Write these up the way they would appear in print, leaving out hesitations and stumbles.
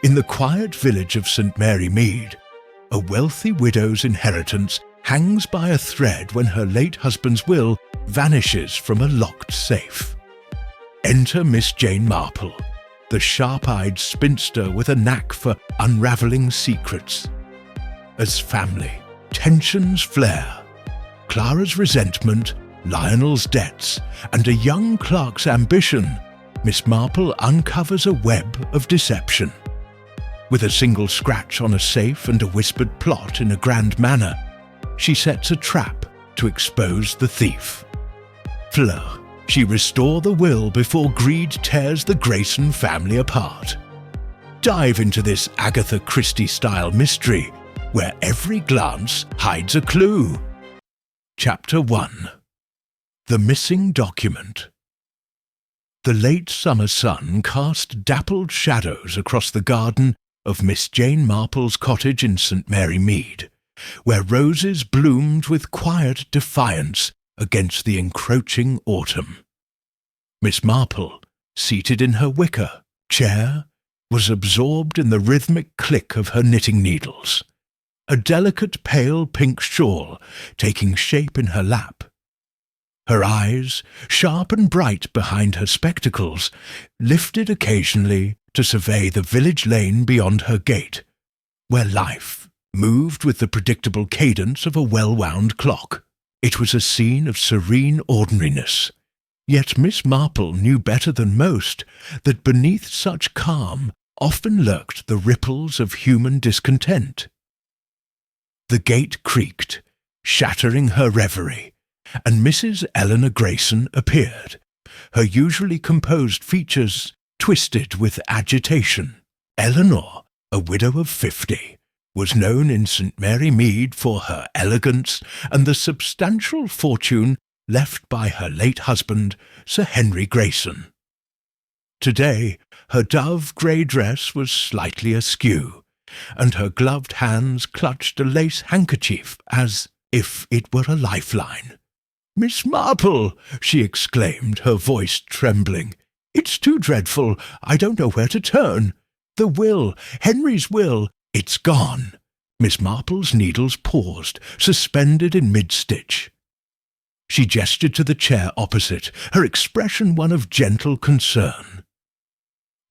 In the quiet village of St. Mary Mead, a wealthy widow's inheritance hangs by a thread when her late husband's will vanishes from a locked safe. Enter Miss Jane Marple, the sharp-eyed spinster with a knack for unravelling secrets. As family, tensions flare. Clara's resentment, Lionel's debts, and a young clerk's ambition, Miss Marple uncovers a web of deception. With a single scratch on a safe and a whispered plot in a grand manner, she sets a trap to expose the thief. Fleur, she restore the will before greed tears the Grayson family apart. Dive into this Agatha Christie-style mystery, where every glance hides a clue. Chapter 1. The Missing Document. The late summer sun cast dappled shadows across the garden of Miss Jane Marple's cottage in St. Mary Mead, where roses bloomed with quiet defiance against the encroaching autumn. Miss Marple, seated in her wicker chair, was absorbed in the rhythmic click of her knitting needles, a delicate pale pink shawl taking shape in her lap. Her eyes, sharp and bright behind her spectacles, lifted occasionally to survey the village lane beyond her gate, where life moved with the predictable cadence of a well-wound clock. It was a scene of serene ordinariness, yet Miss Marple knew better than most that beneath such calm often lurked the ripples of human discontent. The gate creaked, shattering her reverie, and Mrs. Eleanor Grayson appeared, her usually composed features twisted with agitation. Eleanor, a widow of 50, was known in St. Mary Mead for her elegance and the substantial fortune left by her late husband, Sir Henry Grayson. Today, her dove-grey dress was slightly askew, and her gloved hands clutched a lace handkerchief as if it were a lifeline. "Miss Marple!" she exclaimed, her voice trembling. "It's too dreadful. I don't know where to turn. The will, Henry's will, it's gone." Miss Marple's needles paused, suspended in mid-stitch. She gestured to the chair opposite, her expression one of gentle concern.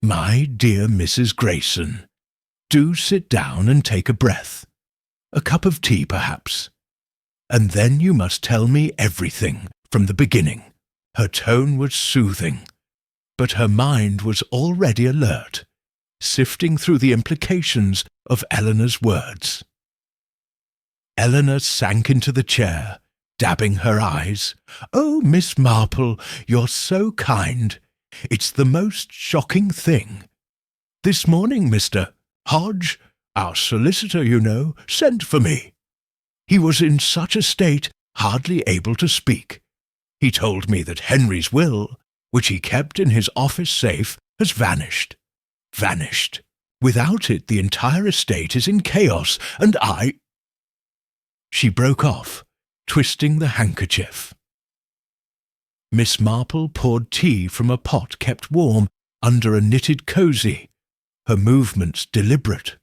"My dear Mrs. Grayson, do sit down and take a breath. A cup of tea, perhaps. And then you must tell me everything from the beginning." Her tone was soothing, but her mind was already alert, sifting through the implications of Eleanor's words. Eleanor sank into the chair, dabbing her eyes. "Oh, Miss Marple, you're so kind. It's the most shocking thing. This morning Mr. Hodge, our solicitor, you know, sent for me. He was in such a state, hardly able to speak. He told me that Henry's will, which he kept in his office safe, has vanished. Vanished. Without it, the entire estate is in chaos, and I—" She broke off, twisting the handkerchief. Miss Marple poured tea from a pot kept warm under a knitted cosy, her movements deliberate.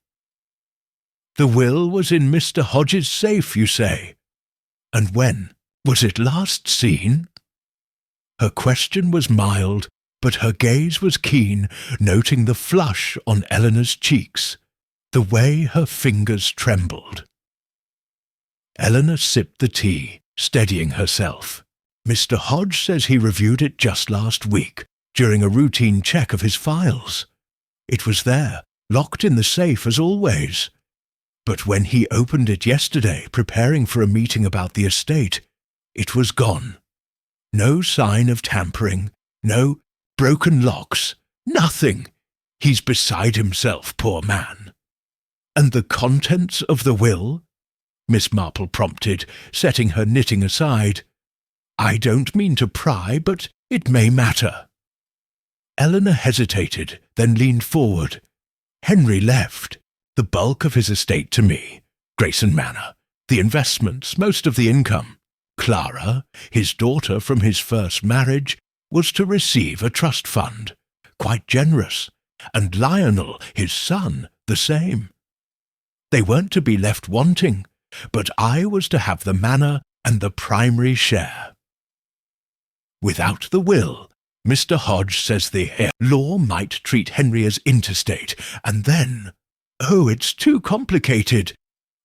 "The will was in Mr. Hodge's safe, you say? And when? Was it last seen?" Her question was mild, but her gaze was keen, noting the flush on Eleanor's cheeks, the way her fingers trembled. Eleanor sipped the tea, steadying herself. "Mr. Hodge says he reviewed it just last week, during a routine check of his files. It was there, locked in the safe as always. But when he opened it yesterday, preparing for a meeting about the estate, it was gone. No sign of tampering, no broken locks, nothing. He's beside himself, poor man." "And the contents of the will?" Miss Marple prompted, setting her knitting aside. "I don't mean to pry, but it may matter." Eleanor hesitated, then leaned forward. "Henry left the bulk of his estate to me, Grayson Manor, the investments, most of the income. Clara, his daughter from his first marriage, was to receive a trust fund, quite generous, and Lionel, his son, the same. They weren't to be left wanting, but I was to have the manor and the primary share. Without the will, Mr. Hodge says the law might treat Henry as intestate, and then, oh, it's too complicated.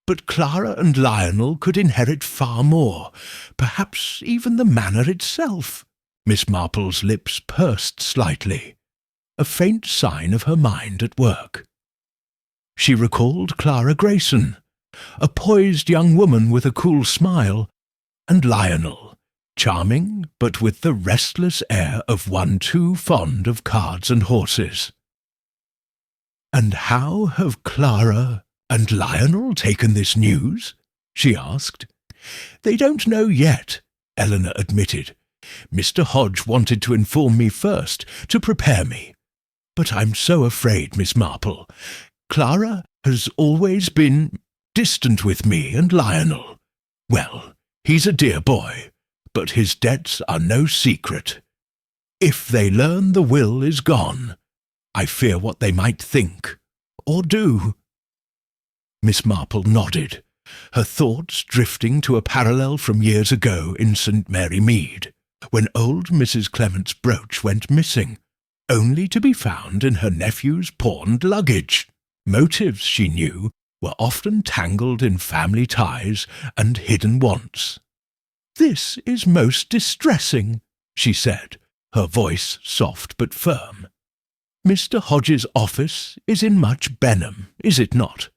But Clara and Lionel could inherit far more, perhaps even the manor itself. Miss Marple's lips pursed slightly, a faint sign of her mind at work. She recalled Clara Grayson, a poised young woman with a cool smile, and Lionel, charming but with the restless air of one too fond of cards and horses. "And how have Clara and Lionel taken this news?" she asked. "They don't know yet," Eleanor admitted. "Mr. Hodge wanted to inform me first, to prepare me. But I'm so afraid, Miss Marple. Clara has always been distant with me and Lionel. Well, he's a dear boy, but his debts are no secret. If they learn the will is gone, I fear what they might think, or do." Miss Marple nodded, her thoughts drifting to a parallel from years ago in St. Mary Mead, when old Mrs. Clement's brooch went missing, only to be found in her nephew's pawned luggage. Motives, she knew, were often tangled in family ties and hidden wants. "This is most distressing," she said, her voice soft but firm. "Mr. Hodge's office is in Much Benham, is it not?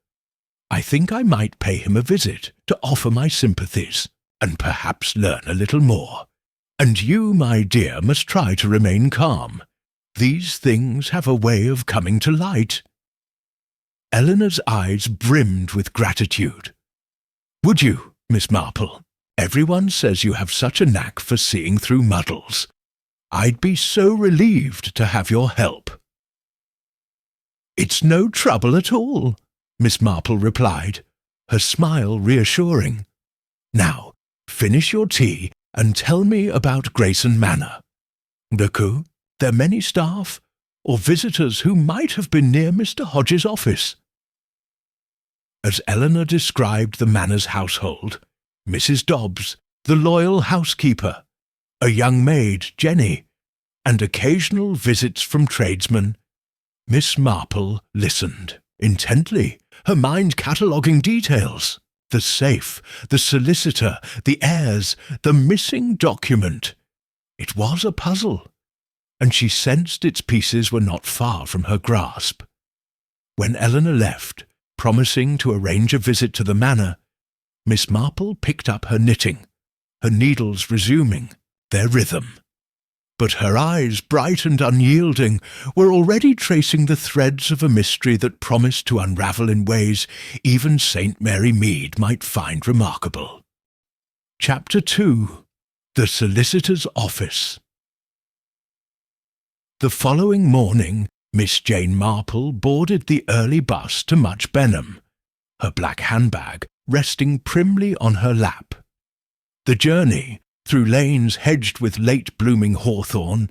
I think I might pay him a visit to offer my sympathies, and perhaps learn a little more. And you, my dear, must try to remain calm. These things have a way of coming to light." Eleanor's eyes brimmed with gratitude. "Would you, Miss Marple? Everyone says you have such a knack for seeing through muddles. I'd be so relieved to have your help." "It's no trouble at all," Miss Marple replied, her smile reassuring. "Now, finish your tea and tell me about Grayson Manor. Look, there are many staff or visitors who might have been near Mr. Hodge's office." As Eleanor described the Manor's household, Mrs. Dobbs, the loyal housekeeper, a young maid, Jenny, and occasional visits from tradesmen, Miss Marple listened intently, her mind cataloguing details. The safe, the solicitor, the heirs, the missing document. It was a puzzle, and she sensed its pieces were not far from her grasp. When Eleanor left, promising to arrange a visit to the manor, Miss Marple picked up her knitting, her needles resuming their rhythm. But her eyes, bright and unyielding, were already tracing the threads of a mystery that promised to unravel in ways even St. Mary Mead might find remarkable. Chapter 2. The Solicitor's Office. The following morning, Miss Jane Marple boarded the early bus to Much Benham, her black handbag resting primly on her lap. The journey, through lanes hedged with late-blooming hawthorn,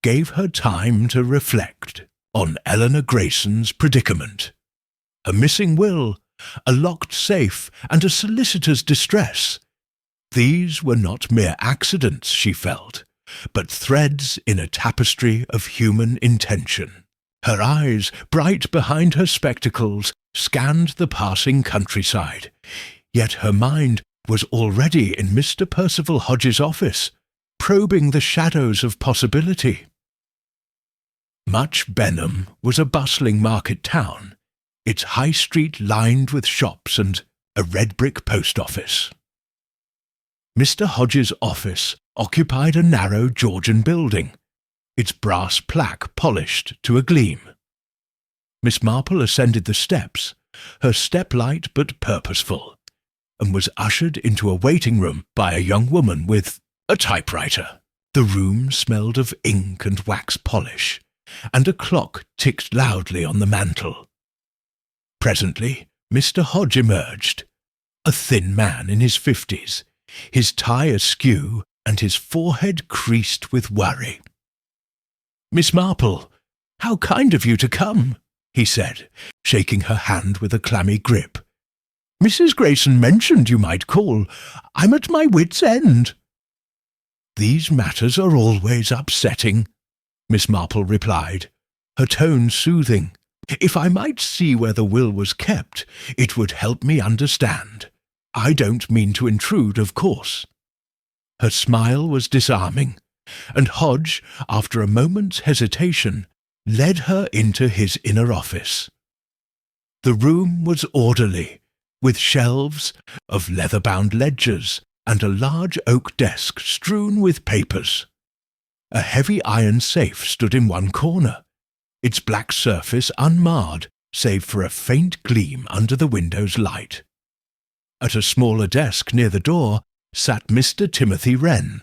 gave her time to reflect on Eleanor Grayson's predicament. A missing will, a locked safe, and a solicitor's distress. These were not mere accidents, she felt, but threads in a tapestry of human intention. Her eyes, bright behind her spectacles, scanned the passing countryside, yet her mind was already in Mr. Percival Hodge's office, probing the shadows of possibility. Much Benham was a bustling market town, its high street lined with shops and a red-brick post office. Mr. Hodge's office occupied a narrow Georgian building, its brass plaque polished to a gleam. Miss Marple ascended the steps, her step light but purposeful, and was ushered into a waiting room by a young woman with a typewriter. The room smelled of ink and wax polish, and a clock ticked loudly on the mantel. Presently, Mr. Hodge emerged, a thin man in his 50s, his tie askew and his forehead creased with worry. "Miss Marple, "How kind of you to come," he said, shaking her hand with a clammy grip. "Mrs. Grayson mentioned you might call. I'm at my wit's end." "These matters are always upsetting," Miss Marple replied, her tone soothing. "If I might see where the will was kept, it would help me understand. I don't mean to intrude, of course." Her smile was disarming, and Hodge, after a moment's hesitation, led her into his inner office. The room was orderly, with shelves of leather-bound ledgers and a large oak desk strewn with papers. A heavy iron safe stood in one corner, its black surface unmarred save for a faint gleam under the window's light. At a smaller desk near the door sat Mr. Timothy Wren,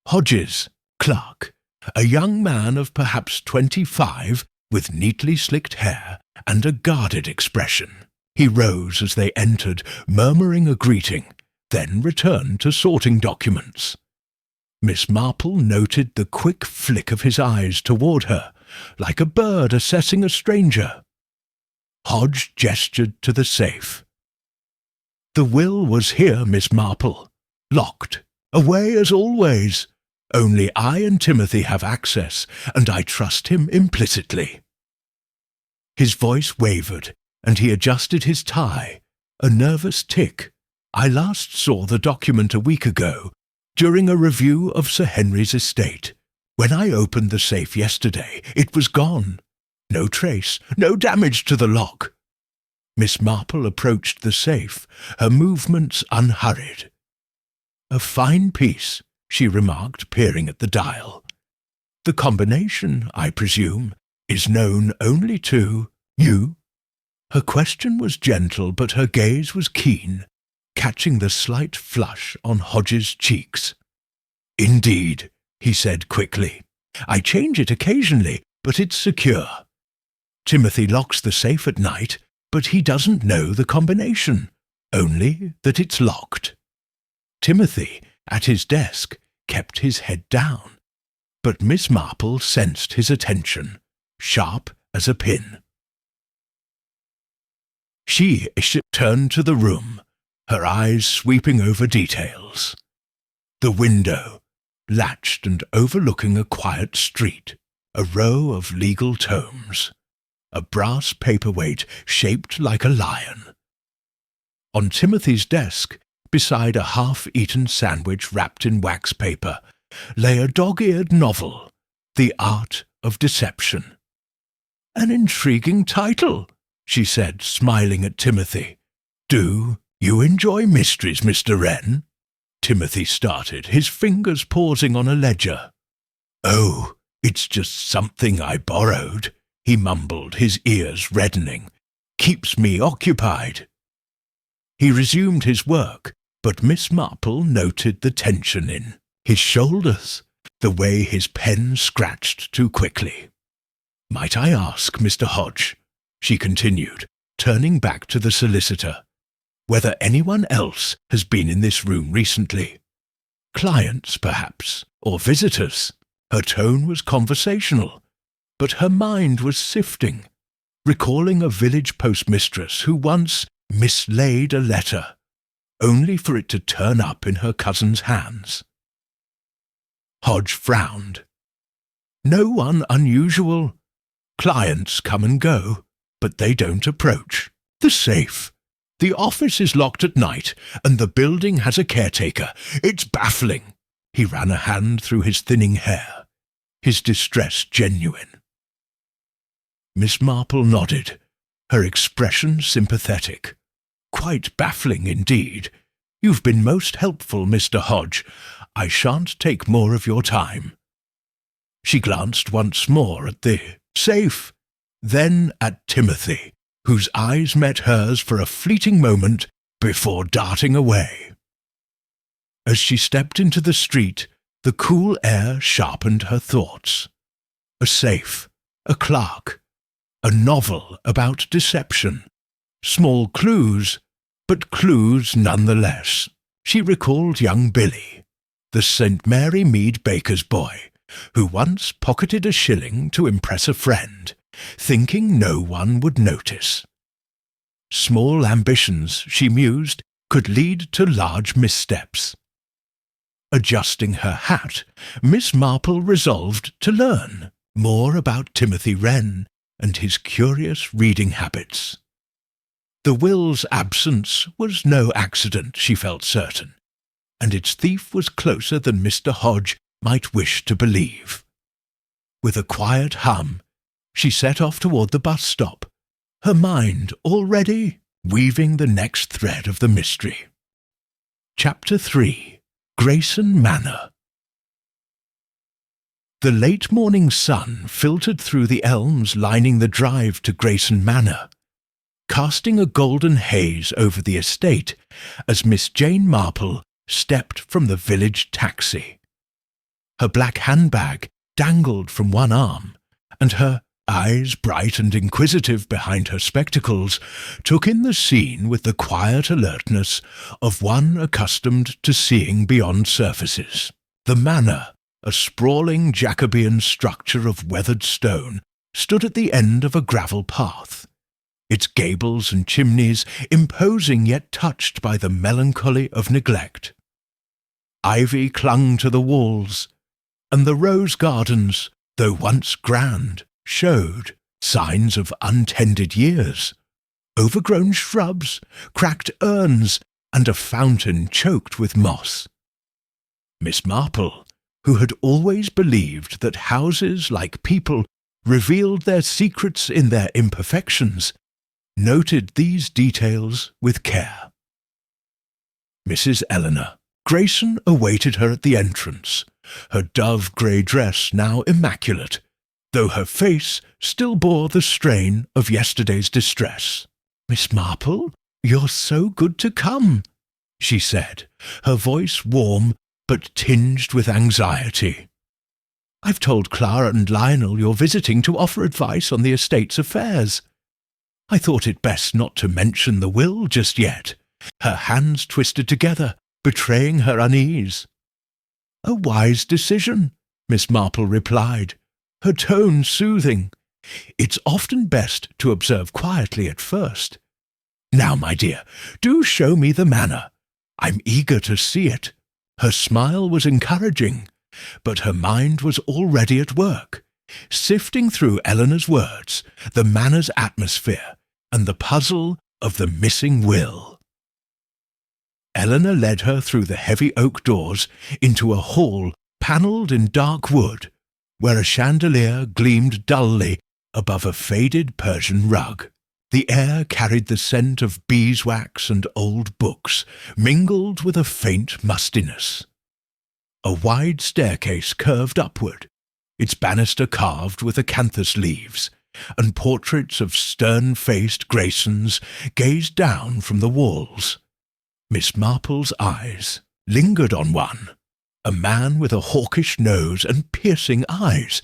Hodge's clerk, a young man of perhaps 25, with neatly slicked hair and a guarded expression. He rose as they entered, murmuring a greeting, then returned to sorting documents. Miss Marple noted the quick flick of his eyes toward her, like a bird assessing a stranger. Hodge gestured to the safe. "The will was here, Miss Marple, locked, away as always. Only I and Timothy have access, and I trust him implicitly." His voice wavered, and he adjusted his tie, a nervous tick. "I last saw the document a week ago, during a review of Sir Henry's estate. When I opened the safe yesterday, it was gone. No trace, no damage to the lock." Miss Marple approached the safe, her movements unhurried. "A fine piece," she remarked, peering at the dial. "The combination, I presume, is known only to you?" Her question was gentle, but her gaze was keen, catching the slight flush on Hodge's cheeks. "Indeed," he said quickly. "I change it occasionally, but it's secure. Timothy locks the safe at night, but he doesn't know the combination, only that it's locked." Timothy, at his desk, kept his head down, but Miss Marple sensed his attention, sharp as a pin. She turned to the room, her eyes sweeping over details. The window, latched and overlooking a quiet street, a row of legal tomes, a brass paperweight shaped like a lion. On Timothy's desk, beside a half-eaten sandwich wrapped in wax paper, lay a dog-eared novel, The Art of Deception. "An intriguing title," she said, smiling at Timothy. "Do you enjoy mysteries, Mr. Wren?" Timothy started, his fingers pausing on a ledger. "Oh, it's just something I borrowed," he mumbled, his ears reddening. "Keeps me occupied." He resumed his work, but Miss Marple noted the tension in his shoulders, the way his pen scratched too quickly. "Might I ask, Mr. Hodge," she continued, turning back to the solicitor, "whether anyone else has been in this room recently? Clients, perhaps, or visitors?" Her tone was conversational, but her mind was sifting, recalling a village postmistress who once mislaid a letter, only for it to turn up in her cousin's hands. Hodge frowned. "No one unusual. Clients come and go, but they don't approach. The safe. The office is locked at night, and the building has a caretaker. It's baffling." He ran a hand through his thinning hair, his distress genuine. Miss Marple nodded, her expression sympathetic. "Quite baffling indeed. You've been most helpful, Mr. Hodge. I shan't take more of your time." She glanced once more at the safe, then at Timothy, whose eyes met hers for a fleeting moment before darting away. As she stepped into the street, the cool air sharpened her thoughts. A safe, a clerk, a novel about deception. Small clues, but clues nonetheless. She recalled young Billy, the St. Mary Mead baker's boy, who once pocketed a shilling to impress a friend, thinking no one would notice. Small ambitions, she mused, could lead to large missteps. Adjusting her hat, Miss Marple resolved to learn more about Timothy Wren and his curious reading habits. The will's absence was no accident, she felt certain, and its thief was closer than Mr. Hodge might wish to believe. With a quiet hum, she set off toward the bus stop, her mind already weaving the next thread of the mystery. Chapter 3. Grayson Manor. The late morning sun filtered through the elms lining the drive to Grayson Manor, casting a golden haze over the estate as Miss Jane Marple stepped from the village taxi. Her black handbag dangled from one arm, and her eyes, bright and inquisitive behind her spectacles, took in the scene with the quiet alertness of one accustomed to seeing beyond surfaces. The manor, a sprawling Jacobean structure of weathered stone, stood at the end of a gravel path, its gables and chimneys imposing yet touched by the melancholy of neglect. Ivy clung to the walls, and the rose gardens, though once grand, showed signs of untended years. Overgrown shrubs, cracked urns, and a fountain choked with moss. Miss Marple, who had always believed that houses, like people, revealed their secrets in their imperfections, noted these details with care. Mrs. Eleanor Grayson awaited her at the entrance, her dove-grey dress now immaculate, though her face still bore the strain of yesterday's distress. "Miss Marple, you're so good to come," she said, her voice warm but tinged with anxiety. "I've told Clara and Lionel you're visiting to offer advice on the estate's affairs. I thought it best not to mention the will just yet." Her hands twisted together, betraying her unease. "A wise decision," Miss Marple replied, her tone soothing. "It's often best to observe quietly at first. Now, my dear, do show me the manor. I'm eager to see it." Her smile was encouraging, but her mind was already at work, sifting through Eleanor's words, the manor's atmosphere, and the puzzle of the missing will. Eleanor led her through the heavy oak doors into a hall panelled in dark wood, where a chandelier gleamed dully above a faded Persian rug. The air carried the scent of beeswax and old books, mingled with a faint mustiness. A wide staircase curved upward, its banister carved with acanthus leaves, and portraits of stern-faced Graysons gazed down from the walls. Miss Marple's eyes lingered on one, a man with a hawkish nose and piercing eyes,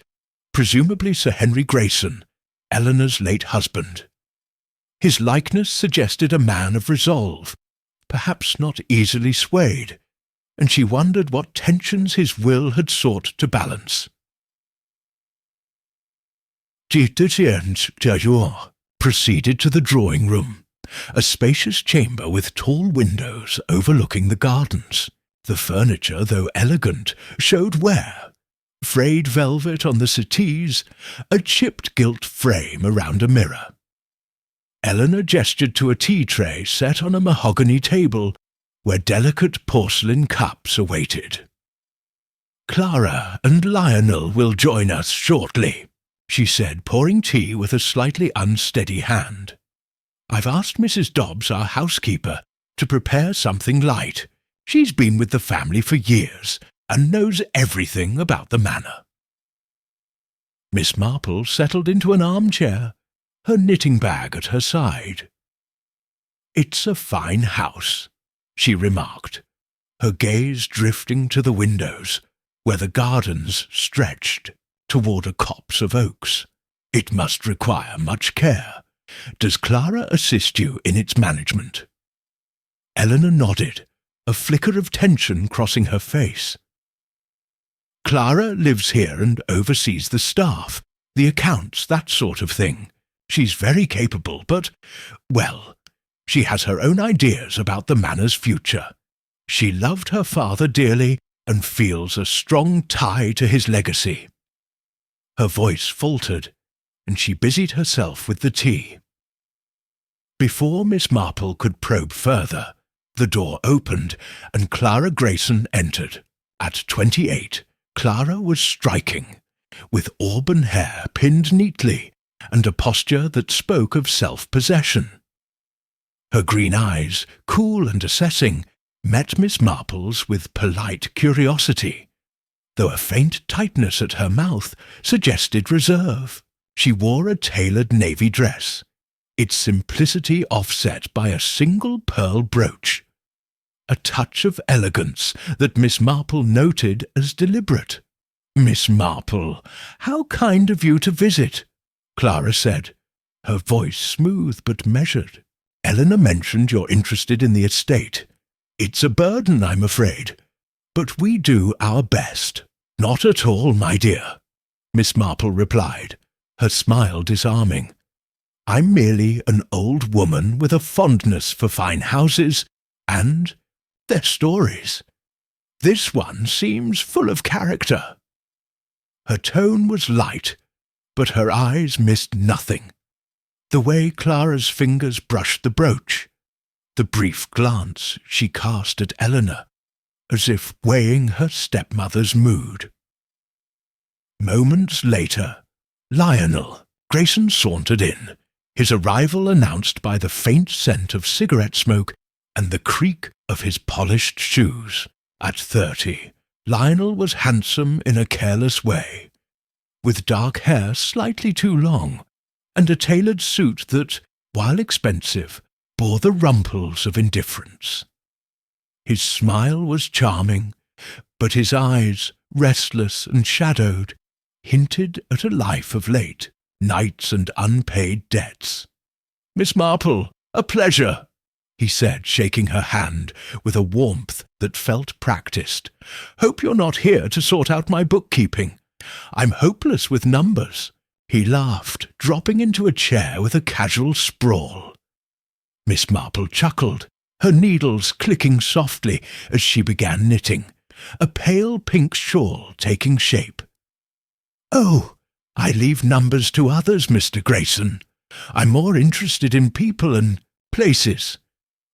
presumably Sir Henry Grayson, Eleanor's late husband. His likeness suggested a man of resolve, perhaps not easily swayed, and she wondered what tensions his will had sought to balance. Deduction proceeded to the drawing-room, a spacious chamber with tall windows overlooking the gardens. The furniture, though elegant, showed wear. Frayed velvet on the settees, a chipped gilt frame around a mirror. Eleanor gestured to a tea-tray set on a mahogany table, where delicate porcelain cups awaited. "Clara and Lionel will join us shortly," she said, pouring tea with a slightly unsteady hand. "I've asked Mrs. Dobbs, our housekeeper, to prepare something light. She's been with the family for years and knows everything about the manor." Miss Marple settled into an armchair, her knitting bag at her side. "It's a fine house," she remarked, her gaze drifting to the windows, where the gardens stretched toward a copse of oaks. "It must require much care. Does Clara assist you in its management?" Eleanor nodded, a flicker of tension crossing her face. Clara lives here and oversees the staff, the accounts, that sort of thing. She's very capable, but, well, she has her own ideas about the manor's future. She loved her father dearly and feels a strong tie to his legacy." Her voice faltered, and she busied herself with the tea. Before Miss Marple could probe further, the door opened and Clara Grayson entered. At 28, Clara was striking, with auburn hair pinned neatly and a posture that spoke of self-possession. Her green eyes, cool and assessing, met Miss Marple's with polite curiosity, though a faint tightness at her mouth suggested reserve. She wore a tailored navy dress, its simplicity offset by a single pearl brooch, a touch of elegance that Miss Marple noted as deliberate. "Miss Marple, how kind of you to visit," Clara said, her voice smooth but measured. "Eleanor mentioned you're interested in the estate. It's a burden, I'm afraid, but we do our best." "Not at all, my dear," Miss Marple replied, her smile disarming. "I'm merely an old woman with a fondness for fine houses and their stories. This one seems full of character." Her tone was light, but her eyes missed nothing. The way Clara's fingers brushed the brooch, the brief glance she cast at Eleanor, as if weighing her stepmother's mood. Moments later, Lionel Grayson sauntered in, his arrival announced by the faint scent of cigarette smoke and the creak of his polished shoes. At 30, Lionel was handsome in a careless way, with dark hair slightly too long, and a tailored suit that, while expensive, bore the rumples of indifference. His smile was charming, but his eyes, restless and shadowed, hinted at a life of late, nights and unpaid debts. "Miss Marple, a pleasure," he said, shaking her hand with a warmth that felt practised. "Hope you're not here to sort out my bookkeeping. I'm hopeless with numbers." He laughed, dropping into a chair with a casual sprawl. Miss Marple chuckled, her needles clicking softly as she began knitting, a pale pink shawl taking shape. "Oh, I leave numbers to others, Mr. Grayson. I'm more interested in people and places.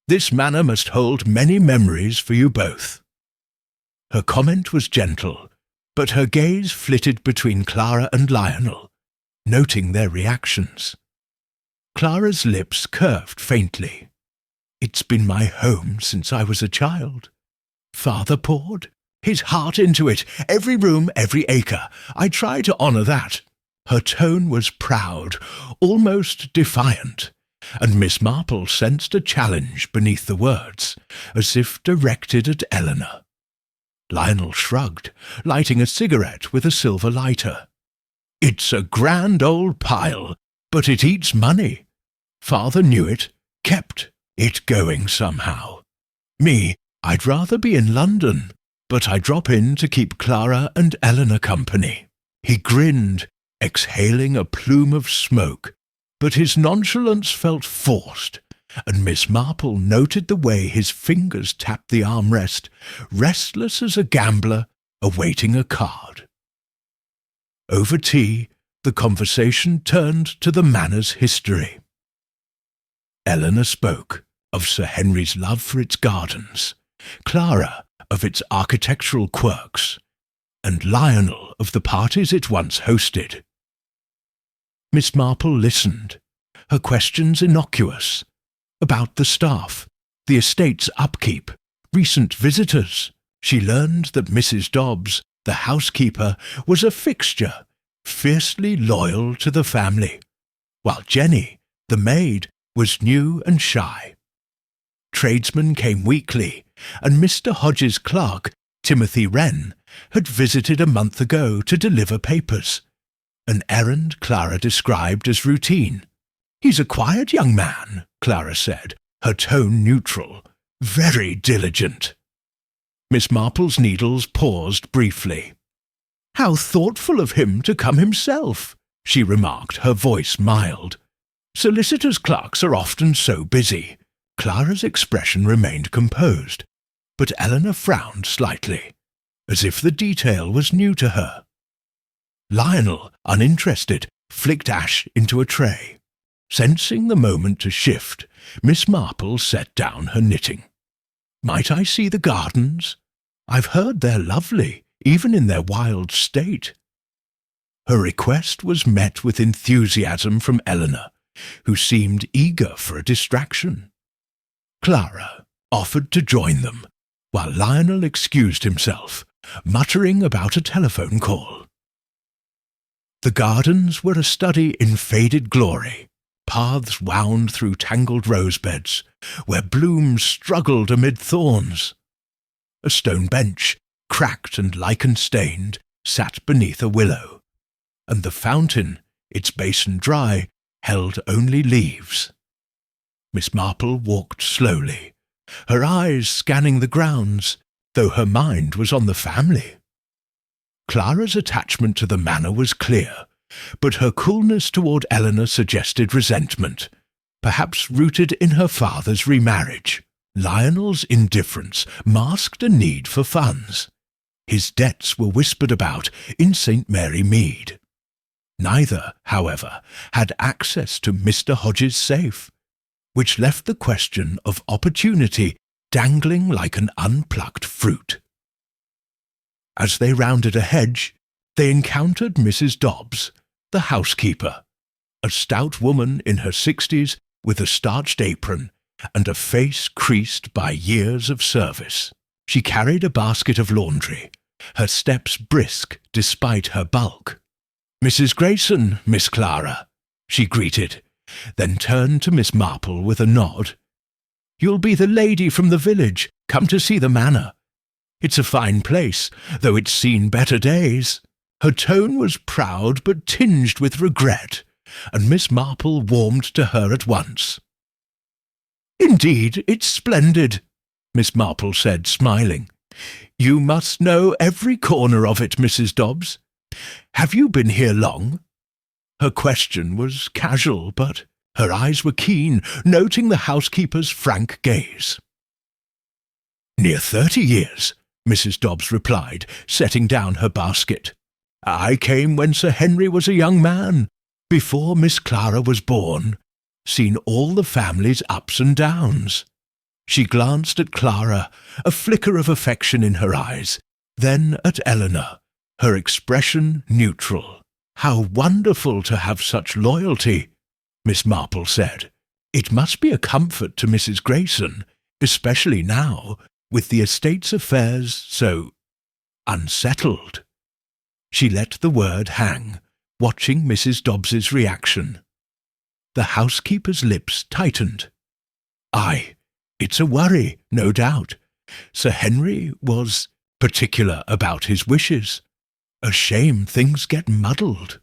This manor must hold many memories for you both." Her comment was gentle, but her gaze flitted between Clara and Lionel, noting their reactions. Clara's lips curved faintly. "It's been my home since I was a child. Father poured his heart into it, every room, every acre. I try to honour that." Her tone was proud, almost defiant, and Miss Marple sensed a challenge beneath the words, as if directed at Eleanor. Lionel shrugged, lighting a cigarette with a silver lighter. "It's a grand old pile, but it eats money. Father knew it, kept it going somehow. Me, I'd rather be in London, but I drop in to keep Clara and Eleanor company." He grinned, exhaling a plume of smoke, but his nonchalance felt forced, and Miss Marple noted the way his fingers tapped the armrest, restless as a gambler awaiting a card. Over tea, the conversation turned to the manor's history. Eleanor spoke of Sir Henry's love for its gardens, Clara of its architectural quirks, and Lionel of the parties it once hosted. Miss Marple listened, her questions innocuous, about the staff, the estate's upkeep, recent visitors. She learned that Mrs. Dobbs, the housekeeper, was a fixture, fiercely loyal to the family, while Jenny, the maid, was new and shy. Tradesmen came weekly, and Mr. Hodges' clerk, Timothy Wren, had visited a month ago to deliver papers, an errand Clara described as routine. "He's a quiet young man," Clara said, her tone neutral, "very diligent." Miss Marple's needles paused briefly. "How thoughtful of him to come himself," she remarked, her voice mild. "Solicitors' clerks are often so busy." Clara's expression remained composed, but Eleanor frowned slightly, as if the detail was new to her. Lionel, uninterested, flicked ash into a tray. Sensing the moment to shift, Miss Marple set down her knitting. "Might I see the gardens? I've heard they're lovely, even in their wild state." Her request was met with enthusiasm from Eleanor, who seemed eager for a distraction. Clara offered to join them, while Lionel excused himself, muttering about a telephone call. The gardens were a study in faded glory. Paths wound through tangled rosebeds, where blooms struggled amid thorns. A stone bench, cracked and lichen-stained, sat beneath a willow, and the fountain, its basin dry, held only leaves. Miss Marple walked slowly, her eyes scanning the grounds, though her mind was on the family. Clara's attachment to the manor was clear, but her coolness toward Eleanor suggested resentment, perhaps rooted in her father's remarriage. Lionel's indifference masked a need for funds. His debts were whispered about in St. Mary Mead. Neither, however, had access to Mr. Hodges' safe, which left the question of opportunity dangling like an unplucked fruit. As they rounded a hedge, they encountered Mrs. Dobbs, the housekeeper, a stout woman in her 60s with a starched apron and a face creased by years of service. She carried a basket of laundry, her steps brisk despite her bulk. "Mrs. Grayson, Miss Clara," she greeted, then turned to Miss Marple with a nod. "You'll be the lady from the village, come to see the manor. It's a fine place, though it's seen better days." Her tone was proud but tinged with regret, and Miss Marple warmed to her at once. "Indeed, it's splendid," Miss Marple said, smiling. "You must know every corner of it, Mrs. Dobbs. Have you been here long?" Her question was casual, but her eyes were keen, noting the housekeeper's frank gaze. "Near 30 years," Mrs. Dobbs replied, setting down her basket. "I came when Sir Henry was a young man, before Miss Clara was born, seen all the family's ups and downs." She glanced at Clara, a flicker of affection in her eyes, then at Eleanor, her expression neutral. "How wonderful to have such loyalty," Miss Marple said. "It must be a comfort to Mrs. Grayson, especially now, with the estate's affairs so unsettled." She let the word hang, watching Mrs. Dobbs's reaction. The housekeeper's lips tightened. "Aye, it's a worry, no doubt. Sir Henry was particular about his wishes. A shame things get muddled."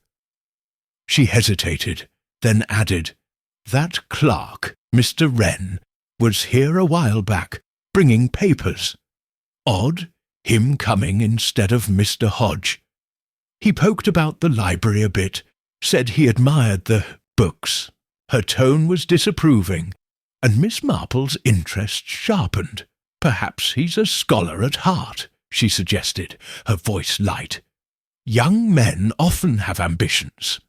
She hesitated, then added, "That clerk, Mr. Wren, was here a while back, bringing papers. Odd, him coming instead of Mr. Hodge. He poked about the library a bit, said he admired the books." Her tone was disapproving, and Miss Marple's interest sharpened. "Perhaps he's a scholar at heart," she suggested, her voice light. "Young men often have ambitions."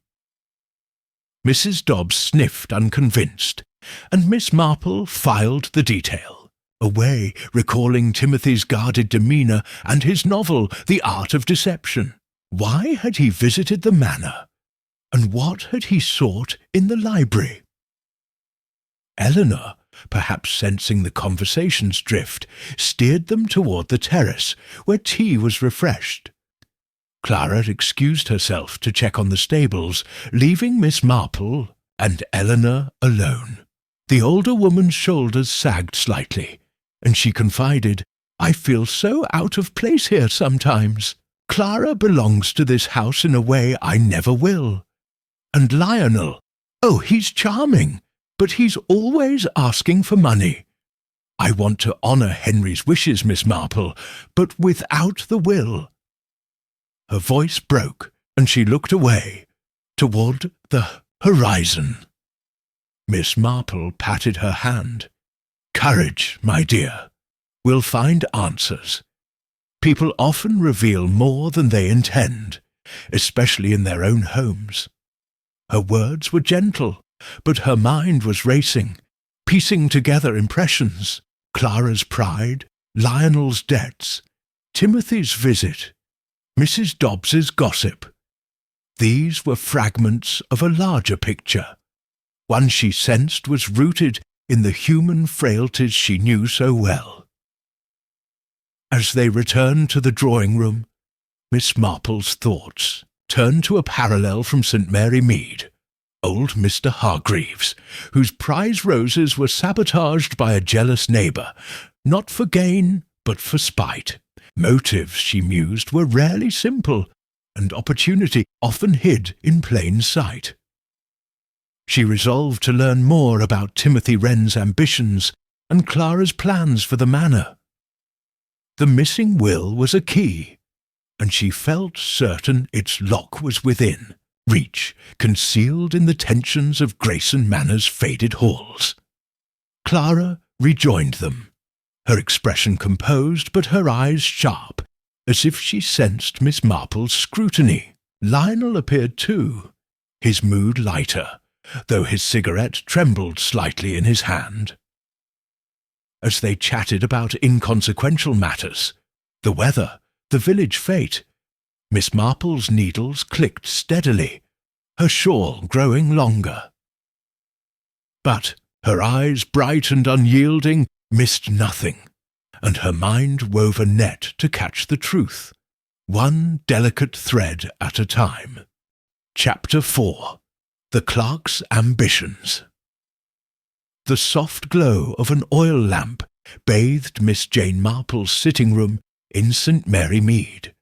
Mrs. Dobbs sniffed unconvinced, and Miss Marple filed the detail, away recalling Timothy's guarded demeanour and his novel, The Art of Deception. Why had he visited the manor, and what had he sought in the library? Eleanor, perhaps sensing the conversation's drift, steered them toward the terrace, where tea was refreshed. Clara excused herself to check on the stables, leaving Miss Marple and Eleanor alone. The older woman's shoulders sagged slightly, and she confided, "I feel so out of place here sometimes. Clara belongs to this house in a way I never will. And Lionel, oh, he's charming, but he's always asking for money. I want to honour Henry's wishes, Miss Marple, but without the will." Her voice broke, and she looked away, toward the horizon. Miss Marple patted her hand. "Courage, my dear. We'll find answers. People often reveal more than they intend, especially in their own homes." Her words were gentle, but her mind was racing, piecing together impressions: Clara's pride, Lionel's debts, Timothy's visit, Mrs. Dobbs's gossip. These were fragments of a larger picture, one she sensed was rooted in the human frailties she knew so well. As they returned to the drawing-room, Miss Marple's thoughts turned to a parallel from St. Mary Mead, old Mr. Hargreaves, whose prize roses were sabotaged by a jealous neighbour, not for gain, but for spite. Motives, she mused, were rarely simple, and opportunity often hid in plain sight. She resolved to learn more about Timothy Wren's ambitions and Clara's plans for the manor. The missing will was a key, and she felt certain its lock was within reach, concealed in the tensions of Grayson Manor's faded halls. Clara rejoined them, her expression composed but her eyes sharp, as if she sensed Miss Marple's scrutiny. Lionel appeared too, his mood lighter, though his cigarette trembled slightly in his hand. As they chatted about inconsequential matters, the weather, the village fete, Miss Marple's needles clicked steadily, her shawl growing longer. But her eyes, bright and unyielding, missed nothing, and her mind wove a net to catch the truth, one delicate thread at a time. Chapter 4. The Clerk's Ambitions. The soft glow of an oil lamp bathed Miss Jane Marple's sitting room in St. Mary Mead,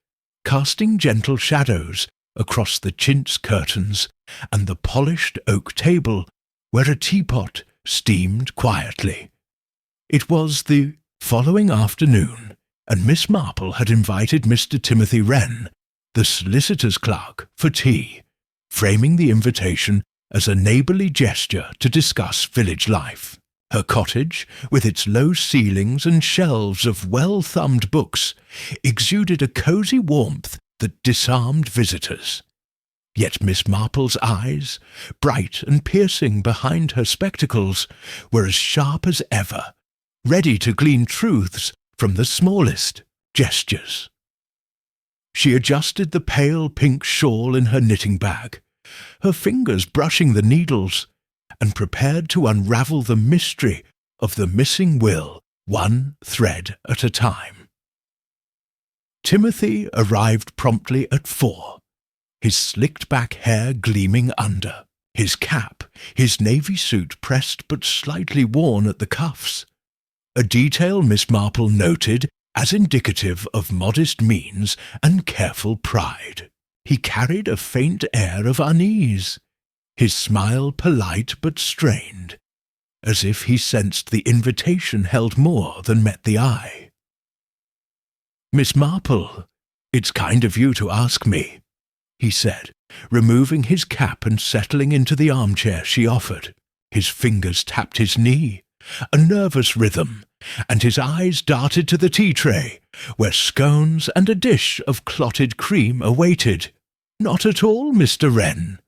casting gentle shadows across the chintz curtains and the polished oak table where a teapot steamed quietly. It was the following afternoon, and Miss Marple had invited Mr. Timothy Wren, the solicitor's clerk, for tea, framing the invitation as a neighbourly gesture to discuss village life. Her cottage, with its low ceilings and shelves of well-thumbed books, exuded a cosy warmth that disarmed visitors. Yet Miss Marple's eyes, bright and piercing behind her spectacles, were as sharp as ever, ready to glean truths from the smallest gestures. She adjusted the pale pink shawl in her knitting bag, her fingers brushing the needles, and prepared to unravel the mystery of the missing will, one thread at a time. Timothy arrived promptly at 4, his slicked-back hair gleaming under, his cap, his navy suit pressed but slightly worn at the cuffs, a detail Miss Marple noted as indicative of modest means and careful pride. He carried a faint air of unease, his smile polite but strained, as if he sensed the invitation held more than met the eye. "Miss Marple, it's kind of you to ask me," he said, removing his cap and settling into the armchair she offered. His fingers tapped his knee, a nervous rhythm, and his eyes darted to the tea-tray, where scones and a dish of clotted cream awaited. "Not at all, Mr. Wren,"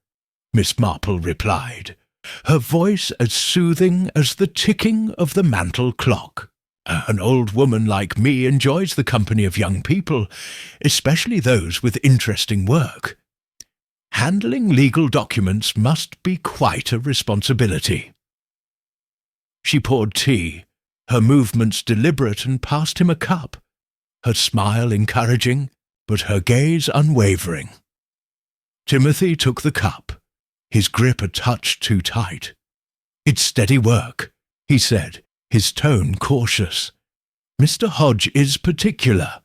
Miss Marple replied, her voice as soothing as the ticking of the mantel clock. "An old woman like me enjoys the company of young people, especially those with interesting work. Handling legal documents must be quite a responsibility." She poured tea, her movements deliberate, and passed him a cup, her smile encouraging, but her gaze unwavering. Timothy took the cup, his grip a touch too tight. "It's steady work," he said, his tone cautious. "Mr. Hodge is particular,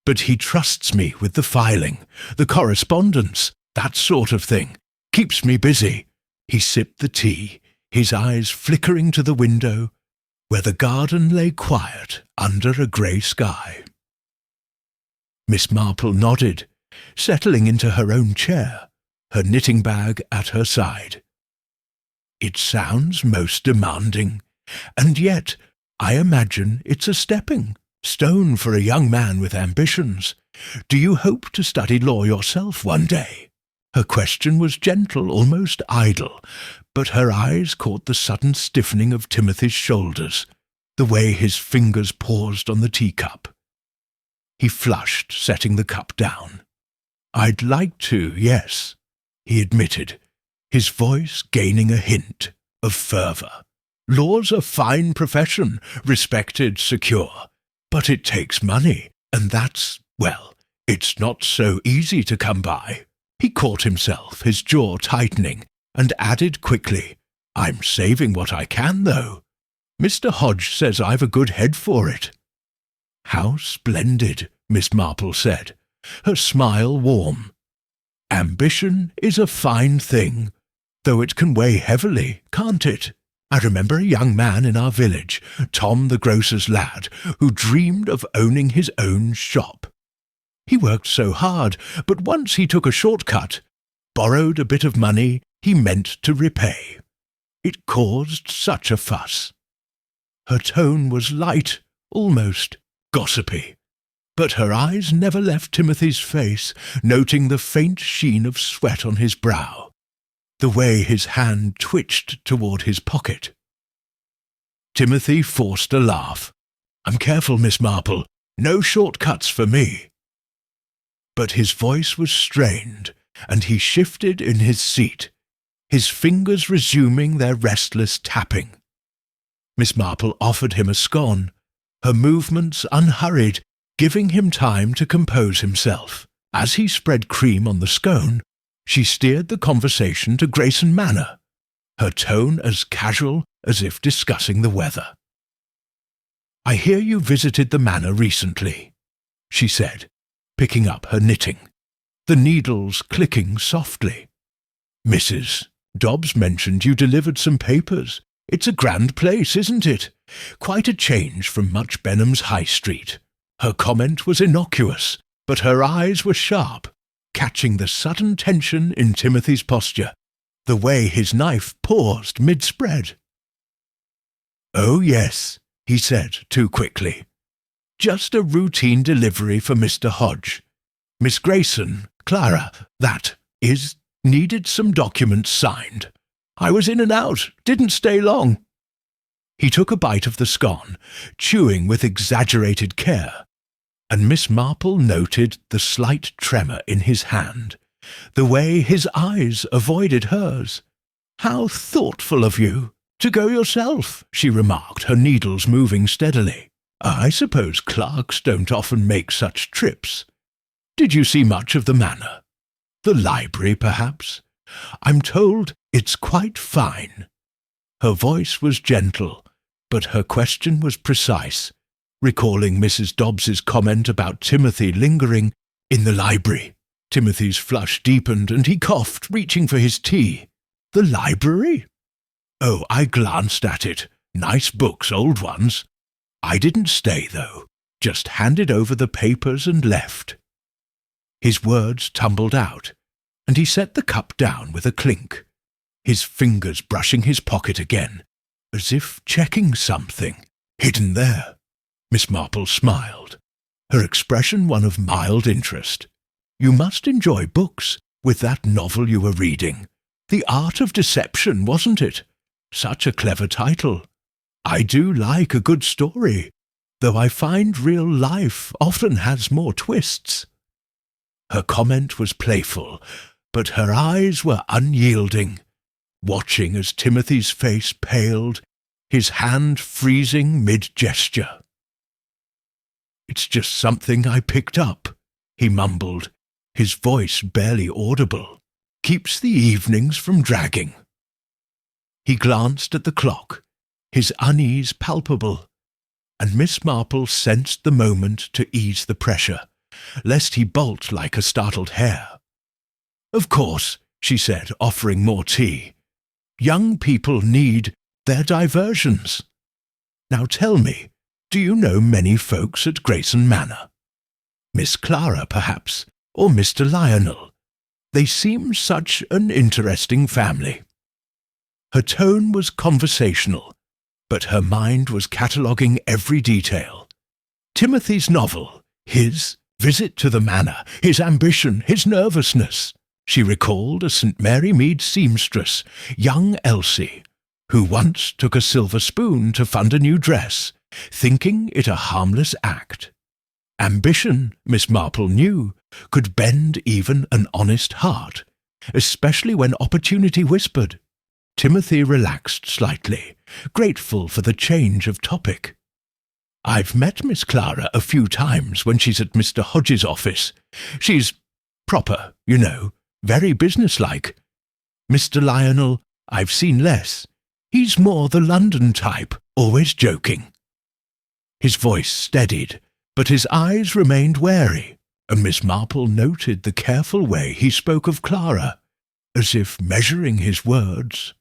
but he trusts me with the filing, the correspondence, that sort of thing. Keeps me busy." He sipped the tea, his eyes flickering to the window, where the garden lay quiet under a grey sky. Miss Marple nodded, settling into her own chair, her knitting bag at her side. "It sounds most demanding, and yet I imagine it's a stepping stone for a young man with ambitions. Do you hope to study law yourself one day?" Her question was gentle, almost idle, but her eyes caught the sudden stiffening of Timothy's shoulders, the way his fingers paused on the teacup. He flushed, setting the cup down. "I'd like to, yes," he admitted, his voice gaining a hint of fervour. "Law's a fine profession, respected, secure, but it takes money, and that's, well, it's not so easy to come by." He caught himself, his jaw tightening, and added quickly, "I'm saving what I can, though. Mr. Hodge says I've a good head for it." "How splendid," Miss Marple said, her smile warm. "Ambition is a fine thing, though it can weigh heavily, can't it? I remember a young man in our village, Tom the grocer's lad, who dreamed of owning his own shop. He worked so hard, but once he took a shortcut, borrowed a bit of money he meant to repay. It caused such a fuss." Her tone was light, almost gossipy, but her eyes never left Timothy's face, noting the faint sheen of sweat on his brow, the way his hand twitched toward his pocket. Timothy forced a laugh. "I'm careful, Miss Marple. No shortcuts for me." But his voice was strained, and he shifted in his seat, his fingers resuming their restless tapping. Miss Marple offered him a scone, her movements unhurried, giving him time to compose himself. As he spread cream on the scone, she steered the conversation to Grayson Manor, her tone as casual as if discussing the weather. "I hear you visited the manor recently," she said, picking up her knitting, the needles clicking softly. "Mrs. Dobbs mentioned you delivered some papers. It's a grand place, isn't it? Quite a change from Much Benham's High Street." Her comment was innocuous, but her eyes were sharp, catching the sudden tension in Timothy's posture, the way his knife paused mid-spread. "Oh, yes," he said too quickly. "Just a routine delivery for Mr. Hodge. Miss Grayson, Clara, that is, needed some documents signed. I was in and out, didn't stay long." He took a bite of the scone, chewing with exaggerated care, and Miss Marple noted the slight tremor in his hand, the way his eyes avoided hers. "How thoughtful of you! To go yourself," she remarked, her needles moving steadily. "I suppose clerks don't often make such trips. Did you see much of the manor? The library, perhaps? I'm told it's quite fine." Her voice was gentle, but her question was precise, recalling Mrs. Dobbs's comment about Timothy lingering in the library. Timothy's flush deepened, and he coughed, reaching for his tea. "The library? Oh, I glanced at it. Nice books, old ones. I didn't stay, though. Just handed over the papers and left." His words tumbled out, and he set the cup down with a clink, his fingers brushing his pocket again, as if checking something hidden there. Miss Marple smiled, her expression one of mild interest. "You must enjoy books, with that novel you were reading. The Art of Deception, wasn't it? Such a clever title. I do like a good story, though I find real life often has more twists." Her comment was playful, but her eyes were unyielding, watching as Timothy's face paled, his hand freezing mid-gesture. "It's just something I picked up," he mumbled, his voice barely audible. "Keeps the evenings from dragging." He glanced at the clock, his unease palpable, and Miss Marple sensed the moment to ease the pressure, lest he bolt like a startled hare. "Of course," she said, offering more tea. "Young people need their diversions. Now tell me, do you know many folks at Grayson Manor? Miss Clara, perhaps, or Mr. Lionel. They seem such an interesting family." Her tone was conversational, but her mind was cataloguing every detail. Timothy's novel, his visit to the manor, his ambition, his nervousness. She recalled a St. Mary Mead seamstress, young Elsie, who once took a silver spoon to fund a new dress, thinking it a harmless act. Ambition, Miss Marple knew, could bend even an honest heart, especially when opportunity whispered. Timothy relaxed slightly, grateful for the change of topic. "I've met Miss Clara a few times when she's at Mr. Hodges' office. She's proper, you know, very businesslike. Mr. Lionel, I've seen less. He's more the London type, always joking." His voice steadied, but his eyes remained wary, and Miss Marple noted the careful way he spoke of Clara, as if measuring his words.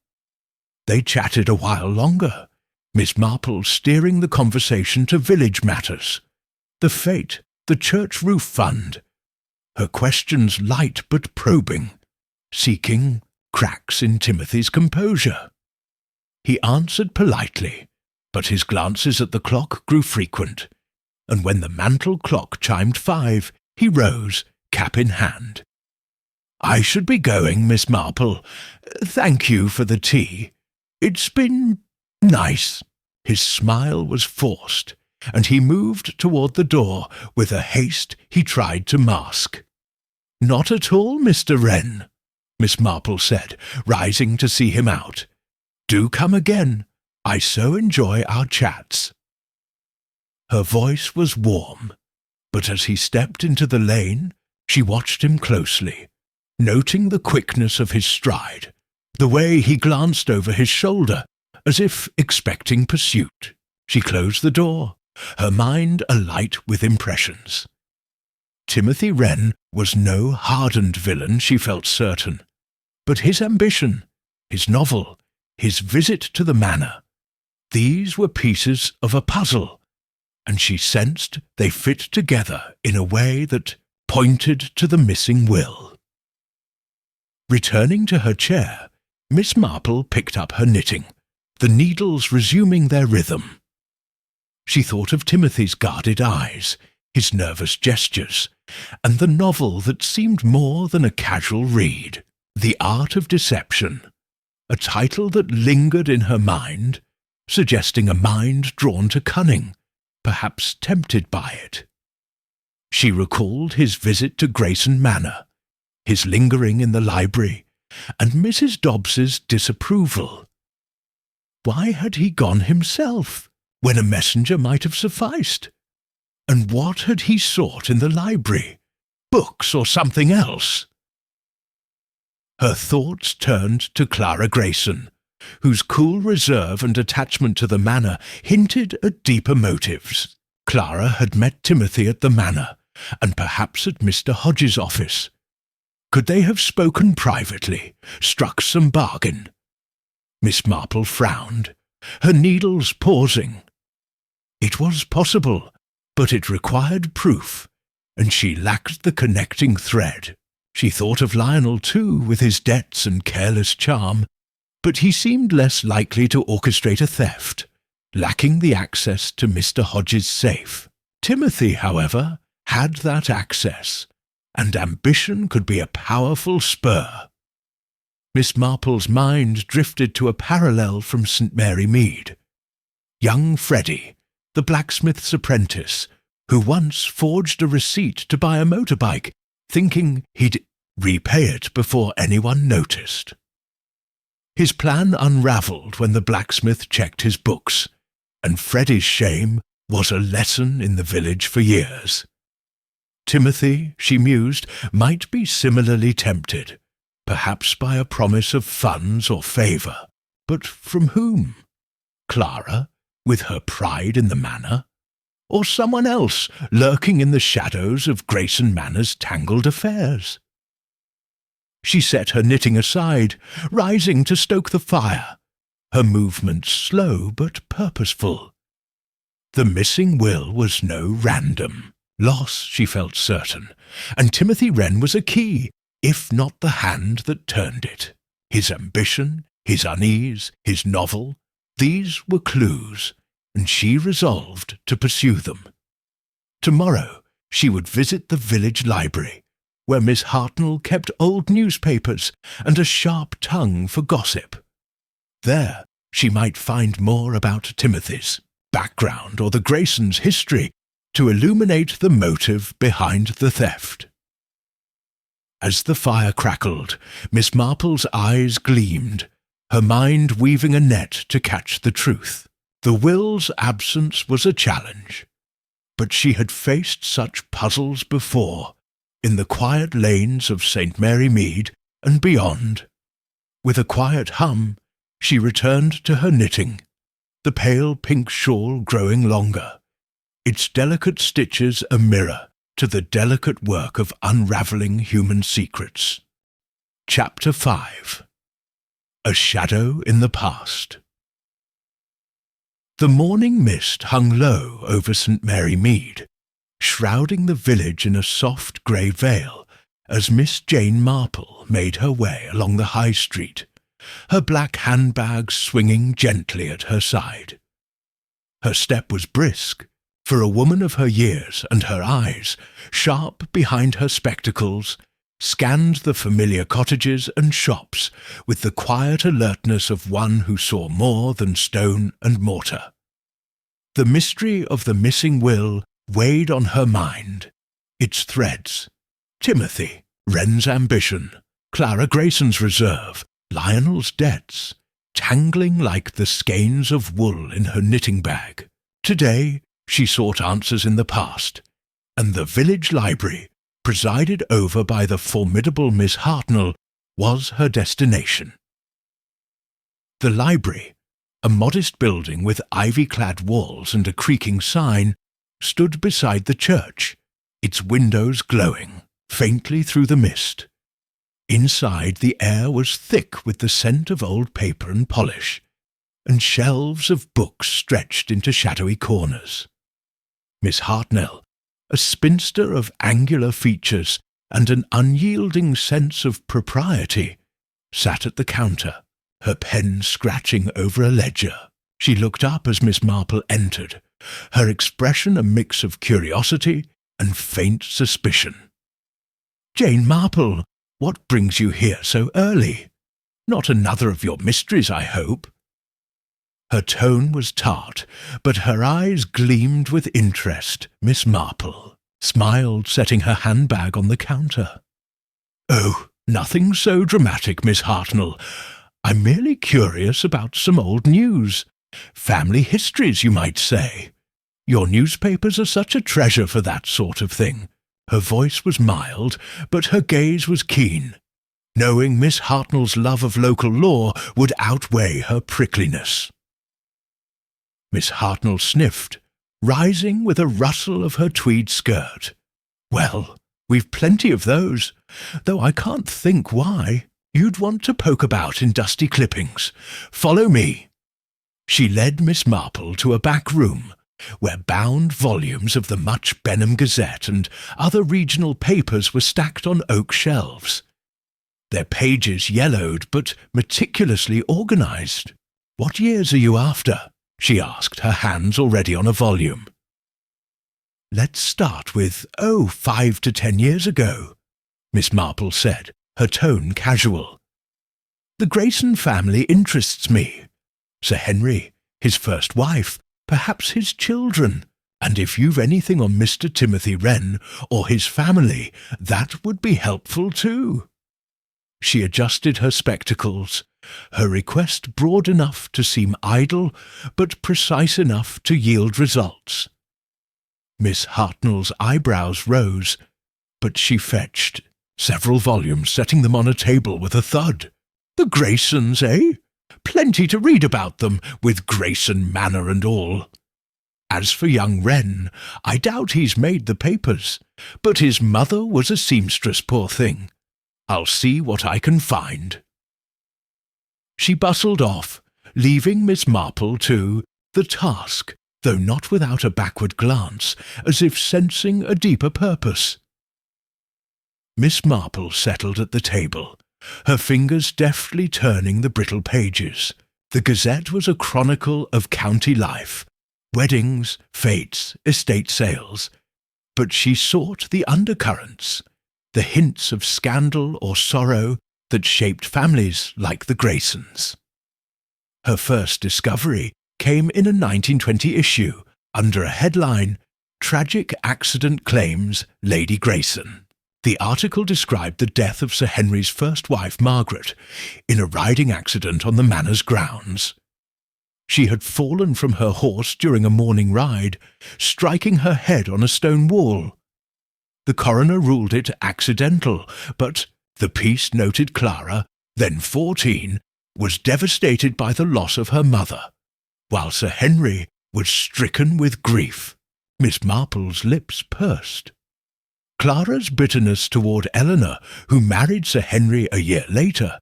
They chatted a while longer, Miss Marple steering the conversation to village matters, the fete, the church roof fund, her questions light but probing, seeking cracks in Timothy's composure. He answered politely, but his glances at the clock grew frequent, and when the mantel clock chimed 5, he rose, cap in hand. "I should be going, Miss Marple. Thank you for the tea. It's been nice." His smile was forced, and he moved toward the door with a haste he tried to mask. "Not at all, Mr. Wren," Miss Marple said, rising to see him out. "Do come again. I so enjoy our chats." Her voice was warm, but as he stepped into the lane, she watched him closely, noting the quickness of his stride, the way he glanced over his shoulder, as if expecting pursuit. She closed the door, her mind alight with impressions. Timothy Wren was no hardened villain, she felt certain, but his ambition, his novel, his visit to the manor, these were pieces of a puzzle, and she sensed they fit together in a way that pointed to the missing will. Returning to her chair, Miss Marple picked up her knitting, the needles resuming their rhythm. She thought of Timothy's guarded eyes, his nervous gestures, and the novel that seemed more than a casual read, The Art of Deception, a title that lingered in her mind, suggesting a mind drawn to cunning, perhaps tempted by it. She recalled his visit to Grayson Manor, his lingering in the library, and Mrs. Dobbs's disapproval. Why had he gone himself, when a messenger might have sufficed? And what had he sought in the library? Books or something else? Her thoughts turned to Clara Grayson, whose cool reserve and attachment to the manor hinted at deeper motives. Clara had met Timothy at the manor, and perhaps at Mr. Hodges' office. Could they have spoken privately, struck some bargain? Miss Marple frowned, her needles pausing. It was possible, but it required proof, and she lacked the connecting thread. She thought of Lionel too, with his debts and careless charm, but he seemed less likely to orchestrate a theft, lacking the access to Mr. Hodges' safe. Timothy, however, had that access, and ambition could be a powerful spur. Miss Marple's mind drifted to a parallel from St. Mary Mead. Young Freddie, the blacksmith's apprentice, who once forged a receipt to buy a motorbike, thinking he'd repay it before anyone noticed. His plan unravelled when the blacksmith checked his books, and Freddie's shame was a lesson in the village for years. Timothy, she mused, might be similarly tempted, perhaps by a promise of funds or favour, but from whom? Clara, with her pride in the manor? Or someone else lurking in the shadows of Grayson Manor's tangled affairs? She set her knitting aside, rising to stoke the fire, her movements slow but purposeful. The missing will was no random. Loss, she felt certain, and Timothy Wren was a key, if not the hand that turned it. His ambition, his unease, his novel, these were clues, and she resolved to pursue them. Tomorrow she would visit the village library, where Miss Hartnell kept old newspapers and a sharp tongue for gossip. There she might find more about Timothy's background or the Graysons' history to illuminate the motive behind the theft. As the fire crackled, Miss Marple's eyes gleamed, her mind weaving a net to catch the truth. The will's absence was a challenge, but she had faced such puzzles before, in the quiet lanes of St. Mary Mead and beyond. With a quiet hum, she returned to her knitting, the pale pink shawl growing longer, its delicate stitches a mirror to the delicate work of unravelling human secrets. Chapter 5. A Shadow in the Past. The morning mist hung low over St. Mary Mead, shrouding the village in a soft grey veil as Miss Jane Marple made her way along the high street, her black handbag swinging gently at her side. Her step was brisk, for a woman of her years, and her eyes, sharp behind her spectacles, scanned the familiar cottages and shops with the quiet alertness of one who saw more than stone and mortar. The mystery of the missing will weighed on her mind, its threads: Timothy, Wren's ambition, Clara Grayson's reserve, Lionel's debts, tangling like the skeins of wool in her knitting bag. Today she sought answers in the past, and the village library, presided over by the formidable Miss Hartnell, was her destination. The library, a modest building with ivy-clad walls and a creaking sign, stood beside the church, its windows glowing faintly through the mist. Inside, the air was thick with the scent of old paper and polish, and shelves of books stretched into shadowy corners. Miss Hartnell, a spinster of angular features and an unyielding sense of propriety, sat at the counter, her pen scratching over a ledger. She looked up as Miss Marple entered, her expression a mix of curiosity and faint suspicion. "Jane Marple, what brings you here so early? Not another of your mysteries, I hope?" Her tone was tart, but her eyes gleamed with interest. Miss Marple smiled, setting her handbag on the counter. "Oh, nothing so dramatic, Miss Hartnell. I'm merely curious about some old news. Family histories, you might say. Your newspapers are such a treasure for that sort of thing." Her voice was mild, but her gaze was keen, knowing Miss Hartnell's love of local law would outweigh her prickliness. Miss Hartnell sniffed, rising with a rustle of her tweed skirt. "Well, we've plenty of those, though I can't think why you'd want to poke about in dusty clippings. Follow me." She led Miss Marple to a back room, where bound volumes of the Much Benham Gazette and other regional papers were stacked on oak shelves, their pages yellowed but meticulously organised. "What years are you after?" she asked, her hands already on a volume. "Let's start with, 5 to 10 years ago," Miss Marple said, her tone casual. "The Grayson family interests me. Sir Henry, his first wife, perhaps his children, and if you've anything on Mr. Timothy Wren or his family, that would be helpful too." She adjusted her spectacles, her request broad enough to seem idle, but precise enough to yield results. Miss Hartnell's eyebrows rose, but she fetched several volumes, setting them on a table with a thud. "The Graysons, eh? Plenty to read about them, with Grayson Manor and all. As for young Wren, I doubt he's made the papers, but his mother was a seamstress, poor thing. I'll see what I can find." She bustled off, leaving Miss Marple to the task though not without a backward glance, as if sensing a deeper purpose. Miss Marple settled at the table, her fingers deftly turning the brittle pages. The Gazette was a chronicle of county life, weddings, fêtes, estate sales, but she sought the undercurrents, the hints of scandal or sorrow that shaped families like the Graysons. Her first discovery came in a 1920 issue under a headline, "Tragic Accident Claims Lady Grayson." The article described the death of Sir Henry's first wife, Margaret, in a riding accident on the manor's grounds. She had fallen from her horse during a morning ride, striking her head on a stone wall. The coroner ruled it accidental, but the piece noted Clara, then 14, was devastated by the loss of her mother, while Sir Henry was stricken with grief. Miss Marple's lips pursed. Clara's bitterness toward Eleanor, who married Sir Henry a year later,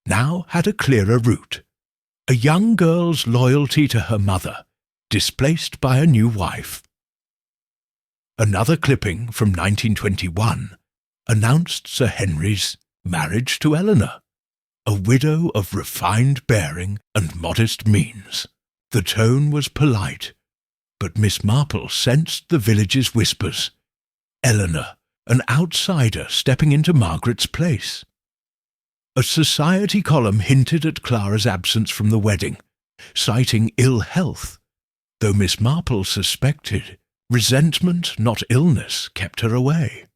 now had a clearer root. A young girl's loyalty to her mother, displaced by a new wife. Another clipping from 1921 announced Sir Henry's marriage to Eleanor, a widow of refined bearing and modest means. The tone was polite, but Miss Marple sensed the village's whispers. Eleanor, an outsider stepping into Margaret's place. A society column hinted at Clara's absence from the wedding, citing ill health, though Miss Marple suspected resentment, not illness, kept her away.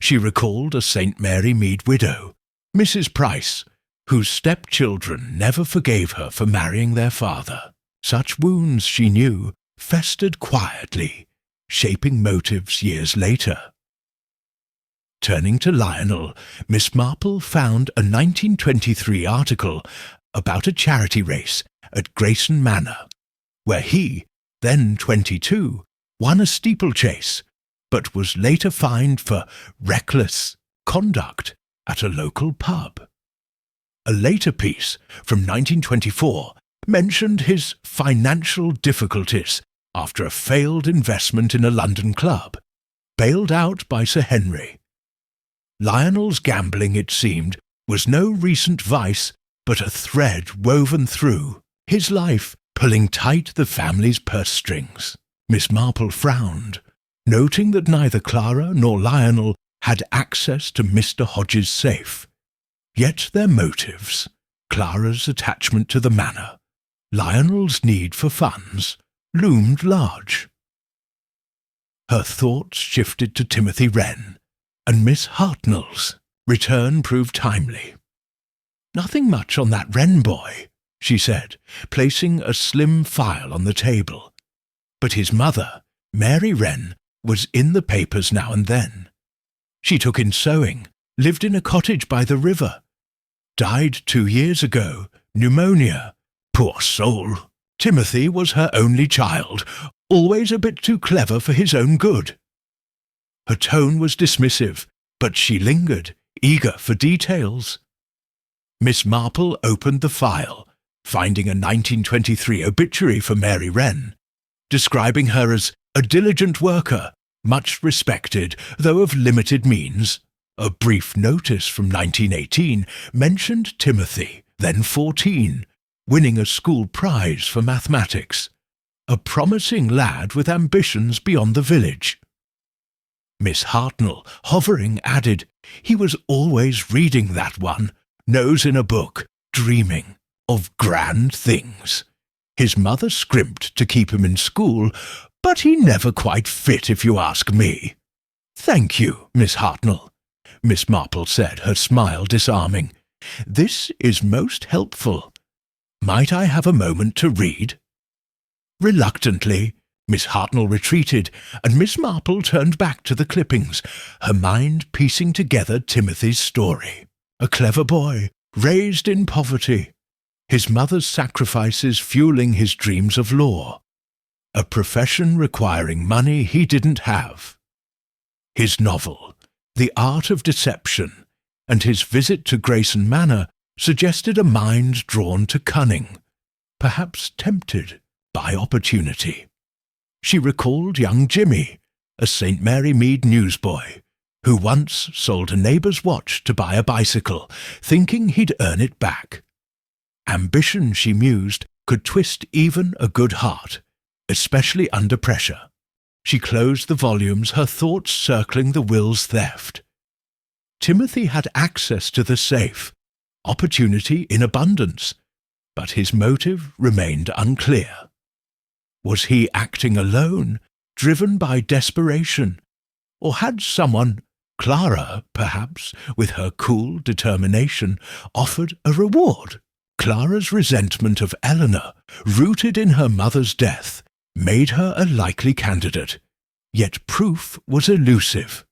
She recalled a St. Mary Mead widow, Mrs. Price, whose stepchildren never forgave her for marrying their father. Such wounds, she knew, festered quietly, shaping motives years later. Turning to Lionel, Miss Marple found a 1923 article about a charity race at Grayson Manor, where he, then 22, won a steeplechase, but was later fined for reckless conduct at a local pub. A later piece, from 1924, mentioned his financial difficulties after a failed investment in a London club, bailed out by Sir Henry. Lionel's gambling, it seemed, was no recent vice, but a thread woven through his life, pulling tight the family's purse strings. Miss Marple frowned, noting that neither Clara nor Lionel had access to Mr. Hodges' safe. Yet their motives, Clara's attachment to the manor, Lionel's need for funds, loomed large. Her thoughts shifted to Timothy Wren, and Miss Hartnell's return proved timely. "Nothing much on that Wren boy," she said, placing a slim file on the table. But his mother, Mary Wren, was in the papers now and then. She took in sewing, lived in a cottage by the river. Died 2 years ago, pneumonia. Poor soul. Timothy was her only child, always a bit too clever for his own good. Her tone was dismissive, but she lingered, eager for details. Miss Marple opened the file, finding a 1923 obituary for Mary Wren, describing her as a diligent worker, much respected, though of limited means. A brief notice from 1918 mentioned Timothy, then 14, winning a school prize for mathematics, a promising lad with ambitions beyond the village. Miss Hartnell, hovering, added, "He was always reading that one, nose in a book, dreaming of grand things. His mother scrimped to keep him in school, but he never quite fit, if you ask me." "Thank you, Miss Hartnell," Miss Marple said, her smile disarming. "This is most helpful. Might I have a moment to read?" Reluctantly, Miss Hartnell retreated, and Miss Marple turned back to the clippings, her mind piecing together Timothy's story. A clever boy, raised in poverty, his mother's sacrifices fueling his dreams of law, a profession requiring money he didn't have. His novel, The Art of Deception, and his visit to Grayson Manor suggested a mind drawn to cunning, perhaps tempted by opportunity. She recalled young Jimmy, a St. Mary Mead newsboy, who once sold a neighbour's watch to buy a bicycle, thinking he'd earn it back. Ambition, she mused, could twist even a good heart, especially under pressure. She closed the volumes, her thoughts circling the will's theft. Timothy had access to the safe, opportunity in abundance, but his motive remained unclear. Was he acting alone, driven by desperation, or had someone, Clara perhaps, with her cool determination, offered a reward? Clara's resentment of Eleanor, rooted in her mother's death, made her a likely candidate, yet proof was elusive.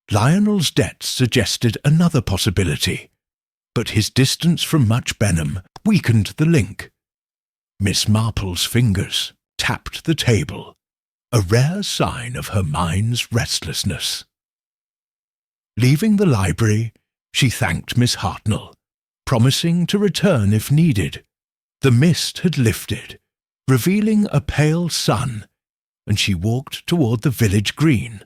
Lionel's debts suggested another possibility, but his distance from Much Benham weakened the link. Miss Marple's fingers tapped the table, a rare sign of her mind's restlessness. Leaving the library, she thanked Miss Hartnell, promising to return if needed. The mist had lifted, revealing a pale sun, and she walked toward the village green,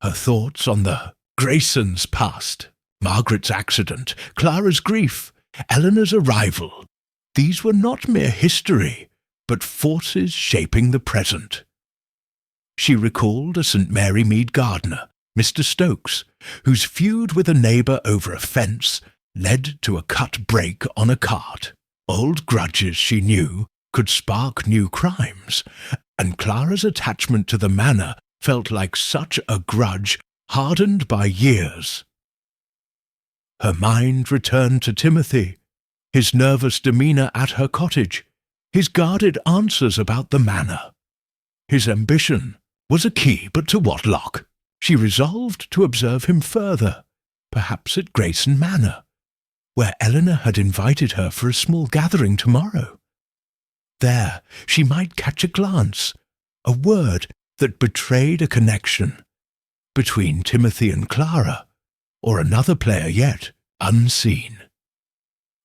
her thoughts on the Graysons past, Margaret's accident, Clara's grief, Eleanor's arrival. These were not mere history, but forces shaping the present. She recalled a St. Mary Mead gardener, Mr. Stokes, whose feud with a neighbour over a fence led to a cut break on a cart. Old grudges, she knew, could spark new crimes, and Clara's attachment to the manor felt like such a grudge hardened by years. Her mind returned to Timothy, his nervous demeanour at her cottage, his guarded answers about the manor. His ambition was a key, but to what lock? She resolved to observe him further, perhaps at Grayson Manor, where Eleanor had invited her for a small gathering tomorrow. There she might catch a glance, a word that betrayed a connection between Timothy and Clara, or another player yet, unseen.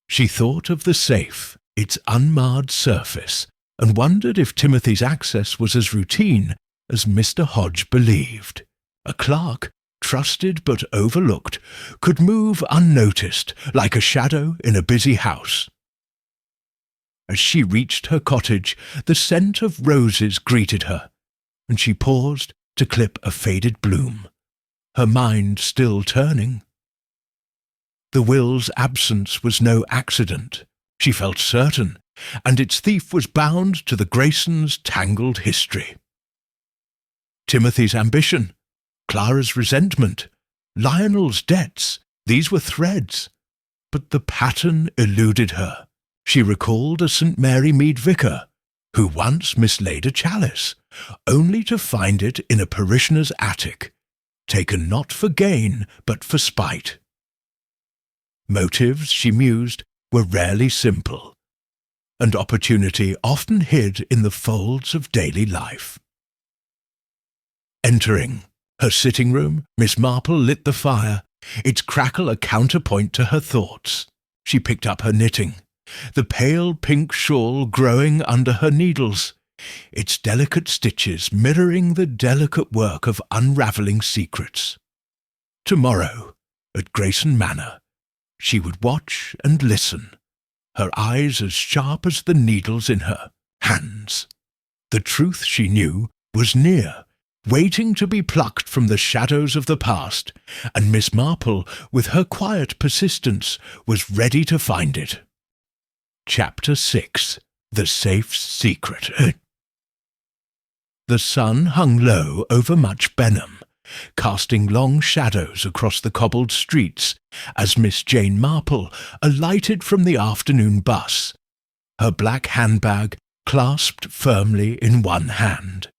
She thought of the safe, its unmarred surface, and wondered if Timothy's access was as routine as Mr. Hodge believed. A clerk, trusted but overlooked, could move unnoticed, like a shadow in a busy house. As she reached her cottage, the scent of roses greeted her, and she paused to clip a faded bloom, her mind still turning. The will's absence was no accident, she felt certain, and its thief was bound to the Graysons' tangled history. Timothy's ambition, Clara's resentment, Lionel's debts, these were threads, but the pattern eluded her. She recalled a St. Mary Mead vicar, who once mislaid a chalice, only to find it in a parishioner's attic, taken not for gain but for spite. Motives, she mused, were rarely simple, and opportunity often hid in the folds of daily life. Entering her sitting room, Miss Marple lit the fire, its crackle a counterpoint to her thoughts. She picked up her knitting, the pale pink shawl growing under her needles, its delicate stitches mirroring the delicate work of unravelling secrets. Tomorrow, at Grayson Manor, she would watch and listen, her eyes as sharp as the needles in her hands. The truth, she knew, was near, waiting to be plucked from the shadows of the past, and Miss Marple, with her quiet persistence, was ready to find it. Chapter 6. The Safe's Secret. The sun hung low over Much Benham, casting long shadows across the cobbled streets as Miss Jane Marple alighted from the afternoon bus, her black handbag clasped firmly in one hand.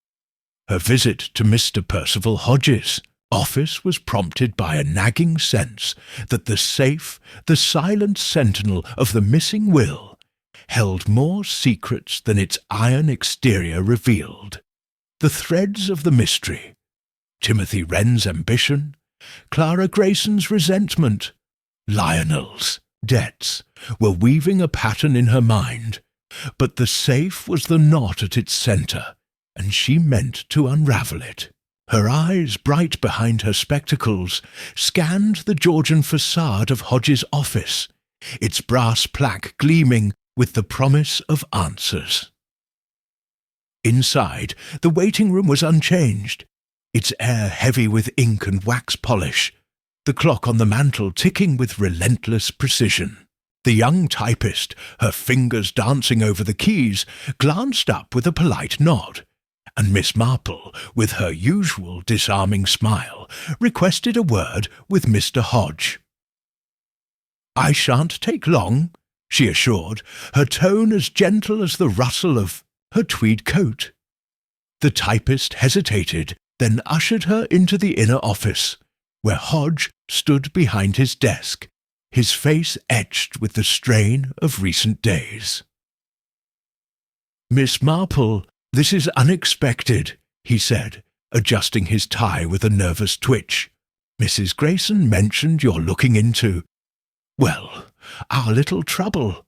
Her visit to Mr. Percival Hodges' office was prompted by a nagging sense that the safe, the silent sentinel of the missing will, held more secrets than its iron exterior revealed. The threads of the mystery, Timothy Wren's ambition, Clara Grayson's resentment, Lionel's debts, were weaving a pattern in her mind, but the safe was the knot at its centre, and she meant to unravel it. Her eyes, bright behind her spectacles, scanned the Georgian facade of Hodge's office, its brass plaque gleaming with the promise of answers. Inside, the waiting room was unchanged, its air heavy with ink and wax polish, the clock on the mantel ticking with relentless precision. The young typist, her fingers dancing over the keys, glanced up with a polite nod, and Miss Marple, with her usual disarming smile, requested a word with Mr. Hodge. "I shan't take long," she assured, her tone as gentle as the rustle of her tweed coat. The typist hesitated, then ushered her into the inner office, where Hodge stood behind his desk, his face etched with the strain of recent days. "Miss Marple, this is unexpected," he said, adjusting his tie with a nervous twitch. "Mrs. Grayson mentioned you're looking into, well, our little trouble.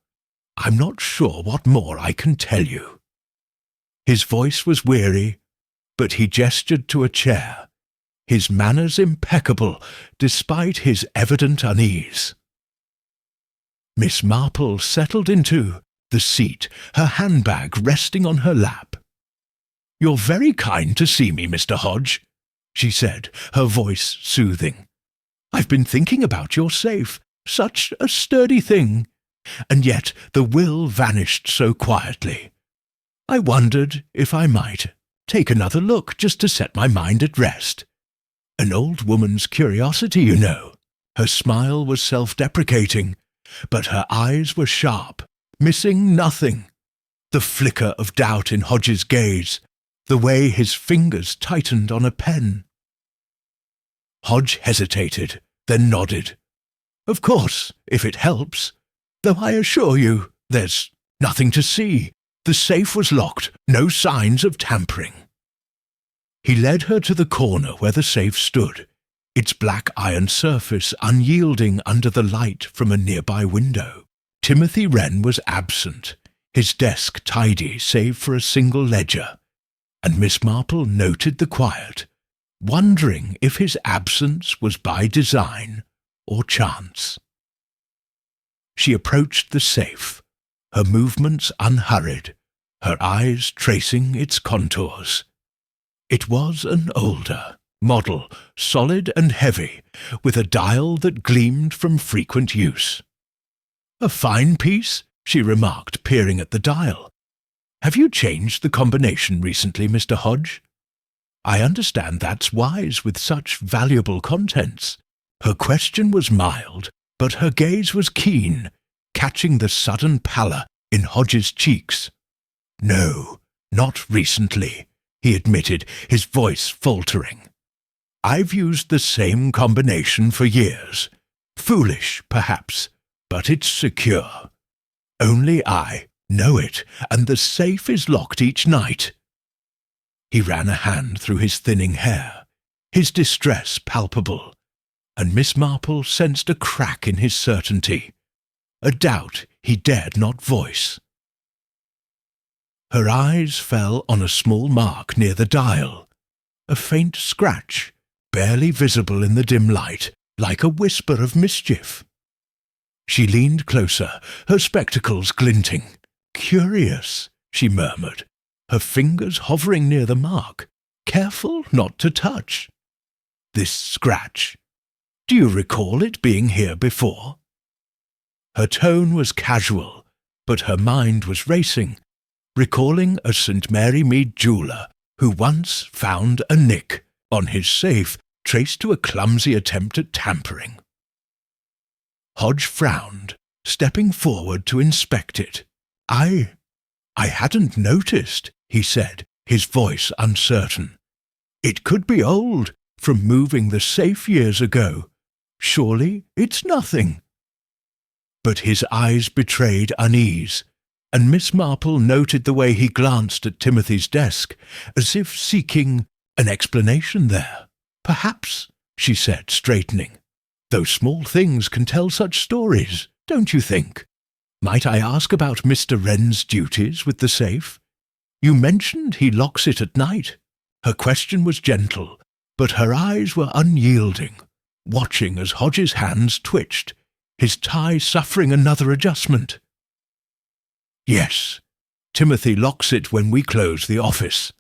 I'm not sure what more I can tell you." His voice was weary, but he gestured to a chair, his manners impeccable despite his evident unease. Miss Marple settled into the seat, her handbag resting on her lap. "You're very kind to see me, Mr. Hodge," she said, her voice soothing. "I've been thinking about your safe, such a sturdy thing, and yet the will vanished so quietly. I wondered if I might take another look just to set my mind at rest. An old woman's curiosity, you know." Her smile was self-deprecating, but her eyes were sharp, missing nothing. The flicker of doubt in Hodge's gaze, the way his fingers tightened on a pen. Hodge hesitated, then nodded. "Of course, if it helps, though I assure you there's nothing to see. The safe was locked, no signs of tampering." He led her to the corner where the safe stood, its black iron surface unyielding under the light from a nearby window. Timothy Wren was absent, his desk tidy save for a single ledger, and Miss Marple noted the quiet, wondering if his absence was by design or chance. She approached the safe, her movements unhurried, her eyes tracing its contours. It was an older model, solid and heavy, with a dial that gleamed from frequent use. "A fine piece," she remarked, peering at the dial. "Have you changed the combination recently, Mr. Hodge? I understand that's wise with such valuable contents." Her question was mild, but her gaze was keen, catching the sudden pallor in Hodge's cheeks. "No, not recently," he admitted, his voice faltering. "I've used the same combination for years. Foolish, perhaps, but it's secure. Only I know it, and the safe is locked each night." He ran a hand through his thinning hair, his distress palpable, and Miss Marple sensed a crack in his certainty, a doubt he dared not voice. Her eyes fell on a small mark near the dial, a faint scratch, barely visible in the dim light, like a whisper of mischief. She leaned closer, her spectacles glinting. "Curious," she murmured, her fingers hovering near the mark, careful not to touch. "This scratch. Do you recall it being here before?" Her tone was casual, but her mind was racing, recalling a St. Mary Mead jeweller who once found a nick on his safe traced to a clumsy attempt at tampering. Hodge frowned, stepping forward to inspect it. I hadn't noticed," he said, his voice uncertain. "It could be old, from moving the safe years ago. Surely it's nothing." But his eyes betrayed unease, and Miss Marple noted the way he glanced at Timothy's desk, as if seeking an explanation there. "Perhaps," she said, straightening. "Those small things can tell such stories, don't you think? Might I ask about Mr. Wren's duties with the safe? You mentioned he locks it at night." Her question was gentle, but her eyes were unyielding, watching as Hodge's hands twitched, his tie suffering another adjustment. "Yes, Timothy locks it when we close the office,"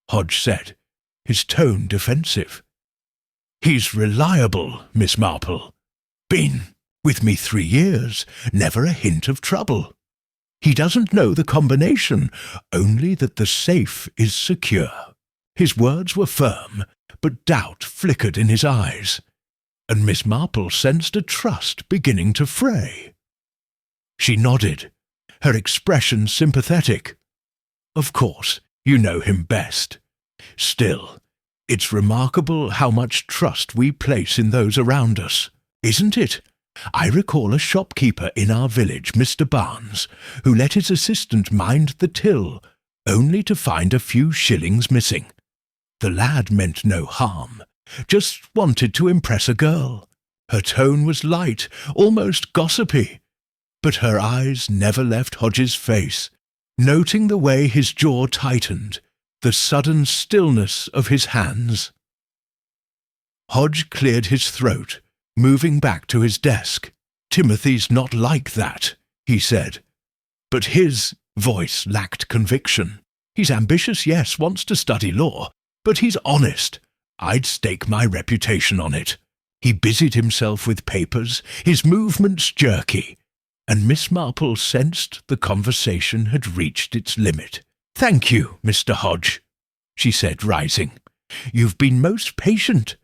Hodge said, his tone defensive. "He's reliable, Miss Marple. Been with me 3 years, never a hint of trouble. He doesn't know the combination, only that the safe is secure." His words were firm, but doubt flickered in his eyes, and Miss Marple sensed a trust beginning to fray. She nodded, her expression sympathetic. "Of course, you know him best. Still, it's remarkable how much trust we place in those around us, isn't it? I recall a shopkeeper in our village, Mr. Barnes, who let his assistant mind the till, only to find a few shillings missing. The lad meant no harm, just wanted to impress a girl. Her tone was light, almost gossipy, but her eyes never left Hodge's face, noting the way his jaw tightened, the sudden stillness of his hands. Hodge cleared his throat, moving back to his desk. "Timothy's not like that," he said, but his voice lacked conviction. "He's ambitious, yes, wants to study law, but he's honest. I'd stake my reputation on it. He busied himself with papers, his movements jerky, and Miss Marple sensed the conversation had reached its limit. "Thank you, Mr. Hodge," she said, rising. "You've been most patient.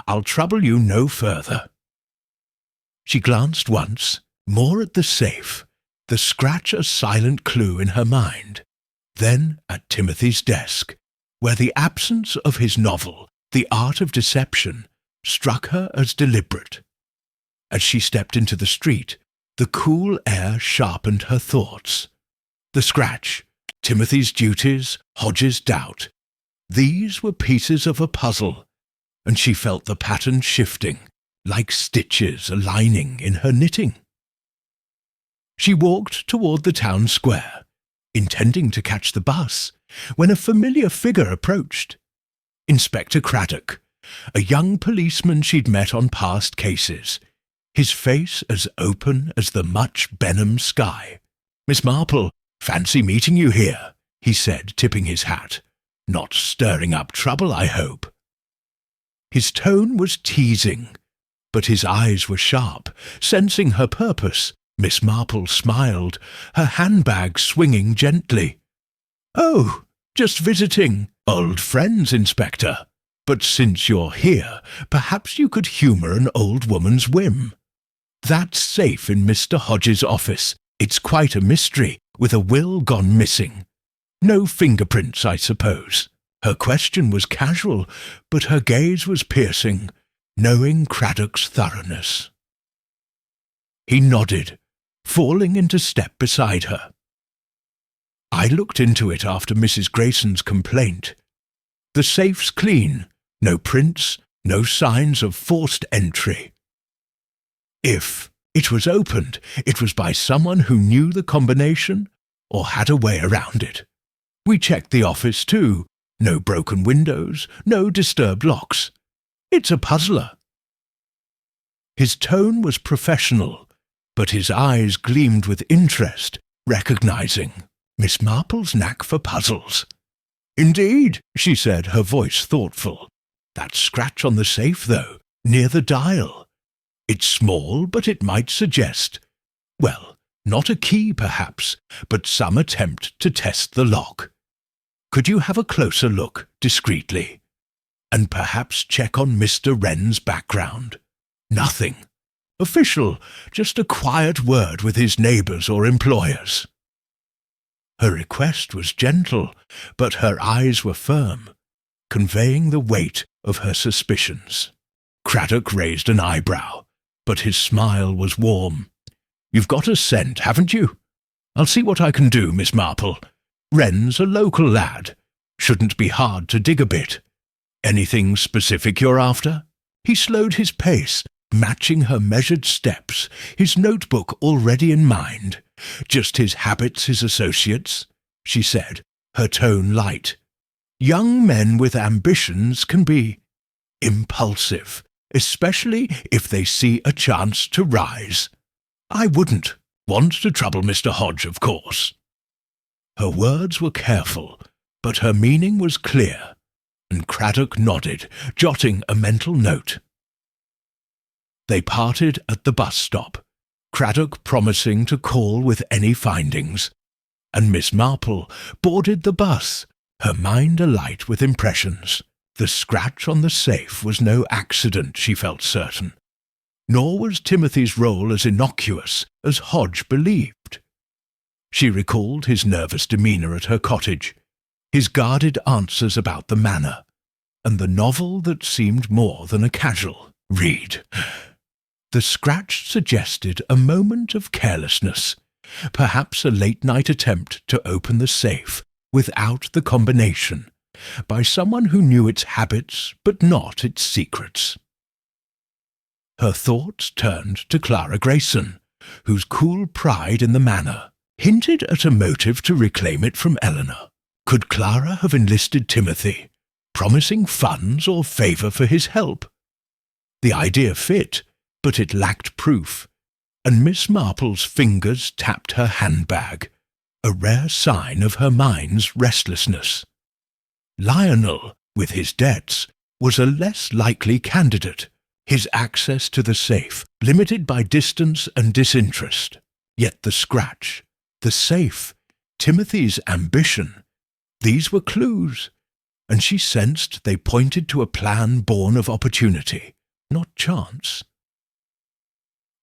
I'll trouble you no further." She glanced once, more at the safe, the scratch a silent clue in her mind, then at Timothy's desk, where the absence of his novel, The Art of Deception, struck her as deliberate. As she stepped into the street, the cool air sharpened her thoughts. The scratch, Timothy's duties, Hodge's doubt, these were pieces of a puzzle, and she felt the pattern shifting, like stitches aligning in her knitting. She walked toward the town square, intending to catch the bus, when a familiar figure approached. Inspector Craddock, a young policeman she'd met on past cases, his face as open as the much Benham sky. "Miss Marple, fancy meeting you here," he said, tipping his hat. "Not stirring up trouble, I hope." His tone was teasing, but his eyes were sharp, sensing her purpose. Miss Marple smiled, her handbag swinging gently. "Oh, just visiting. Old friends, Inspector. But since you're here, perhaps you could humour an old woman's whim. That safe in Mr. Hodge's office, it's quite a mystery, with a will gone missing. No fingerprints, I suppose." Her question was casual, but her gaze was piercing, knowing Craddock's thoroughness. He nodded, falling into step beside her. "I looked into it after Mrs. Grayson's complaint. The safe's clean, no prints, no signs of forced entry. If it was opened, it was by someone who knew the combination or had a way around it. We checked the office too. No broken windows, no disturbed locks. It's a puzzler." His tone was professional, but his eyes gleamed with interest, recognizing Miss Marple's knack for puzzles. "Indeed," she said, her voice thoughtful. "That scratch on the safe, though, near the dial. It's small, but it might suggest, well, not a key perhaps, but some attempt to test the lock. Could you have a closer look, discreetly? And perhaps check on Mr. Wren's background? Nothing official, just a quiet word with his neighbours or employers." Her request was gentle, but her eyes were firm, conveying the weight of her suspicions. Craddock raised an eyebrow, but his smile was warm. "You've got a scent, haven't you? I'll see what I can do, Miss Marple. Wren's a local lad. Shouldn't be hard to dig a bit. Anything specific you're after?" He slowed his pace, matching her measured steps, his notebook already in mind. "Just his habits, his associates," she said, her tone light. Young men with ambitions can be impulsive, especially if they see a chance to rise. I wouldn't want to trouble Mr. Hodge, of course. Her words were careful, but her meaning was clear, and Craddock nodded, jotting a mental note. They parted at the bus stop, Craddock promising to call with any findings, and Miss Marple boarded the bus, her mind alight with impressions. The scratch on the safe was no accident, she felt certain, nor was Timothy's role as innocuous as Hodge believed. She recalled his nervous demeanour at her cottage, his guarded answers about the manor, and the novel that seemed more than a casual read. The scratch suggested a moment of carelessness, perhaps a late-night attempt to open the safe without the combination, by someone who knew its habits but not its secrets. Her thoughts turned to Clara Grayson, whose cool pride in the manor hinted at a motive to reclaim it from Eleanor. Could Clara have enlisted Timothy, promising funds or favour for his help? The idea fit, but it lacked proof, and Miss Marple's fingers tapped her handbag, a rare sign of her mind's restlessness. Lionel, with his debts, was a less likely candidate, his access to the safe limited by distance and disinterest. Yet the scratch, the safe, Timothy's ambition, these were clues, and she sensed they pointed to a plan born of opportunity, not chance.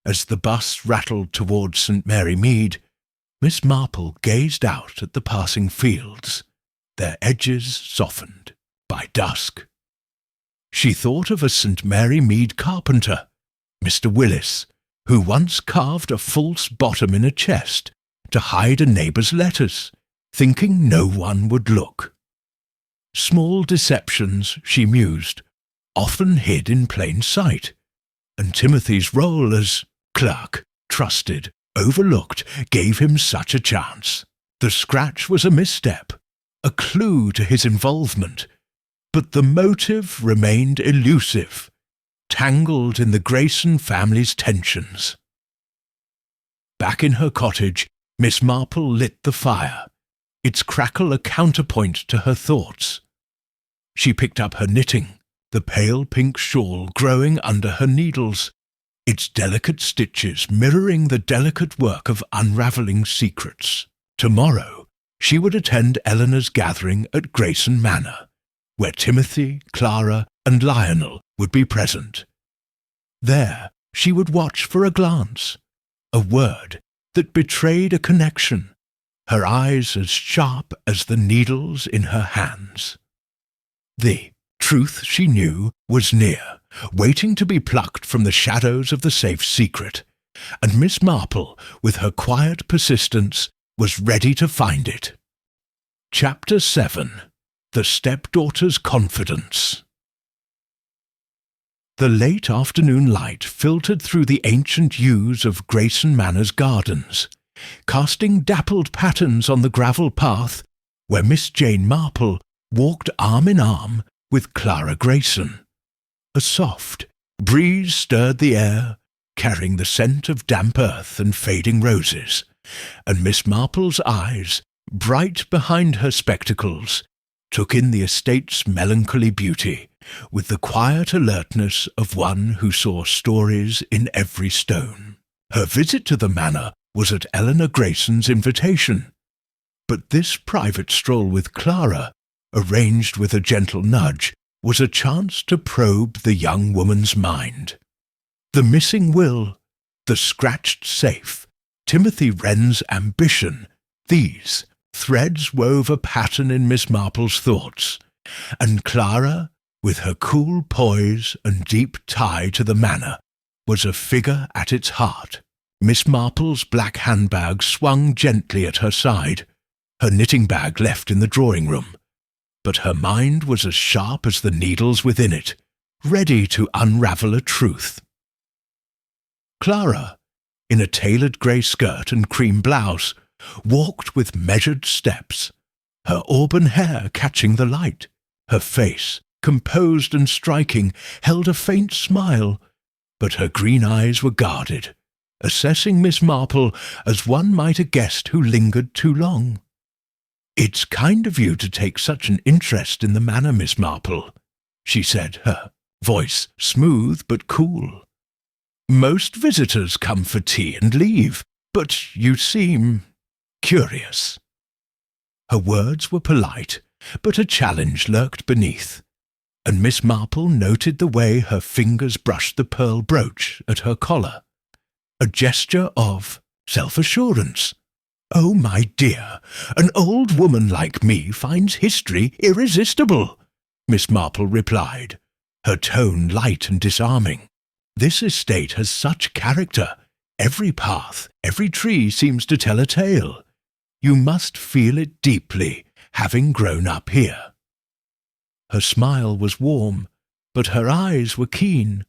As the bus rattled towards St. Mary Mead, Miss Marple gazed out at the passing fields, their edges softened by dusk. She thought of a St. Mary Mead carpenter, Mr. Willis, who once carved a false bottom in a chest to hide a neighbour's letters, thinking no one would look. Small deceptions, she mused, often hid in plain sight, and Timothy's role as clerk, trusted, overlooked, gave him such a chance. The scratch was a misstep, a clue to his involvement, but the motive remained elusive, tangled in the Grayson family's tensions. Back in her cottage, Miss Marple lit the fire, its crackle a counterpoint to her thoughts. She picked up her knitting, the pale pink shawl growing under her needles, its delicate stitches mirroring the delicate work of unravelling secrets. Tomorrow she would attend Eleanor's gathering at Grayson Manor, where Timothy, Clara, and Lionel would be present. There she would watch for a glance, a word that betrayed a connection, her eyes as sharp as the needles in her hands. The truth, she knew, was near, waiting to be plucked from the shadows of the safe secret, and Miss Marple, with her quiet persistence, was ready to find it. Chapter 7. The Stepdaughter's Confidence. The late afternoon light filtered through the ancient yews of Grayson Manor's gardens, casting dappled patterns on the gravel path where Miss Jane Marple walked arm in arm with Clara Grayson. A soft breeze stirred the air, carrying the scent of damp earth and fading roses, and Miss Marple's eyes, bright behind her spectacles, took in the estate's melancholy beauty with the quiet alertness of one who saw stories in every stone. Her visit to the manor was at Eleanor Grayson's invitation, but this private stroll with Clara, arranged with a gentle nudge, was a chance to probe the young woman's mind. The missing will, the scratched safe, Timothy Wren's ambition, these threads wove a pattern in Miss Marple's thoughts, and Clara, with her cool poise and deep tie to the manor, was a figure at its heart. Miss Marple's black handbag swung gently at her side, her knitting bag left in the drawing-room, but her mind was as sharp as the needles within it, ready to unravel a truth. Clara, in a tailored grey skirt and cream blouse, walked with measured steps, her auburn hair catching the light. Her face, composed and striking, held a faint smile, but her green eyes were guarded, assessing Miss Marple as one might a guest who lingered too long. "It's kind of you to take such an interest in the manor, Miss Marple," she said, her voice smooth but cool. "Most visitors come for tea and leave, but you seem curious." Her words were polite, but a challenge lurked beneath, and Miss Marple noted the way her fingers brushed the pearl brooch at her collar, a gesture of self-assurance. "Oh, my dear, an old woman like me finds history irresistible," Miss Marple replied, her tone light and disarming. "This estate has such character. Every path, every tree seems to tell a tale. You must feel it deeply, having grown up here." Her smile was warm, but her eyes were keen,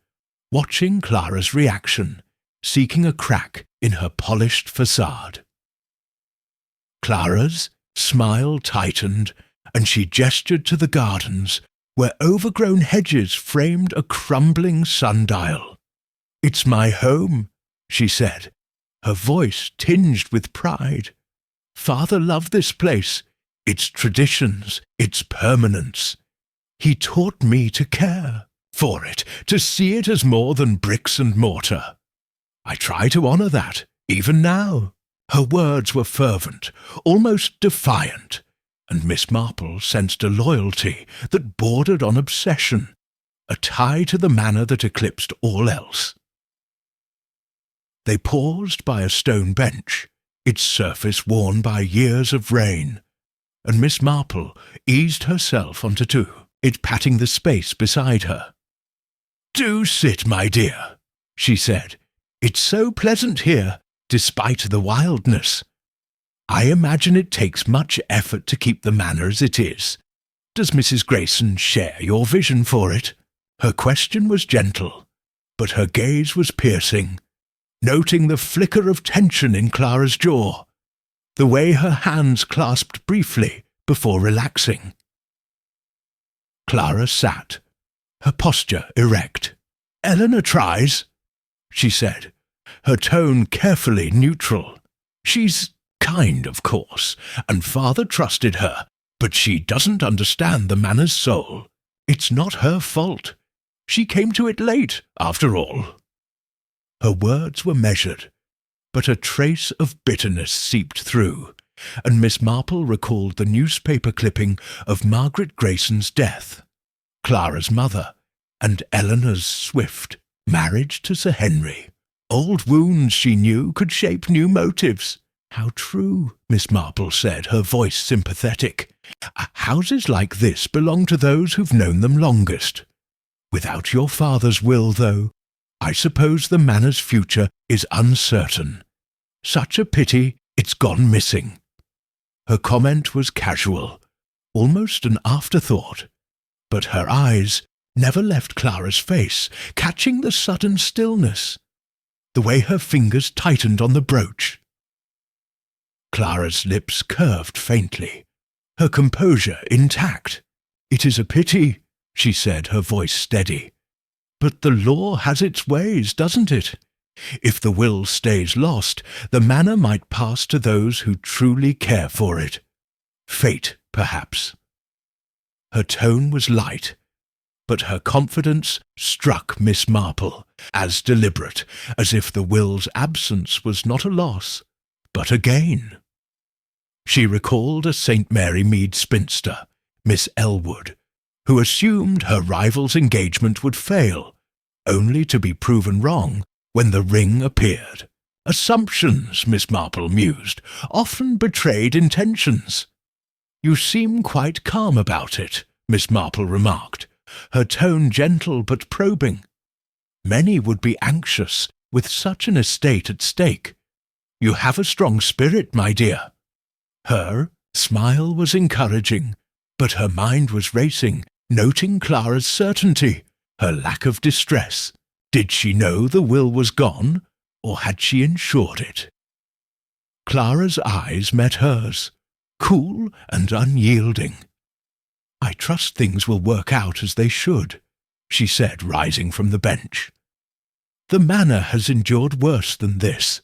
watching Clara's reaction, seeking a crack in her polished facade. Clara's smile tightened, and she gestured to the gardens, where overgrown hedges framed a crumbling sundial. "It's my home," she said, her voice tinged with pride. "Father loved this place, its traditions, its permanence. He taught me to care for it, to see it as more than bricks and mortar. I try to honour that, even now." Her words were fervent, almost defiant, and Miss Marple sensed a loyalty that bordered on obsession, a tie to the manor that eclipsed all else. They paused by a stone bench, its surface worn by years of rain, and Miss Marple eased herself onto it, patting the space beside her. "Do sit, my dear," she said. "It's so pleasant here, despite the wildness. I imagine it takes much effort to keep the manor as it is. Does Mrs. Grayson share your vision for it?" Her question was gentle, but her gaze was piercing, noting the flicker of tension in Clara's jaw, the way her hands clasped briefly before relaxing. Clara sat, her posture erect. "Eleanor tries," she said, her tone carefully neutral. "She's kind, of course, and Father trusted her, but she doesn't understand the manor's soul. It's not her fault. She came to it late, after all." Her words were measured, but a trace of bitterness seeped through, and Miss Marple recalled the newspaper clipping of Margaret Grayson's death, Clara's mother, and Eleanor's swift marriage to Sir Henry. Old wounds, she knew, could shape new motives. "How true," Miss Marple said, her voice sympathetic. "Houses like this belong to those who've known them longest. Without your father's will, though, I suppose the manor's future is uncertain. Such a pity it's gone missing." Her comment was casual, almost an afterthought, but her eyes never left Clara's face, catching the sudden stillness, the way her fingers tightened on the brooch. Clara's lips curved faintly, her composure intact. "It is a pity," she said, her voice steady. "But the law has its ways, doesn't it? If the will stays lost, the manor might pass to those who truly care for it. Fate, perhaps." Her tone was light, but her confidence struck Miss Marple, as deliberate, as if the will's absence was not a loss, but a gain. She recalled a St. Mary Mead spinster, Miss Elwood, who assumed her rival's engagement would fail, only to be proven wrong when the ring appeared. Assumptions, Miss Marple mused, often betrayed intentions. "You seem quite calm about it," Miss Marple remarked, her tone gentle but probing. "Many would be anxious with such an estate at stake. You have a strong spirit, my dear." Her smile was encouraging, but her mind was racing, noting Clara's certainty, her lack of distress. Did she know the will was gone, or had she ensured it? Clara's eyes met hers, cool and unyielding. "I trust things will work out as they should," she said, rising from the bench. "The manor has endured worse than this.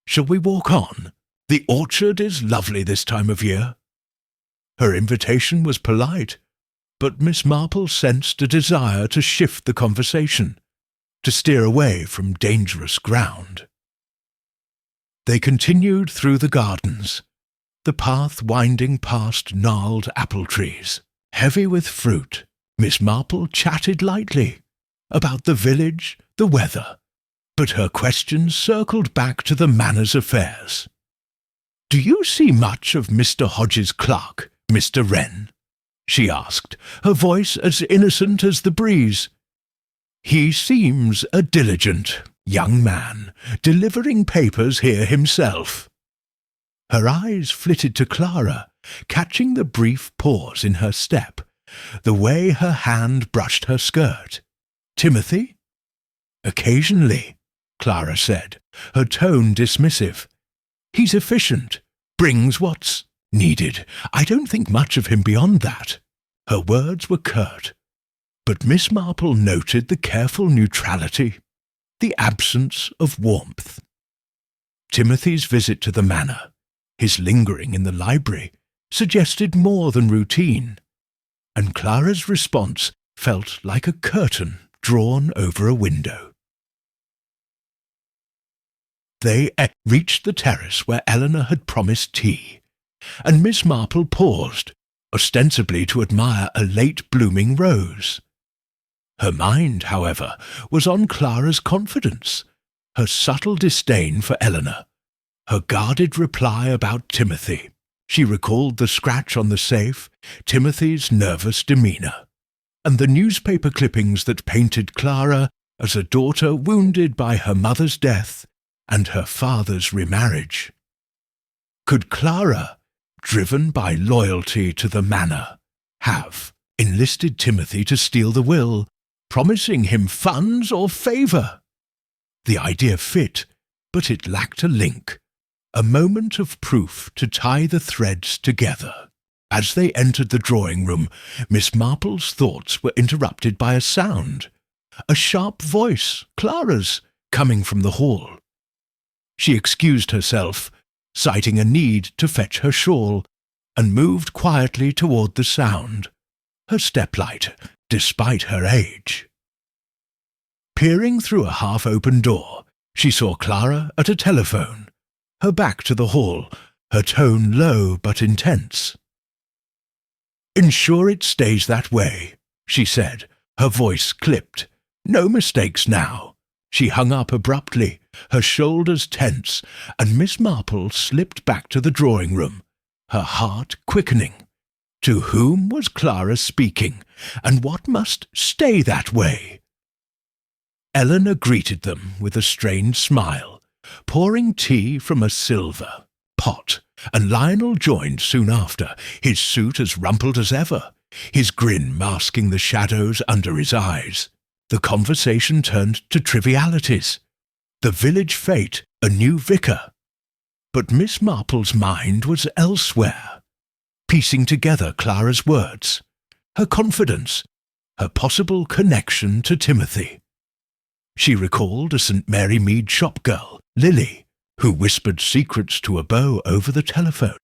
Shall we walk on? The orchard is lovely this time of year." Her invitation was polite, but Miss Marple sensed a desire to shift the conversation, to steer away from dangerous ground. They continued through the gardens, the path winding past gnarled apple trees. Heavy with fruit, Miss Marple chatted lightly about the village, the weather, but her questions circled back to the manor's affairs. "Do you see much of Mr. Hodges' clerk, Mr. Wren?" she asked, her voice as innocent as the breeze. "He seems a diligent young man, delivering papers here himself." Her eyes flitted to Clara, catching the brief pause in her step, the way her hand brushed her skirt. "Timothy?" "Occasionally," Clara said, her tone dismissive. "He's efficient, brings what's needed. I don't think much of him beyond that." Her words were curt, but Miss Marple noted the careful neutrality, the absence of warmth. Timothy's visit to the manor, his lingering in the library, suggested more than routine, and Clara's response felt like a curtain drawn over a window. They reached the terrace where Eleanor had promised tea, and Miss Marple paused, ostensibly to admire a late-blooming rose. Her mind, however, was on Clara's confidence, her subtle disdain for Eleanor, her guarded reply about Timothy. She recalled the scratch on the safe, Timothy's nervous demeanour, and the newspaper clippings that painted Clara as a daughter wounded by her mother's death and her father's remarriage. Could Clara, driven by loyalty to the manor, have enlisted Timothy to steal the will, promising him funds or favour? The idea fit, but it lacked a link, a moment of proof to tie the threads together. As they entered the drawing-room, Miss Marple's thoughts were interrupted by a sound, a sharp voice, Clara's, coming from the hall. She excused herself, citing a need to fetch her shawl, and moved quietly toward the sound, her step light, despite her age. Peering through a half-open door, she saw Clara at a telephone, her back to the hall, her tone low but intense. "Ensure it stays that way," she said, her voice clipped. "No mistakes now." She hung up abruptly, her shoulders tense, and Miss Marple slipped back to the drawing-room, her heart quickening. To whom was Clara speaking, and what must stay that way? Eleanor greeted them with a strained smile, pouring tea from a silver pot, and Lionel joined soon after, his suit as rumpled as ever, his grin masking the shadows under his eyes. The conversation turned to trivialities. The village fete, a new vicar. But Miss Marple's mind was elsewhere, piecing together Clara's words, her confidence, her possible connection to Timothy. She recalled a St. Mary Mead shopgirl, Lily, who whispered secrets to a beau over the telephone,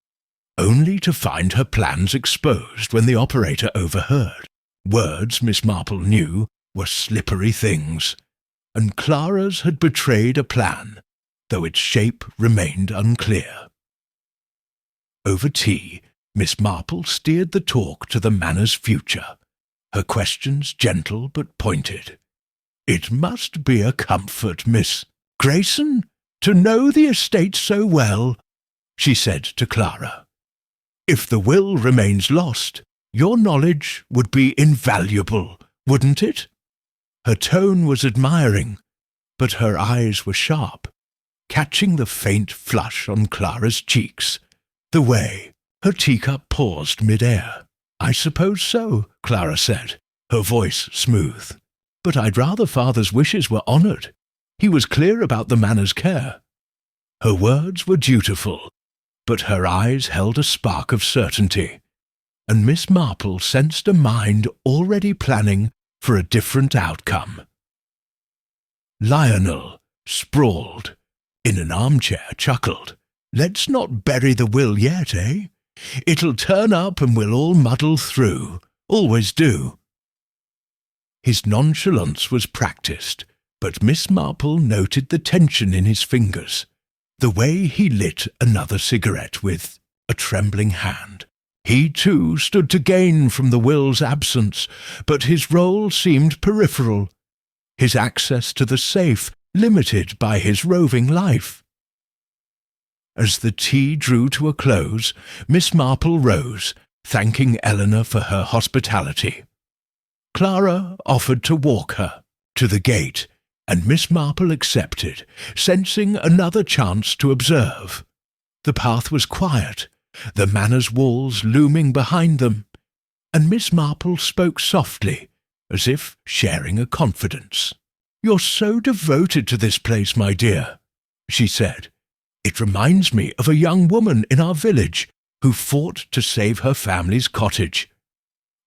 only to find her plans exposed when the operator overheard. Words, Miss Marple knew, were slippery things, and Clara's had betrayed a plan, though its shape remained unclear. Over tea, Miss Marple steered the talk to the manor's future, her questions gentle but pointed. "It must be a comfort, Miss Grayson, to know the estate so well," she said to Clara. "If the will remains lost, your knowledge would be invaluable, wouldn't it?" Her tone was admiring, but her eyes were sharp, catching the faint flush on Clara's cheeks, the way her teacup paused mid-air. "I suppose so," Clara said, her voice smooth. "But I'd rather father's wishes were honoured. He was clear about the manor's care." Her words were dutiful, but her eyes held a spark of certainty, and Miss Marple sensed a mind already planning for a different outcome. Lionel, sprawled in an armchair, chuckled. "Let's not bury the will yet, eh? It'll turn up and we'll all muddle through. Always do." His nonchalance was practised, but Miss Marple noted the tension in his fingers, the way he lit another cigarette with a trembling hand. He, too, stood to gain from the will's absence, but his role seemed peripheral, his access to the safe limited by his roving life. As the tea drew to a close, Miss Marple rose, thanking Eleanor for her hospitality. Clara offered to walk her to the gate, and Miss Marple accepted, sensing another chance to observe. The path was quiet, the manor's walls looming behind them, and Miss Marple spoke softly, as if sharing a confidence. "You're so devoted to this place, my dear," she said. "It reminds me of a young woman in our village who fought to save her family's cottage.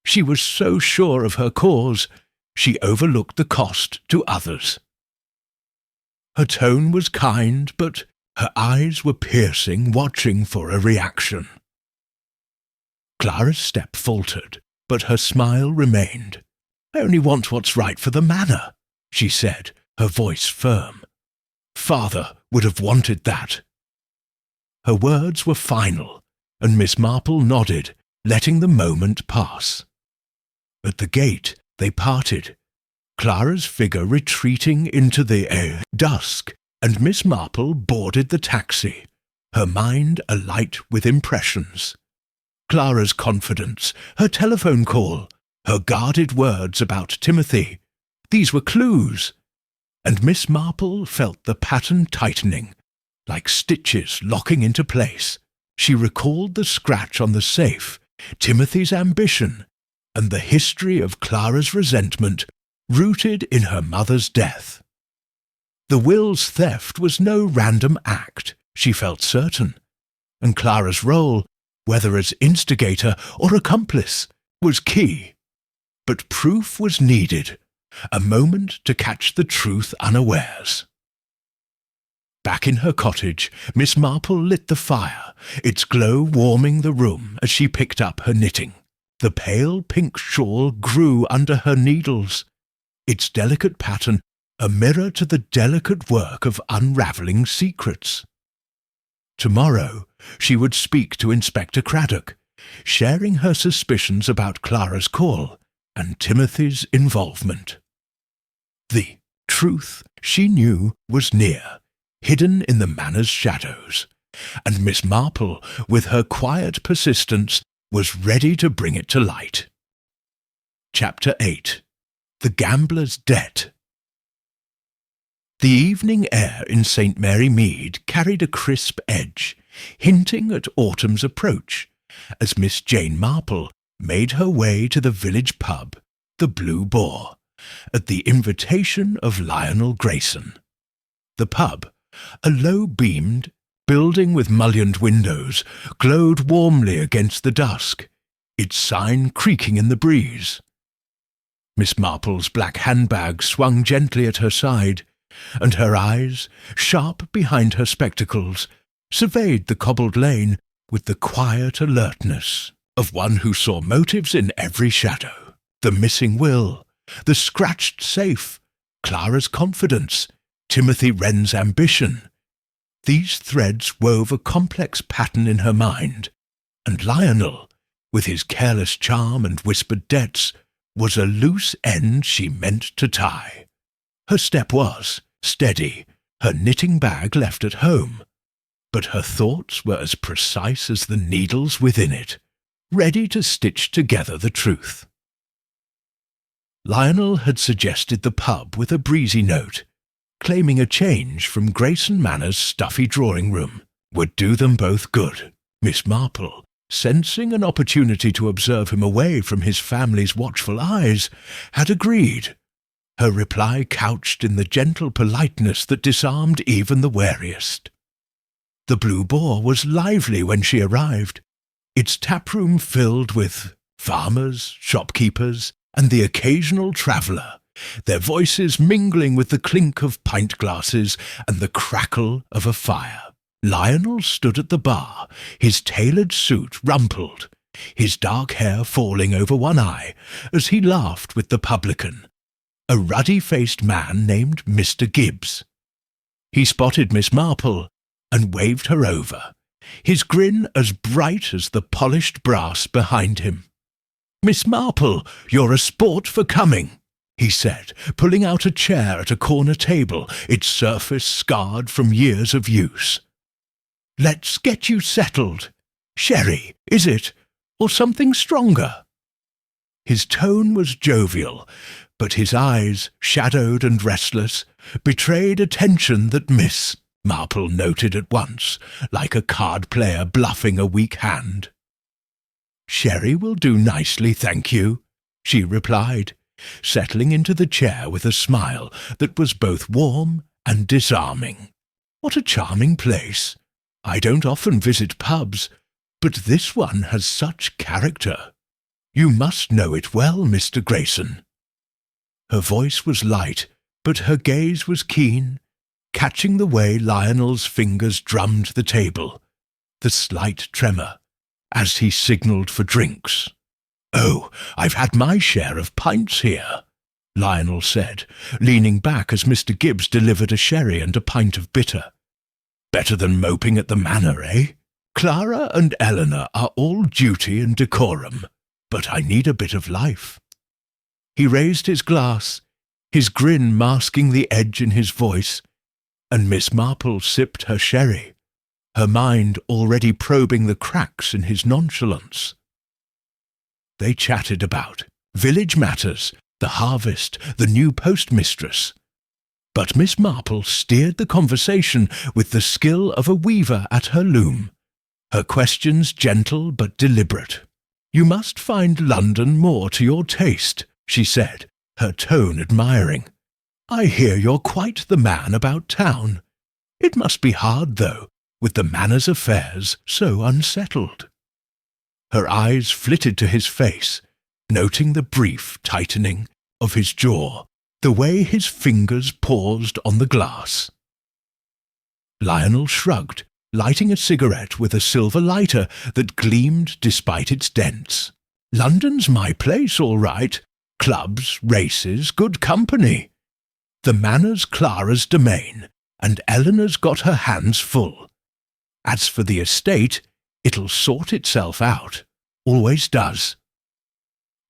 She was so sure of her cause, she overlooked the cost to others." Her tone was kind, but her eyes were piercing, watching for a reaction. Clara's step faltered, but her smile remained. "I only want what's right for the manor," she said, her voice firm. "Father would have wanted that." Her words were final, and Miss Marple nodded, letting the moment pass. At the gate they parted, Clara's figure retreating into the dusk, and Miss Marple boarded the taxi, her mind alight with impressions. Clara's confidence, her telephone call, her guarded words about Timothy, these were clues, and Miss Marple felt the pattern tightening, like stitches locking into place. She recalled the scratch on the safe, Timothy's ambition, and the history of Clara's resentment rooted in her mother's death. The will's theft was no random act, she felt certain, and Clara's role, whether as instigator or accomplice, was key. But proof was needed, a moment to catch the truth unawares. Back in her cottage, Miss Marple lit the fire, its glow warming the room as she picked up her knitting. The pale pink shawl grew under her needles, its delicate pattern a mirror to the delicate work of unravelling secrets. Tomorrow she would speak to Inspector Craddock, sharing her suspicions about Clara's call and Timothy's involvement. The truth, she knew, was near, hidden in the manor's shadows, and Miss Marple, with her quiet persistence, was ready to bring it to light. Chapter 8. The Gambler's Debt. The evening air in St. Mary Mead carried a crisp edge, hinting at autumn's approach, as Miss Jane Marple made her way to the village pub, the Blue Boar, at the invitation of Lionel Grayson. The pub, a low-beamed building with mullioned windows, glowed warmly against the dusk, its sign creaking in the breeze. Miss Marple's black handbag swung gently at her side, and her eyes, sharp behind her spectacles, surveyed the cobbled lane with the quiet alertness of one who saw motives in every shadow. The missing will, the scratched safe, Clara's confidence, Timothy Wren's ambition. These threads wove a complex pattern in her mind, and Lionel, with his careless charm and whispered debts, was a loose end she meant to tie. Her step was steady, her knitting bag left at home, but her thoughts were as precise as the needles within it, ready to stitch together the truth. Lionel had suggested the pub with a breezy note, claiming a change from Grayson Manor's stuffy drawing-room would do them both good. Miss Marple, sensing an opportunity to observe him away from his family's watchful eyes, had agreed, her reply couched in the gentle politeness that disarmed even the wariest. The Blue Boar was lively when she arrived, its taproom filled with farmers, shopkeepers, and the occasional traveller, their voices mingling with the clink of pint glasses and the crackle of a fire. Lionel stood at the bar, his tailored suit rumpled, his dark hair falling over one eye, as he laughed with the publican, a ruddy-faced man named Mr. Gibbs. He spotted Miss Marple and waved her over, his grin as bright as the polished brass behind him. "Miss Marple, you're a sport for coming," he said, pulling out a chair at a corner table, its surface scarred from years of use. "Let's get you settled. Sherry, is it, or something stronger?" His tone was jovial, but his eyes, shadowed and restless, betrayed a tension that Miss Marple noted at once, like a card player bluffing a weak hand. "Sherry will do nicely, thank you," she replied, settling into the chair with a smile that was both warm and disarming. "What a charming place! I don't often visit pubs, but this one has such character. You must know it well, Mr. Grayson." Her voice was light, but her gaze was keen, catching the way Lionel's fingers drummed the table, the slight tremor, as he signalled for drinks. "Oh, I've had my share of pints here," Lionel said, leaning back as Mr. Gibbs delivered a sherry and a pint of bitter. "Better than moping at the manor, eh? Clara and Eleanor are all duty and decorum, but I need a bit of life." He raised his glass, his grin masking the edge in his voice, and Miss Marple sipped her sherry, her mind already probing the cracks in his nonchalance. They chatted about village matters, the harvest, the new postmistress. But Miss Marple steered the conversation with the skill of a weaver at her loom, her questions gentle but deliberate. "You must find London more to your taste," she said, her tone admiring. "I hear you're quite the man about town. It must be hard, though, with the manor's affairs so unsettled." Her eyes flitted to his face, noting the brief tightening of his jaw, the way his fingers paused on the glass. Lionel shrugged, lighting a cigarette with a silver lighter that gleamed despite its dents. "London's my place, all right. Clubs, races, good company. The manor's Clara's domain, and Eleanor's got her hands full. As for the estate, it'll sort itself out. Always does."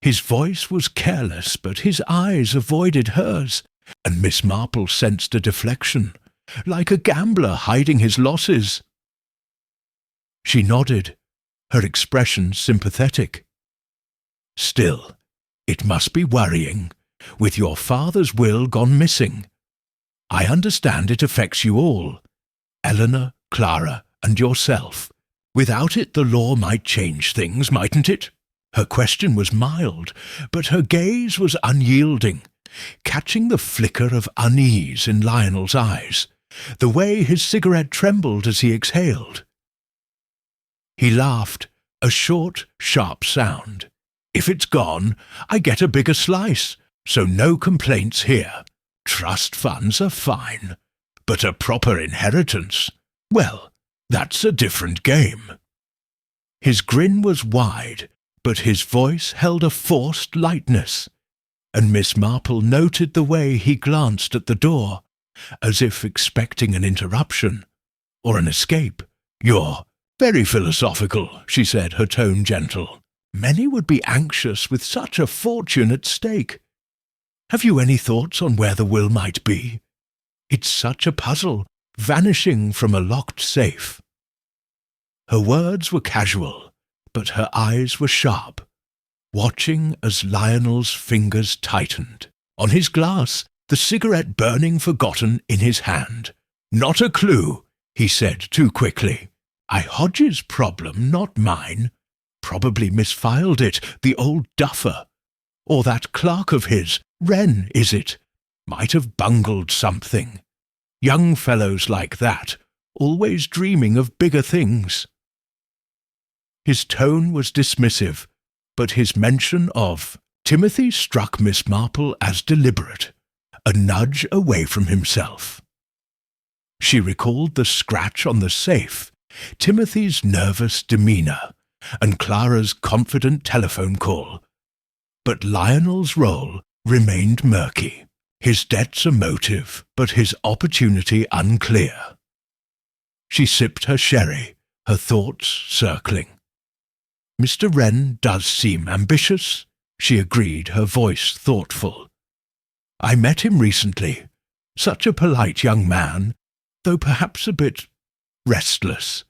His voice was careless, but his eyes avoided hers, and Miss Marple sensed a deflection, like a gambler hiding his losses. She nodded, her expression sympathetic. "Still, it must be worrying, with your father's will gone missing. I understand it affects you all, Eleanor, Clara, and yourself. Without it the law might change things, mightn't it?" Her question was mild, but her gaze was unyielding, catching the flicker of unease in Lionel's eyes, the way his cigarette trembled as he exhaled. He laughed, a short, sharp sound. "If it's gone, I get a bigger slice, so no complaints here. Trust funds are fine, but a proper inheritance, well, that's a different game." His grin was wide, but his voice held a forced lightness, and Miss Marple noted the way he glanced at the door, as if expecting an interruption, or an escape. "You're very philosophical," she said, her tone gentle. "Many would be anxious with such a fortune at stake. Have you any thoughts on where the will might be? It's such a puzzle, vanishing from a locked safe." Her words were casual, but her eyes were sharp, watching as Lionel's fingers tightened. On his glass, the cigarette burning forgotten in his hand. "Not a clue," he said too quickly. "Hodge's problem, not mine. Probably misfiled it, the old duffer. Or that clerk of his, Wren, is it? Might have bungled something. Young fellows like that always dreaming of bigger things. His tone was dismissive, but his mention of Timothy struck Miss Marple as deliberate, a nudge away from himself. She recalled the scratch on the safe, Timothy's nervous demeanour, and Clara's confident telephone call. But Lionel's role remained murky, his debts a motive, but his opportunity unclear. She sipped her sherry, her thoughts circling. "Mr. Wren does seem ambitious," she agreed, her voice thoughtful. "I met him recently. Such a polite young man, though perhaps a bit restless.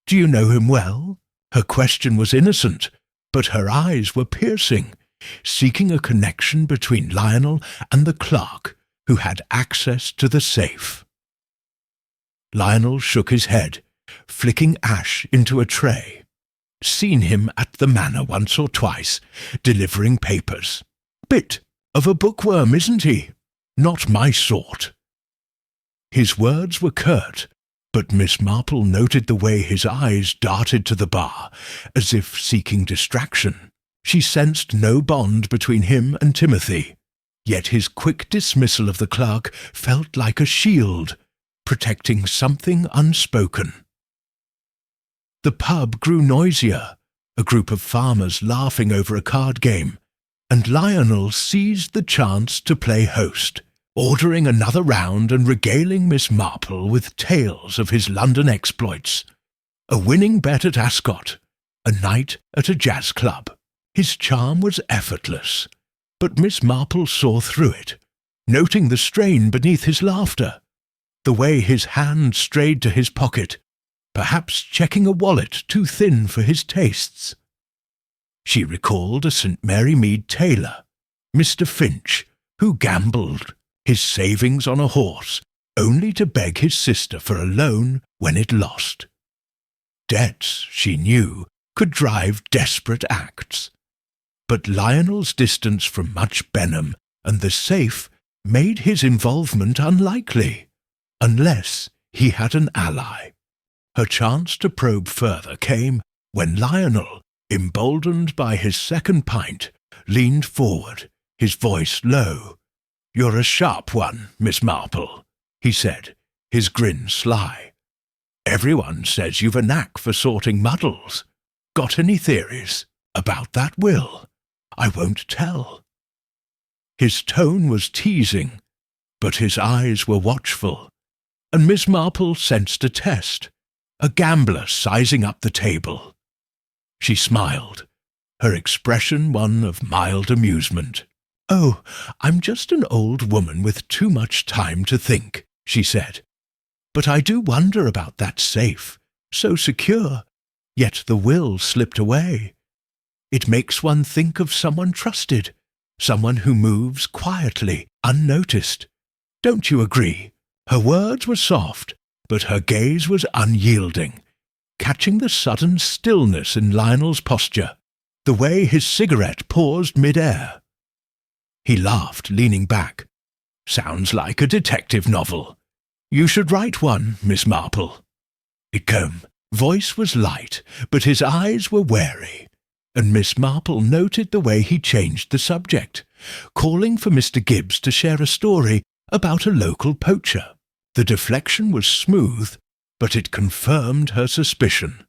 Do you know him well?" Her question was innocent, but her eyes were piercing, seeking a connection between Lionel and the clerk who had access to the safe. Lionel shook his head, flicking ash into a tray. "Seen him at the manor once or twice, delivering papers. Bit of a bookworm, isn't he? Not my sort." His words were curt, but Miss Marple noted the way his eyes darted to the bar, as if seeking distraction. She sensed no bond between him and Timothy, yet his quick dismissal of the clerk felt like a shield, protecting something unspoken. The pub grew noisier, a group of farmers laughing over a card game, and Lionel seized the chance to play host, ordering another round and regaling Miss Marple with tales of his London exploits. A winning bet at Ascot, a night at a jazz club. His charm was effortless, but Miss Marple saw through it, noting the strain beneath his laughter, the way his hand strayed to his pocket, perhaps checking a wallet too thin for his tastes. She recalled a St. Mary Mead tailor, Mr. Finch, who gambled, his savings on a horse, only to beg his sister for a loan when it lost. Debts, she knew, could drive desperate acts. But Lionel's distance from Much Benham and the safe made his involvement unlikely, unless he had an ally. Her chance to probe further came when Lionel, emboldened by his second pint, leaned forward, his voice low. "You're a sharp one, Miss Marple," he said, his grin sly. "Everyone says you've a knack for sorting muddles. Got any theories about that will? I won't tell." His tone was teasing, but his eyes were watchful, and Miss Marple sensed a test, a gambler sizing up the table. She smiled, her expression one of mild amusement. "Oh, I'm just an old woman with too much time to think," she said. "But I do wonder about that safe, so secure, yet the will slipped away. It makes one think of someone trusted, someone who moves quietly, unnoticed. Don't you agree?" Her words were soft, but her gaze was unyielding, catching the sudden stillness in Lionel's posture, the way his cigarette paused mid-air. He laughed, leaning back. "Sounds like a detective novel. You should write one, Miss Marple." Icombe. Voice was light, but his eyes were wary, and Miss Marple noted the way he changed the subject, calling for Mr. Gibbs to share a story about a local poacher. The deflection was smooth, but it confirmed her suspicion.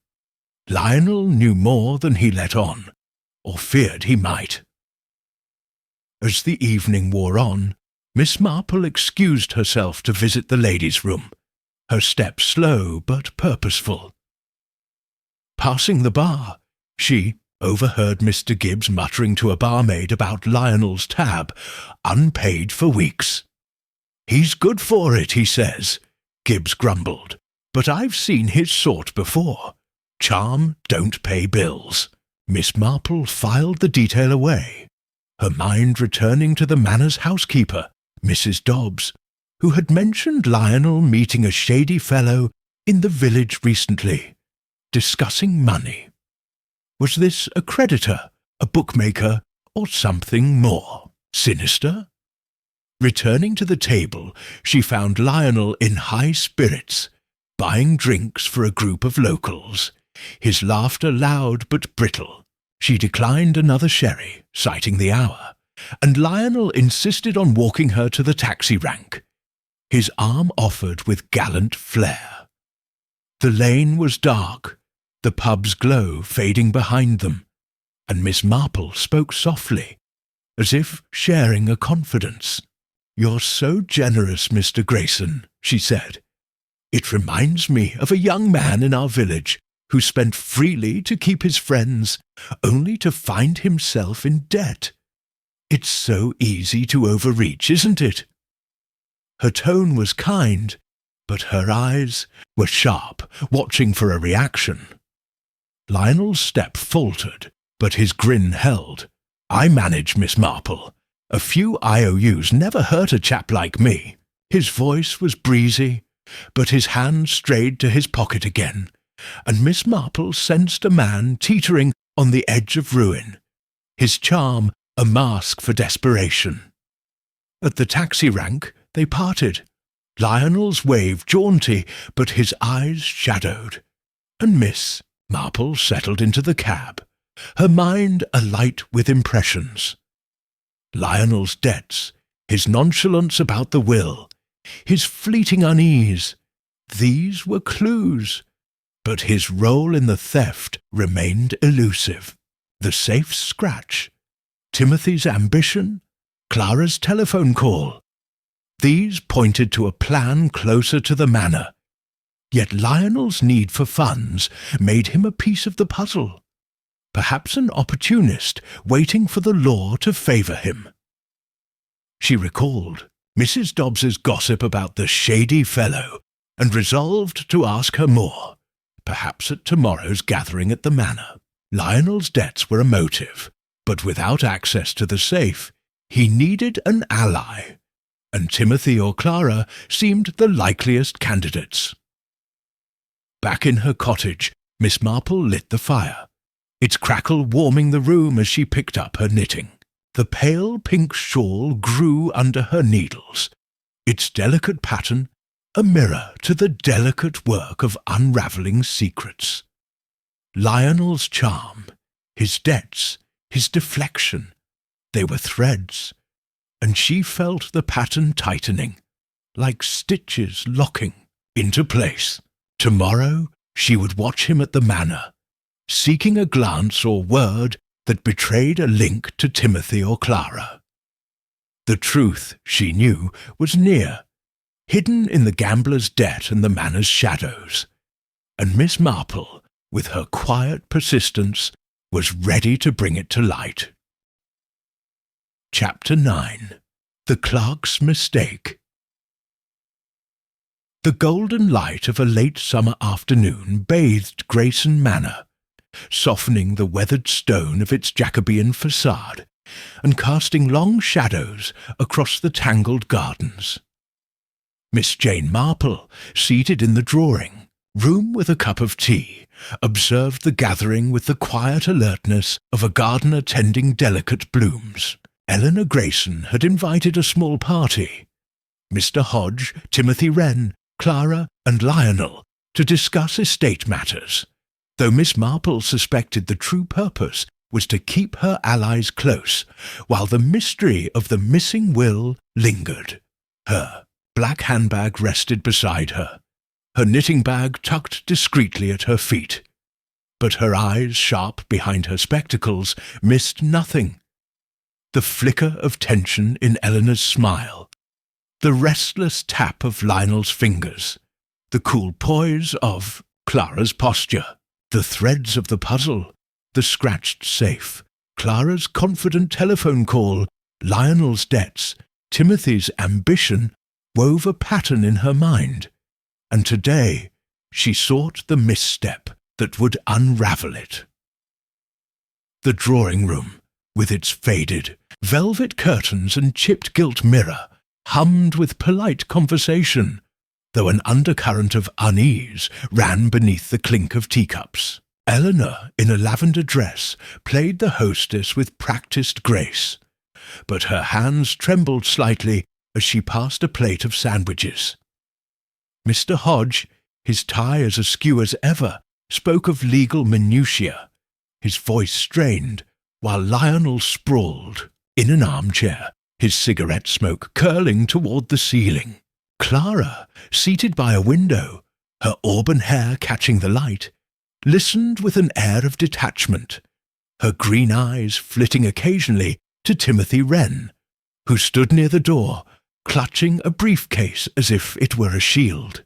Lionel knew more than he let on, or feared he might. As the evening wore on, Miss Marple excused herself to visit the ladies' room, her step slow but purposeful. Passing the bar, she overheard Mr. Gibbs muttering to a barmaid about Lionel's tab, unpaid for weeks. "He's good for it, he says," Gibbs grumbled, "but I've seen his sort before. Charm don't pay bills." Miss Marple filed the detail away, her mind returning to the manor's housekeeper, Mrs. Dobbs, who had mentioned Lionel meeting a shady fellow in the village recently, discussing money. Was this a creditor, a bookmaker, or something more sinister? Returning to the table, she found Lionel in high spirits, buying drinks for a group of locals, his laughter loud but brittle. She declined another sherry, citing the hour, and Lionel insisted on walking her to the taxi rank, his arm offered with gallant flair. The lane was dark, the pub's glow fading behind them, and Miss Marple spoke softly, as if sharing a confidence. "You're so generous, Mr. Grayson," she said. "It reminds me of a young man in our village who spent freely to keep his friends, only to find himself in debt. It's so easy to overreach, isn't it?" Her tone was kind, but her eyes were sharp, watching for a reaction. Lionel's step faltered, but his grin held. "I manage, Miss Marple. A few IOUs never hurt a chap like me." His voice was breezy, but his hand strayed to his pocket again, and Miss Marple sensed a man teetering on the edge of ruin, his charm a mask for desperation. At the taxi rank they parted, Lionel's wave jaunty, but his eyes shadowed, and Miss Marple settled into the cab, her mind alight with impressions. Lionel's debts, his nonchalance about the will, his fleeting unease, these were clues, but his role in the theft remained elusive. The safe's scratch, Timothy's ambition, Clara's telephone call, these pointed to a plan closer to the manor. Yet Lionel's need for funds made him a piece of the puzzle, perhaps an opportunist waiting for the law to favour him. She recalled Mrs. Dobbs's gossip about the shady fellow and resolved to ask her more, perhaps at tomorrow's gathering at the manor. Lionel's debts were a motive, but without access to the safe, he needed an ally, and Timothy or Clara seemed the likeliest candidates. Back in her cottage, Miss Marple lit the fire, its crackle warming the room as she picked up her knitting. The pale pink shawl grew under her needles, its delicate pattern a mirror to the delicate work of unravelling secrets. Lionel's charm, his debts, his deflection, they were threads, and she felt the pattern tightening, like stitches locking into place. Tomorrow she would watch him at the manor, seeking a glance or word that betrayed a link to Timothy or Clara. The truth, she knew, was near, hidden in the gambler's debt and the manor's shadows, and Miss Marple, with her quiet persistence, was ready to bring it to light. Chapter 9. The Clerk's Mistake. The golden light of a late summer afternoon bathed Grayson Manor, softening the weathered stone of its Jacobean facade, and casting long shadows across the tangled gardens. Miss Jane Marple, seated in the drawing room with a cup of tea, observed the gathering with the quiet alertness of a gardener tending delicate blooms. Eleanor Grayson had invited a small party, Mr. Hodge, Timothy Wren, Clara, and Lionel, to discuss estate matters, though Miss Marple suspected the true purpose was to keep her allies close, while the mystery of the missing will lingered. Her black handbag rested beside her, her knitting bag tucked discreetly at her feet, but her eyes, sharp behind her spectacles, missed nothing. The flicker of tension in Eleanor's smile, the restless tap of Lionel's fingers, the cool poise of Clara's posture, the threads of the puzzle, the scratched safe, Clara's confident telephone call, Lionel's debts, Timothy's ambition, wove a pattern in her mind, and today she sought the misstep that would unravel it. The drawing room, with its faded, velvet curtains and chipped gilt mirror, hummed with polite conversation, though an undercurrent of unease ran beneath the clink of teacups. Eleanor, in a lavender dress, played the hostess with practised grace, but her hands trembled slightly as she passed a plate of sandwiches. Mr. Hodge, His tie as askew as ever spoke of legal minutiae. His voice strained, while Lionel sprawled in an armchair, his cigarette smoke curling toward the ceiling. Clara, seated by a window, her auburn hair catching the light, listened with an air of detachment, her green eyes flitting occasionally to Timothy Wren, who stood near the door, clutching a briefcase as if it were a shield.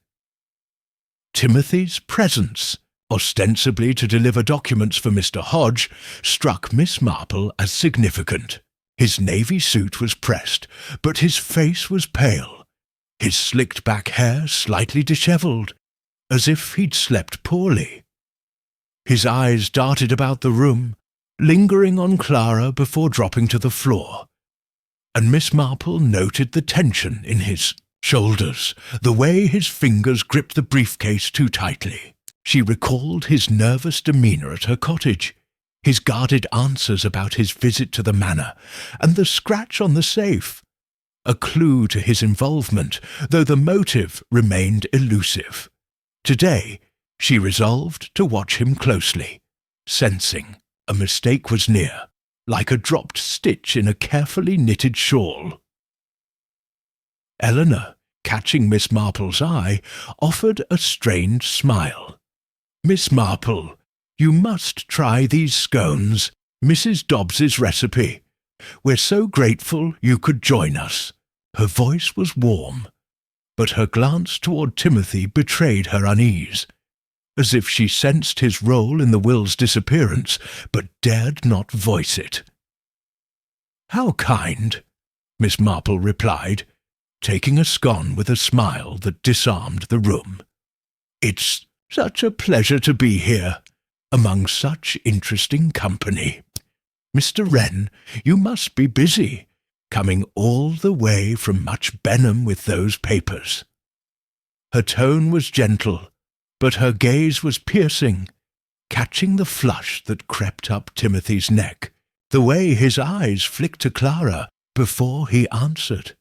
Timothy's presence, ostensibly to deliver documents for Mr. Hodge, struck Miss Marple as significant. His navy suit was pressed, but his face was pale, his slicked-back hair slightly dishevelled, as if he'd slept poorly. His eyes darted about the room, lingering on Clara before dropping to the floor, and Miss Marple noted the tension in his shoulders, the way his fingers gripped the briefcase too tightly. She recalled his nervous demeanour at her cottage, his guarded answers about his visit to the manor, and the scratch on the safe, a clue to his involvement, though the motive remained elusive. Today, she resolved to watch him closely, sensing a mistake was near, like a dropped stitch in a carefully knitted shawl. Eleanor, catching Miss Marple's eye, offered a strained smile. "Miss Marple, you must try these scones, Mrs. Dobbs's recipe. We're so grateful you could join us." Her voice was warm, but her glance toward Timothy betrayed her unease, as if she sensed his role in the will's disappearance, but dared not voice it. "How kind," Miss Marple replied, taking a scone with a smile that disarmed the room. "It's such a pleasure to be here, among such interesting company. Mr. Wren, you must be busy, coming all the way from Much Benham with those papers." Her tone was gentle, but her gaze was piercing, catching the flush that crept up Timothy's neck, the way his eyes flicked to Clara before he answered.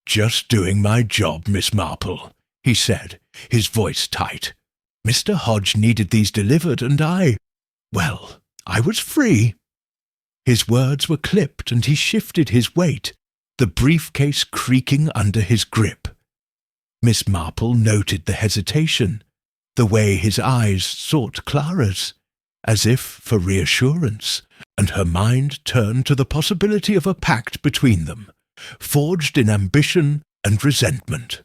"Just doing my job, Miss Marple," he said, his voice tight. "Mr. Hodge needed these delivered, and I was free." His words were clipped, and he shifted his weight, the briefcase creaking under his grip. Miss Marple noted the hesitation, the way his eyes sought Clara's, as if for reassurance, and her mind turned to the possibility of a pact between them, forged in ambition and resentment.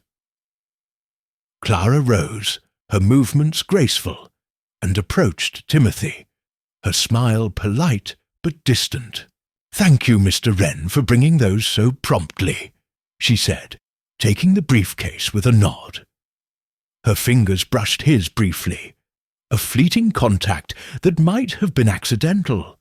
Clara rose, her movements graceful, and approached Timothy, her smile polite but distant. "Thank you, Mr. Wren, for bringing those so promptly," she said, taking the briefcase with a nod. Her fingers brushed his briefly, a fleeting contact that might have been accidental,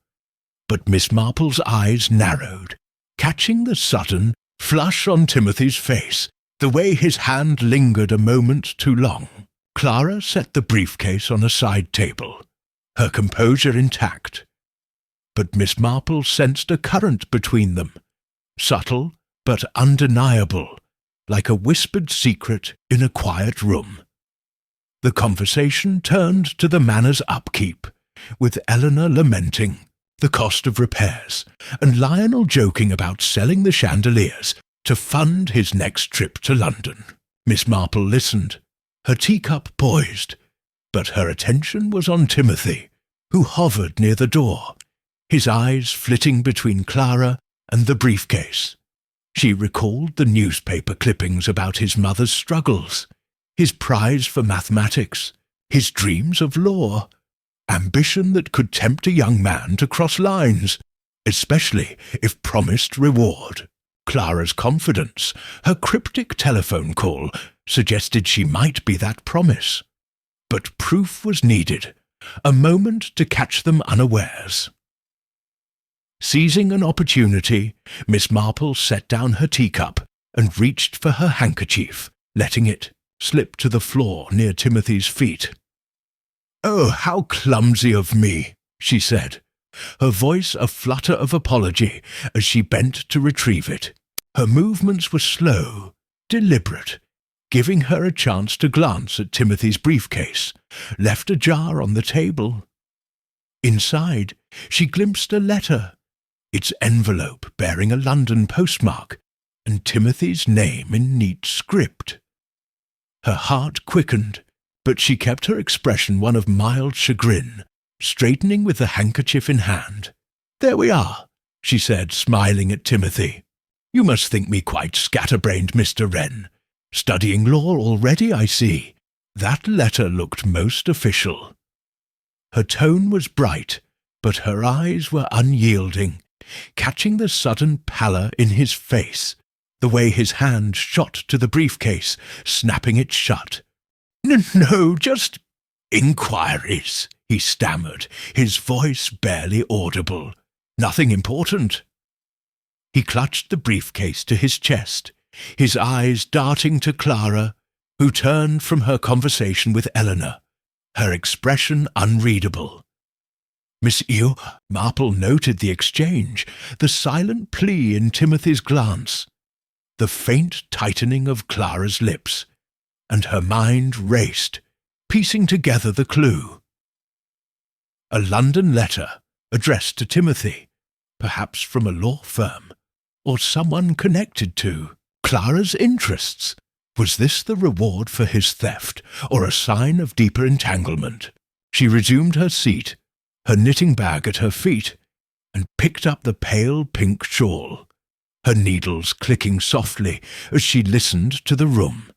but Miss Marple's eyes narrowed, catching the sudden flush on Timothy's face, the way his hand lingered a moment too long. Clara set the briefcase on a side table, her composure intact, but Miss Marple sensed a current between them, subtle but undeniable, like a whispered secret in a quiet room. The conversation turned to the manor's upkeep, with Eleanor lamenting the cost of repairs, and Lionel joking about selling the chandeliers to fund his next trip to London. Miss Marple listened, her teacup poised, but her attention was on Timothy, who hovered near the door, his eyes flitting between Clara and the briefcase. She recalled the newspaper clippings about his mother's struggles, his prize for mathematics, his dreams of law, ambition that could tempt a young man to cross lines, especially if promised reward. Clara's confidence, her cryptic telephone call, suggested she might be that promise. But proof was needed, a moment to catch them unawares. Seizing an opportunity, Miss Marple set down her teacup and reached for her handkerchief, letting it slip to the floor near Timothy's feet. "Oh, how clumsy of me," she said, her voice a flutter of apology as she bent to retrieve it. Her movements were slow, deliberate, giving her a chance to glance at Timothy's briefcase, left ajar on the table. Inside, she glimpsed a letter, its envelope bearing a London postmark, and Timothy's name in neat script. Her heart quickened, but she kept her expression one of mild chagrin, straightening with the handkerchief in hand. "There we are," she said, smiling at Timothy. "You must think me quite scatterbrained, Mr. Wren. Studying law already, I see. That letter looked most official." Her tone was bright, but her eyes were unyielding, catching the sudden pallor in his face, the way his hand shot to the briefcase, snapping it shut. No, just inquiries," he stammered, his voice barely audible. "Nothing important." He clutched the briefcase to his chest, his eyes darting to Clara, who turned from her conversation with Eleanor, her expression unreadable. Miss Marple noted the exchange, the silent plea in Timothy's glance, the faint tightening of Clara's lips, and her mind raced, piecing together the clue. A London letter, addressed to Timothy, perhaps from a law firm, or someone connected to Clara's interests. Was this the reward for his theft, or a sign of deeper entanglement? She resumed her seat, her knitting bag at her feet, and picked up the pale pink shawl, her needles clicking softly as she listened to the room.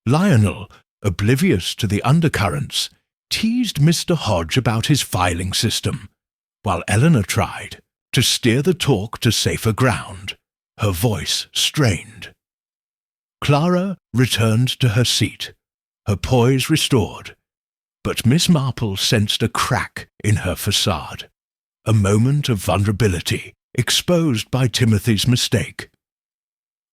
Lionel, oblivious to the undercurrents, teased Mr. Hodge about his filing system, while Eleanor tried to steer the talk to safer ground, her voice strained. Clara returned to her seat, her poise restored, but Miss Marple sensed a crack in her facade, a moment of vulnerability exposed by Timothy's mistake.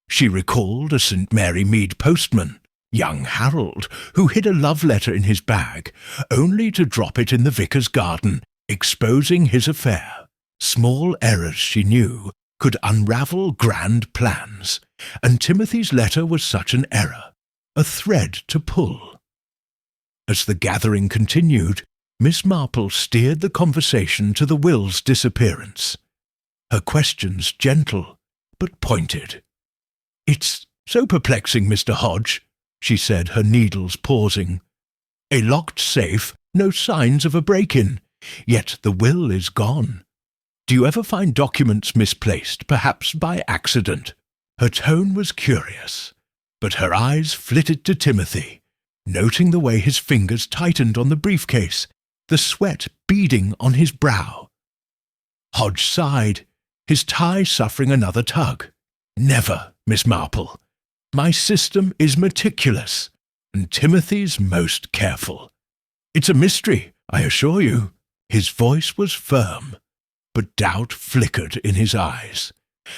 She recalled a St. Mary Mead postman, young Harold, who hid a love letter in his bag, only to drop it in the vicar's garden, exposing his affair. Small errors, she knew, could unravel grand plans, and Timothy's letter was such an error, a thread to pull. As the gathering continued, Miss Marple steered the conversation to the will's disappearance, her questions gentle but pointed. "It's so perplexing, Mr. Hodge," she said, her needles pausing. "A locked safe, no signs of a break-in, yet the will is gone. Do you ever find documents misplaced, perhaps by accident?" Her tone was curious, but her eyes flitted to Timothy, noting the way his fingers tightened on the briefcase, the sweat beading on his brow. Hodge sighed, his tie suffering another tug. "Never, Miss Marple. My system is meticulous, and Timothy's most careful. It's a mystery, I assure you." His voice was firm, but doubt flickered in his eyes,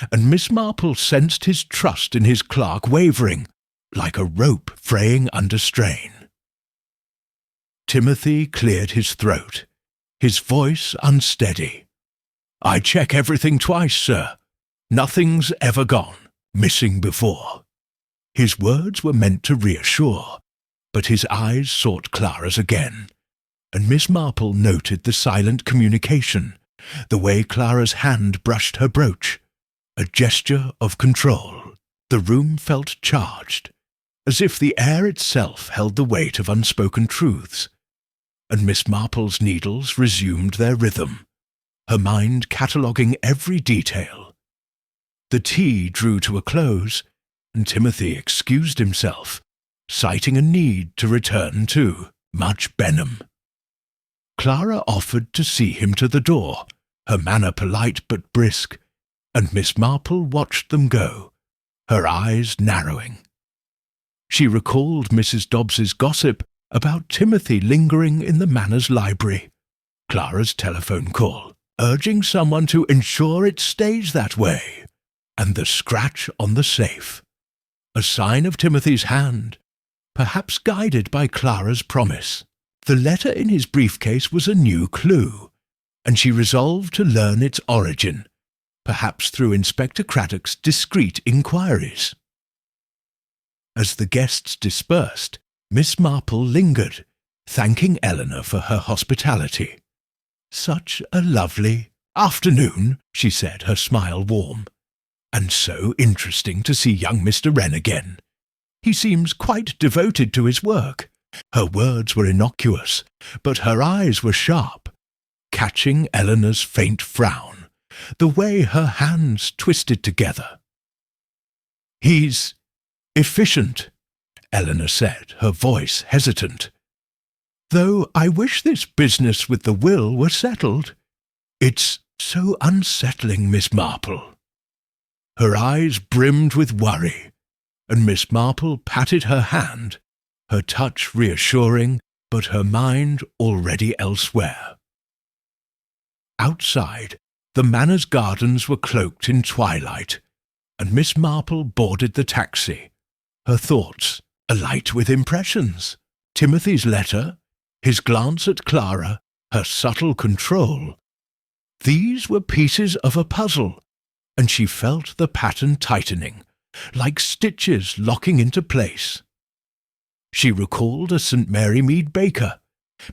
and Miss Marple sensed his trust in his clerk wavering, like a rope fraying under strain. Timothy cleared his throat, his voice unsteady. "I check everything twice, sir. Nothing's ever gone missing before." His words were meant to reassure, but his eyes sought Clara's again, and Miss Marple noted the silent communication, the way Clara's hand brushed her brooch, a gesture of control. The room felt charged, as if the air itself held the weight of unspoken truths, and Miss Marple's needles resumed their rhythm, her mind cataloguing every detail. The tea drew to a close, and Timothy excused himself, citing a need to return to Much Benham. Clara offered to see him to the door, her manner polite but brisk, and Miss Marple watched them go, her eyes narrowing. She recalled Mrs. Dobbs's gossip about Timothy lingering in the Manor's library, Clara's telephone call, urging someone to ensure it stays that way, and the scratch on the safe, a sign of Timothy's hand, perhaps guided by Clara's promise. The letter in his briefcase was a new clue, and she resolved to learn its origin, perhaps through Inspector Craddock's discreet inquiries. As the guests dispersed, Miss Marple lingered, thanking Eleanor for her hospitality. "Such a lovely afternoon," she said, her smile warm. "And so interesting to see young Mr. Wren again. He seems quite devoted to his work." Her words were innocuous, but her eyes were sharp, catching Eleanor's faint frown, the way her hands twisted together. "He's efficient," Eleanor said, her voice hesitant. "Though I wish this business with the will were settled. It's so unsettling, Miss Marple." Her eyes brimmed with worry, and Miss Marple patted her hand, her touch reassuring, but her mind already elsewhere. Outside, the manor's gardens were cloaked in twilight, and Miss Marple boarded the taxi, her thoughts alight with impressions. Timothy's letter, his glance at Clara, her subtle control. These were pieces of a puzzle, and she felt the pattern tightening, like stitches locking into place. She recalled a St. Mary Mead baker,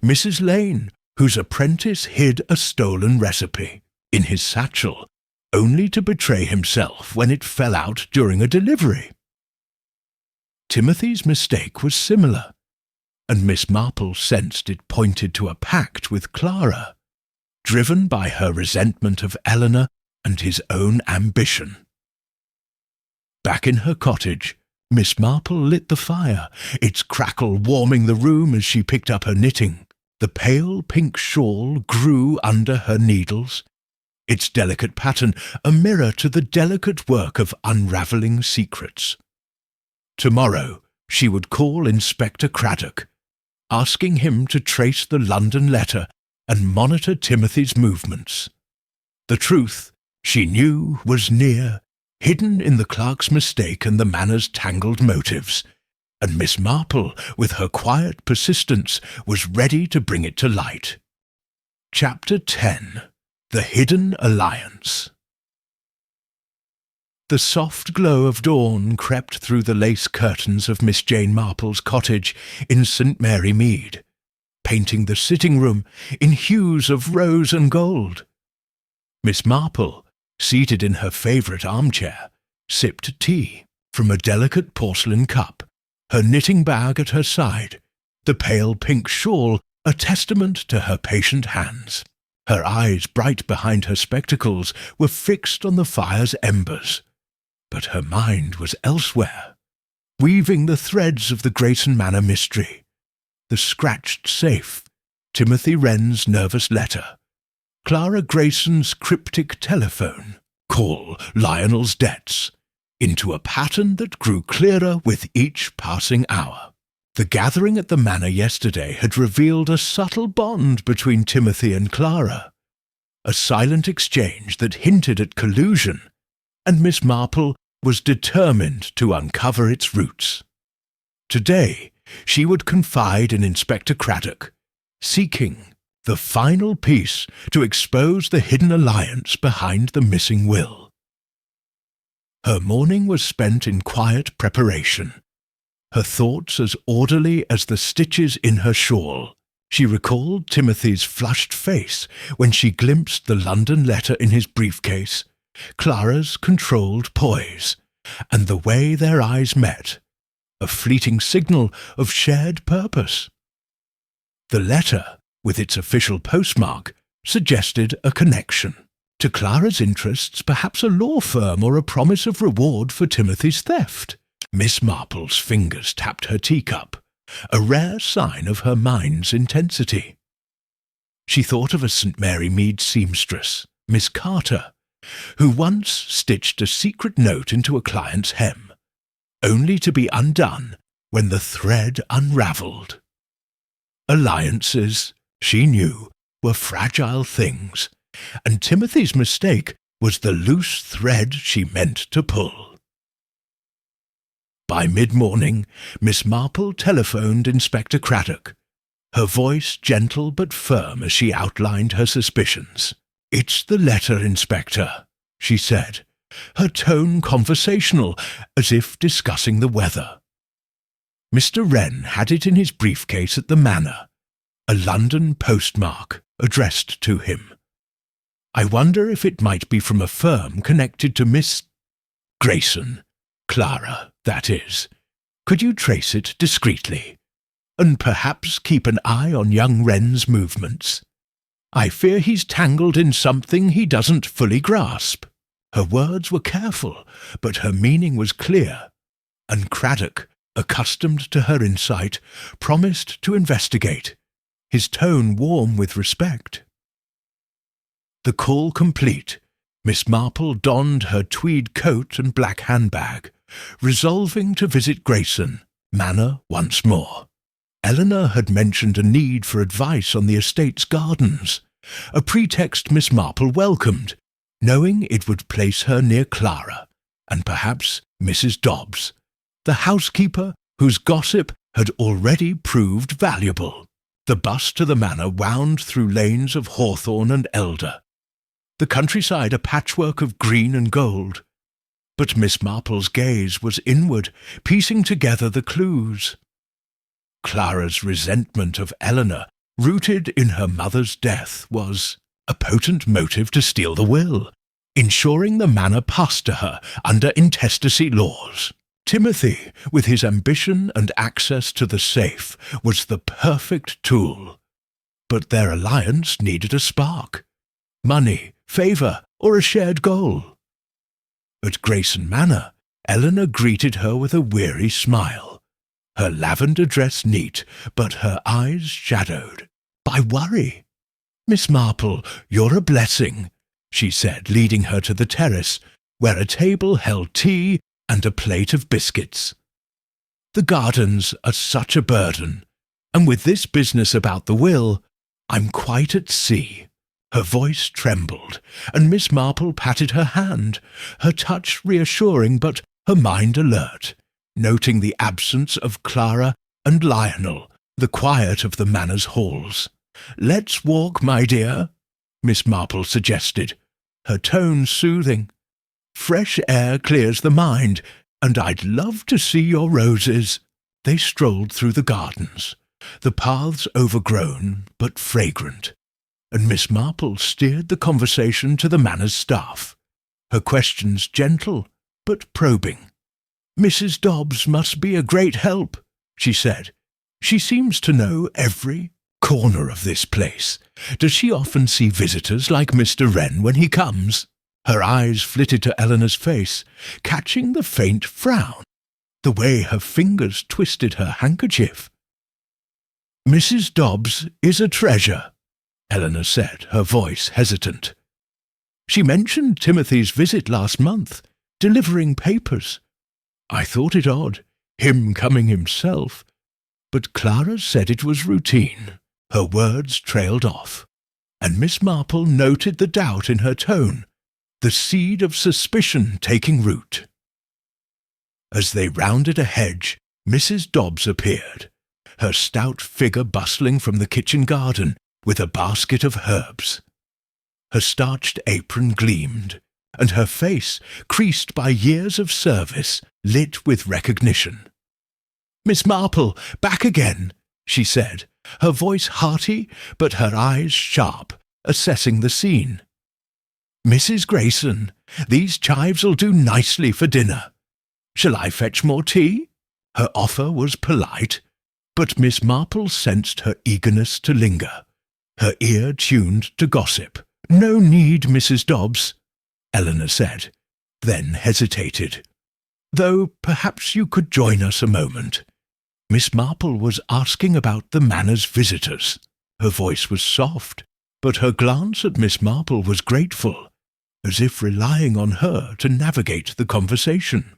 Mrs. Lane, whose apprentice hid a stolen recipe in his satchel, only to betray himself when it fell out during a delivery. Timothy's mistake was similar, and Miss Marple sensed it pointed to a pact with Clara, driven by her resentment of Eleanor and his own ambition. Back in her cottage, Miss Marple lit the fire, its crackle warming the room as she picked up her knitting. The pale pink shawl grew under her needles, its delicate pattern a mirror to the delicate work of unravelling secrets. Tomorrow she would call Inspector Craddock, asking him to trace the London letter and monitor Timothy's movements. The truth, she knew, was near, hidden in the clerk's mistake and the manor's tangled motives, and Miss Marple, with her quiet persistence, was ready to bring it to light. Chapter 10. The Hidden Alliance. The soft glow of dawn crept through the lace curtains of Miss Jane Marple's cottage in St. Mary Mead, painting the sitting-room in hues of rose and gold. Miss Marple, seated in her favourite armchair, sipped tea from a delicate porcelain cup, her knitting bag at her side, the pale pink shawl a testament to her patient hands. Her eyes, bright behind her spectacles, were fixed on the fire's embers, but her mind was elsewhere, weaving the threads of the Grayson Manor mystery. The scratched safe, Timothy Wren's nervous letter, Clara Grayson's cryptic telephone call, Lionel's debts, into a pattern that grew clearer with each passing hour. The gathering at the manor yesterday had revealed a subtle bond between Timothy and Clara, a silent exchange that hinted at collusion, and Miss Marple was determined to uncover its roots. Today she would confide in Inspector Craddock, seeking the final piece to expose the hidden alliance behind the missing will. Her morning was spent in quiet preparation, her thoughts as orderly as the stitches in her shawl. She recalled Timothy's flushed face when she glimpsed the London letter in his briefcase, Clara's controlled poise, and the way their eyes met, a fleeting signal of shared purpose. The letter, with its official postmark, suggested a connection. To Clara's interests, perhaps a law firm or a promise of reward for Timothy's theft. Miss Marple's fingers tapped her teacup, a rare sign of her mind's intensity. She thought of a St. Mary Mead seamstress, Miss Carter, who once stitched a secret note into a client's hem, only to be undone when the thread unravelled. Alliances, she knew, were fragile things, and Timothy's mistake was the loose thread she meant to pull. By mid-morning, Miss Marple telephoned Inspector Craddock, her voice gentle but firm as she outlined her suspicions. "It's the letter, Inspector," she said, her tone conversational, as if discussing the weather. Mr. Wren had it in his briefcase at the manor, a London postmark addressed to him. I wonder if it might be from a firm connected to Miss Grayson, Clara, that is. Could you trace it discreetly, and perhaps keep an eye on young Wren's movements? I fear he's tangled in something he doesn't fully grasp. Her words were careful, but her meaning was clear, and Craddock, accustomed to her insight, promised to investigate, his tone warm with respect. The call complete, Miss Marple donned her tweed coat and black handbag, resolving to visit Grayson Manor once more. Eleanor had mentioned a need for advice on the estate's gardens, a pretext Miss Marple welcomed, knowing it would place her near Clara, and perhaps Mrs. Dobbs, the housekeeper whose gossip had already proved valuable. The bus to the manor wound through lanes of hawthorn and elder, the countryside a patchwork of green and gold. But Miss Marple's gaze was inward, piecing together the clues. Clara's resentment of Eleanor, rooted in her mother's death, was a potent motive to steal the will, ensuring the manor passed to her under intestacy laws. Timothy, with his ambition and access to the safe, was the perfect tool. But their alliance needed a spark. Money, favour, or a shared goal. At Grayson Manor, Eleanor greeted her with a weary smile, her lavender dress neat, but her eyes shadowed by worry. "Miss Marple, you're a blessing," she said, leading her to the terrace, where a table held tea and a plate of biscuits. "The gardens are such a burden, and with this business about the will, I'm quite at sea." Her voice trembled, and Miss Marple patted her hand, her touch reassuring but her mind alert, noting the absence of Clara and Lionel, the quiet of the manor's halls. "Let's walk, my dear," Miss Marple suggested, her tone soothing. "Fresh air clears the mind, and I'd love to see your roses." They strolled through the gardens, the paths overgrown but fragrant, and Miss Marple steered the conversation to the manor's staff, her questions gentle but probing. "Mrs. Dobbs must be a great help," she said. "She seems to know every corner of this place. Does she often see visitors like Mr. Wren when he comes?" Her eyes flitted to Eleanor's face, catching the faint frown, the way her fingers twisted her handkerchief. "Mrs. Dobbs is a treasure," Eleanor said, her voice hesitant. "She mentioned Timothy's visit last month, delivering papers. I thought it odd, him coming himself, but Clara said it was routine." Her words trailed off, and Miss Marple noted the doubt in her tone, the seed of suspicion taking root. As they rounded a hedge, Mrs. Dobbs appeared, her stout figure bustling from the kitchen garden with a basket of herbs. Her starched apron gleamed, and her face, creased by years of service, lit with recognition. "Miss Marple, back again," she said, her voice hearty but her eyes sharp, assessing the scene. "Mrs. Grayson, these chives'll do nicely for dinner. Shall I fetch more tea?" Her offer was polite, but Miss Marple sensed her eagerness to linger, her ear tuned to gossip. "No need, Mrs. Dobbs," Eleanor said, then hesitated. "Though perhaps you could join us a moment." Miss Marple was asking about the manor's visitors. Her voice was soft, but her glance at Miss Marple was grateful, as if relying on her to navigate the conversation.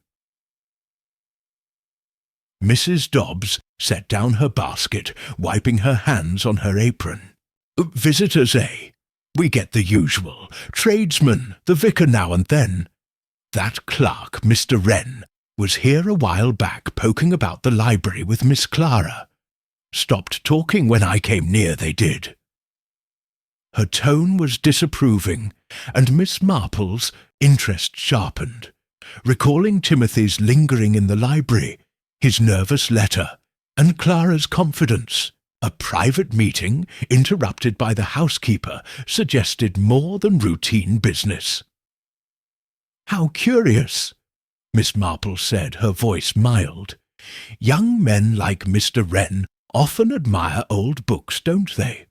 Mrs. Dobbs set down her basket, wiping her hands on her apron. "Visitors, eh? We get the usual. Tradesmen, the vicar now and then. That clerk, Mr. Wren, was here a while back poking about the library with Miss Clara. Stopped talking when I came near, they did." Her tone was disapproving, and Miss Marple's interest sharpened, recalling Timothy's lingering in the library, his nervous letter, and Clara's confidence. A private meeting, interrupted by the housekeeper, suggested more than routine business. "How curious," Miss Marple said, her voice mild. "Young men like Mr. Wren often admire old books, don't they?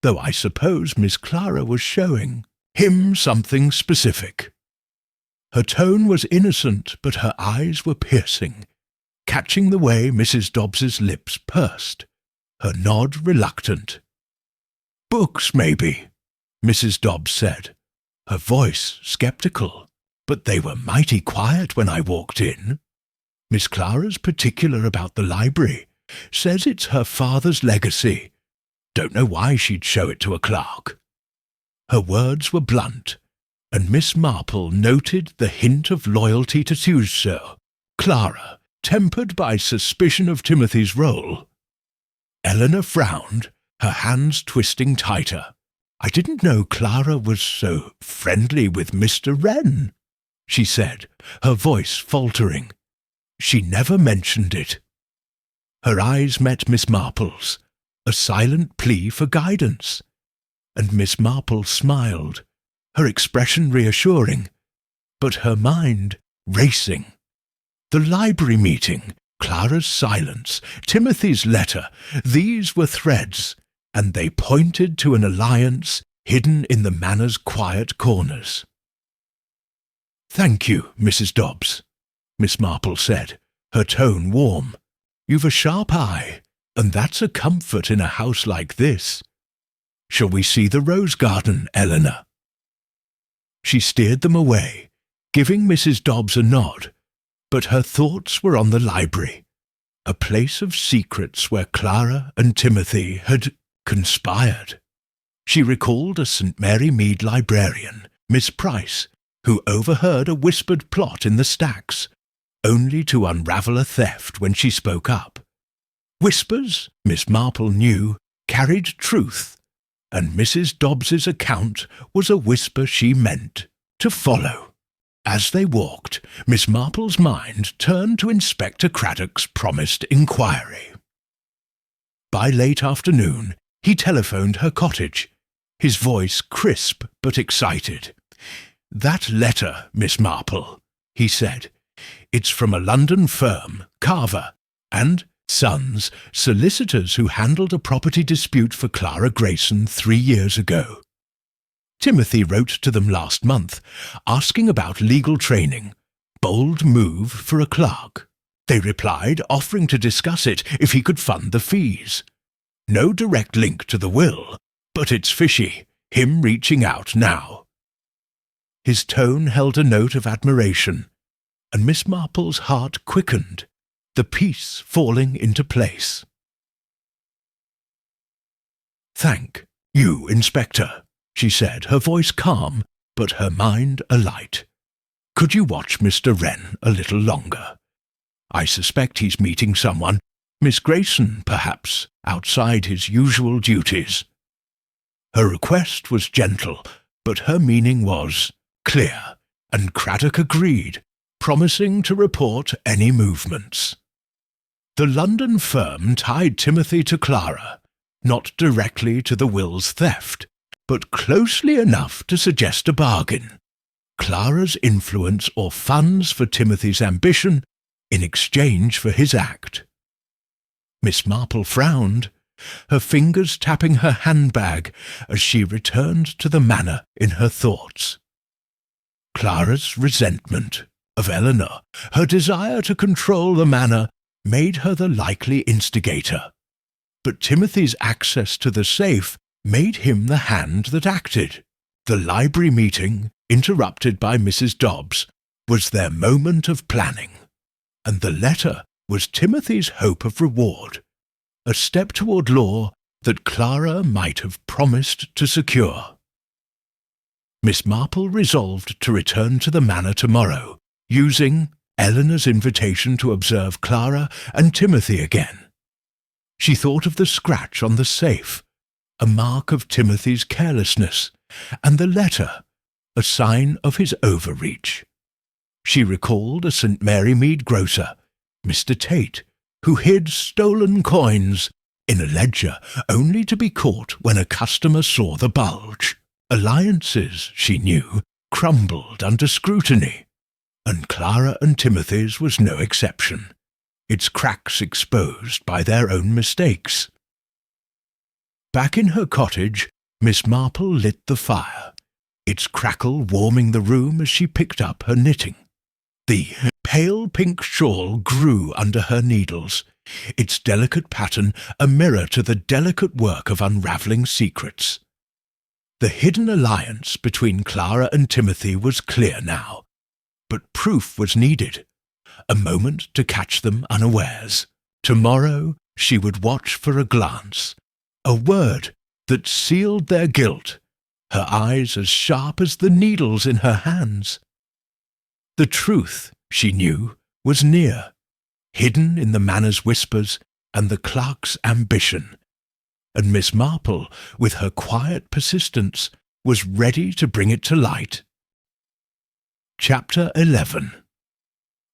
Though I suppose Miss Clara was showing him something specific." Her tone was innocent, but her eyes were piercing, catching the way Mrs. Dobbs's lips pursed, her nod reluctant. "Books, maybe," Mrs. Dobbs said, her voice sceptical. "But they were mighty quiet when I walked in. Miss Clara's particular about the library. Says it's her father's legacy. Don't know why she'd show it to a clerk." Her words were blunt, and Miss Marple noted the hint of loyalty to do so. Clara, tempered by suspicion of Timothy's role. Eleanor frowned, her hands twisting tighter. "I didn't know Clara was so friendly with Mr. Wren," she said, her voice faltering. "She never mentioned it." Her eyes met Miss Marple's, a silent plea for guidance, and Miss Marple smiled, her expression reassuring, but her mind racing. The library meeting, Clara's silence, Timothy's letter, these were threads, and they pointed to an alliance hidden in the manor's quiet corners. "Thank you, Mrs. Dobbs," Miss Marple said, her tone warm. "You've a sharp eye, and that's a comfort in a house like this. Shall we see the rose garden, Eleanor?" She steered them away, giving Mrs. Dobbs a nod, but her thoughts were on the library, a place of secrets where Clara and Timothy had conspired. She recalled a St. Mary Mead librarian, Miss Price, who overheard a whispered plot in the stacks, only to unravel a theft when she spoke up. Whispers, Miss Marple knew, carried truth, and Mrs. Dobbs's account was a whisper she meant to follow. As they walked, Miss Marple's mind turned to Inspector Craddock's promised inquiry. By late afternoon, he telephoned her cottage, his voice crisp but excited. "That letter, Miss Marple," he said. "It's from a London firm, Carver, and Sons, solicitors who handled a property dispute for Clara Grayson 3 years ago. Timothy wrote to them last month, asking about legal training. Bold move for a clerk. They replied, offering to discuss it if he could fund the fees. No direct link to the will, but it's fishy, him reaching out now." His tone held a note of admiration, and Miss Marple's heart quickened, the piece falling into place. "Thank you, Inspector," she said, her voice calm, but her mind alight. "Could you watch Mr. Wren a little longer? I suspect he's meeting someone, Miss Grayson, perhaps, outside his usual duties." Her request was gentle, but her meaning was clear, and Craddock agreed, promising to report any movements. The London firm tied Timothy to Clara, not directly to the will's theft, but closely enough to suggest a bargain. Clara's influence or funds for Timothy's ambition in exchange for his act. Miss Marple frowned, her fingers tapping her handbag as she returned to the manor in her thoughts. Clara's resentment of Eleanor, her desire to control the manor, made her the likely instigator. But Timothy's access to the safe made him the hand that acted. The library meeting, interrupted by Mrs. Dobbs, was their moment of planning, and the letter was Timothy's hope of reward, a step toward law that Clara might have promised to secure. Miss Marple resolved to return to the manor tomorrow, using Eleanor's invitation to observe Clara and Timothy again. She thought of the scratch on the safe, a mark of Timothy's carelessness, and the letter, a sign of his overreach. She recalled a St. Mary Mead grocer, Mr. Tate, who hid stolen coins in a ledger only to be caught when a customer saw the bulge. Alliances, she knew, crumbled under scrutiny, and Clara and Timothy's was no exception, its cracks exposed by their own mistakes. Back in her cottage, Miss Marple lit the fire, its crackle warming the room as she picked up her knitting. The pale pink shawl grew under her needles, its delicate pattern a mirror to the delicate work of unravelling secrets. The hidden alliance between Clara and Timothy was clear now, but proof was needed, a moment to catch them unawares. Tomorrow she would watch for a glance, a word that sealed their guilt, her eyes as sharp as the needles in her hands. The truth, she knew, was near, hidden in the manor's whispers and the clerk's ambition, and Miss Marple, with her quiet persistence, was ready to bring it to light. Chapter 11.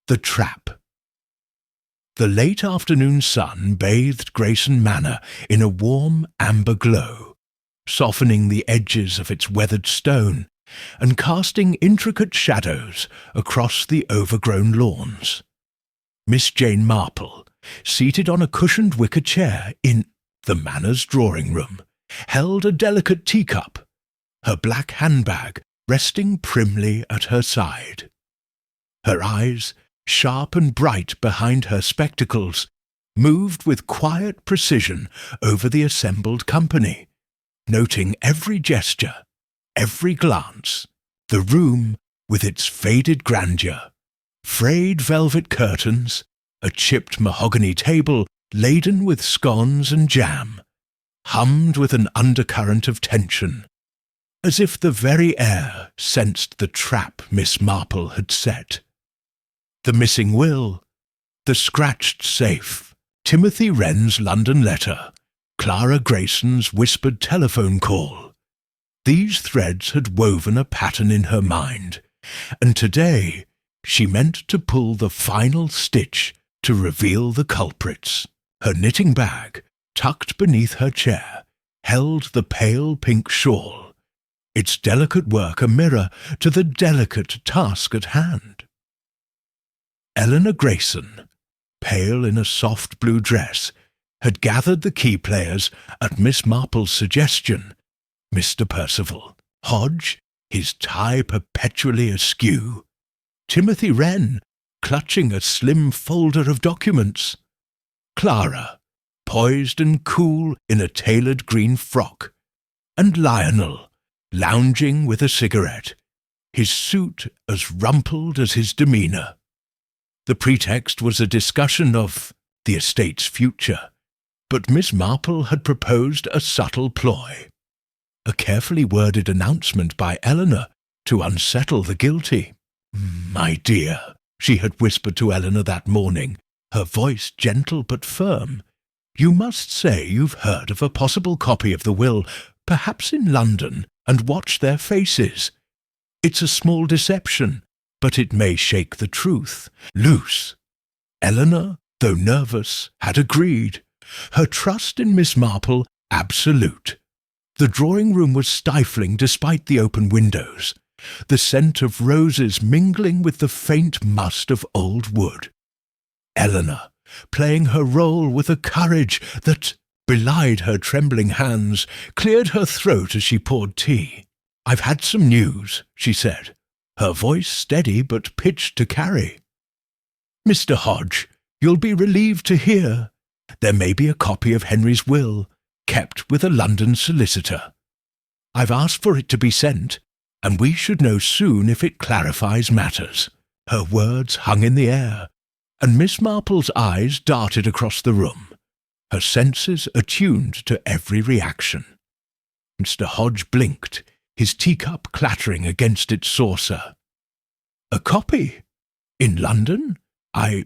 The Trap. The late afternoon sun bathed Grayson Manor in a warm amber glow, softening the edges of its weathered stone and casting intricate shadows across the overgrown lawns. Miss Jane Marple, seated on a cushioned wicker chair in the manor's drawing-room, held a delicate teacup, her black handbag resting primly at her side. Her eyes, sharp and bright behind her spectacles, moved with quiet precision over the assembled company, noting every gesture, every glance. The room, with its faded grandeur, frayed velvet curtains, a chipped mahogany table laden with scones and jam, hummed with an undercurrent of tension, as if the very air sensed the trap Miss Marple had set. The missing will, the scratched safe, Timothy Wren's London letter, Clara Grayson's whispered telephone call. These threads had woven a pattern in her mind, and today she meant to pull the final stitch to reveal the culprits. Her knitting bag, tucked beneath her chair, held the pale pink shawl, its delicate work a mirror to the delicate task at hand. Eleanor Grayson, pale in a soft blue dress, had gathered the key players at Miss Marple's suggestion. Mr. Percival, Hodge, his tie perpetually askew, Timothy Wren, clutching a slim folder of documents, Clara, poised and cool in a tailored green frock, and Lionel, lounging with a cigarette, his suit as rumpled as his demeanour. The pretext was a discussion of the estate's future, but Miss Marple had proposed a subtle ploy, a carefully worded announcement by Eleanor to unsettle the guilty. "My dear," she had whispered to Eleanor that morning, her voice gentle but firm, "you must say you've heard of a possible copy of the will, perhaps in London, and watch their faces. It's a small deception, but it may shake the truth loose." Eleanor, though nervous, had agreed, her trust in Miss Marple absolute. The drawing-room was stifling despite the open windows, the scent of roses mingling with the faint must of old wood. Eleanor, playing her role with a courage that belied her trembling hands, cleared her throat as she poured tea. "I've had some news," she said, her voice steady but pitched to carry. "Mr. Hodge, you'll be relieved to hear there may be a copy of Henry's will, kept with a London solicitor. I've asked for it to be sent, and we should know soon if it clarifies matters." Her words hung in the air, and Miss Marple's eyes darted across the room, her senses attuned to every reaction. Mr. Hodge blinked, his teacup clattering against its saucer. "A copy? In London? I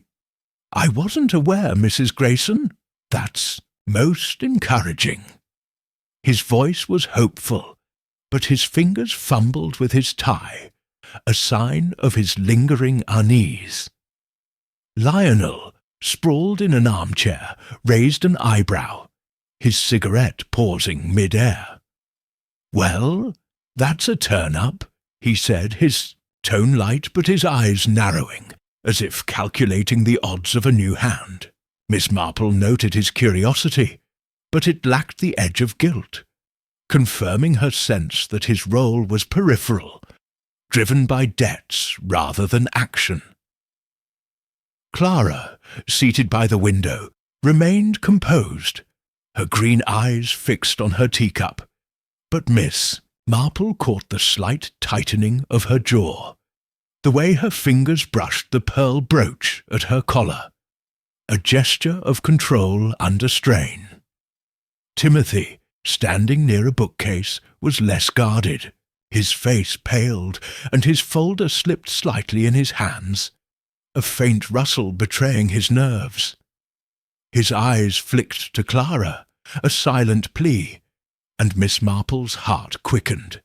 wasn't aware, Mrs. Grayson. That's most encouraging." His voice was hopeful, but his fingers fumbled with his tie, a sign of his lingering unease. Lionel, sprawled in an armchair, raised an eyebrow, his cigarette pausing mid-air. "Well, that's a turn-up," he said, his tone light but his eyes narrowing, as if calculating the odds of a new hand. Miss Marple noted his curiosity, but it lacked the edge of guilt, confirming her sense that his role was peripheral, driven by debts rather than action. Clara, seated by the window, remained composed, her green eyes fixed on her teacup, but Miss Marple caught the slight tightening of her jaw, the way her fingers brushed the pearl brooch at her collar, a gesture of control under strain. Timothy, standing near a bookcase, was less guarded. His face paled, and his folder slipped slightly in his hands, a faint rustle betraying his nerves. His eyes flicked to Clara, a silent plea, and Miss Marple's heart quickened,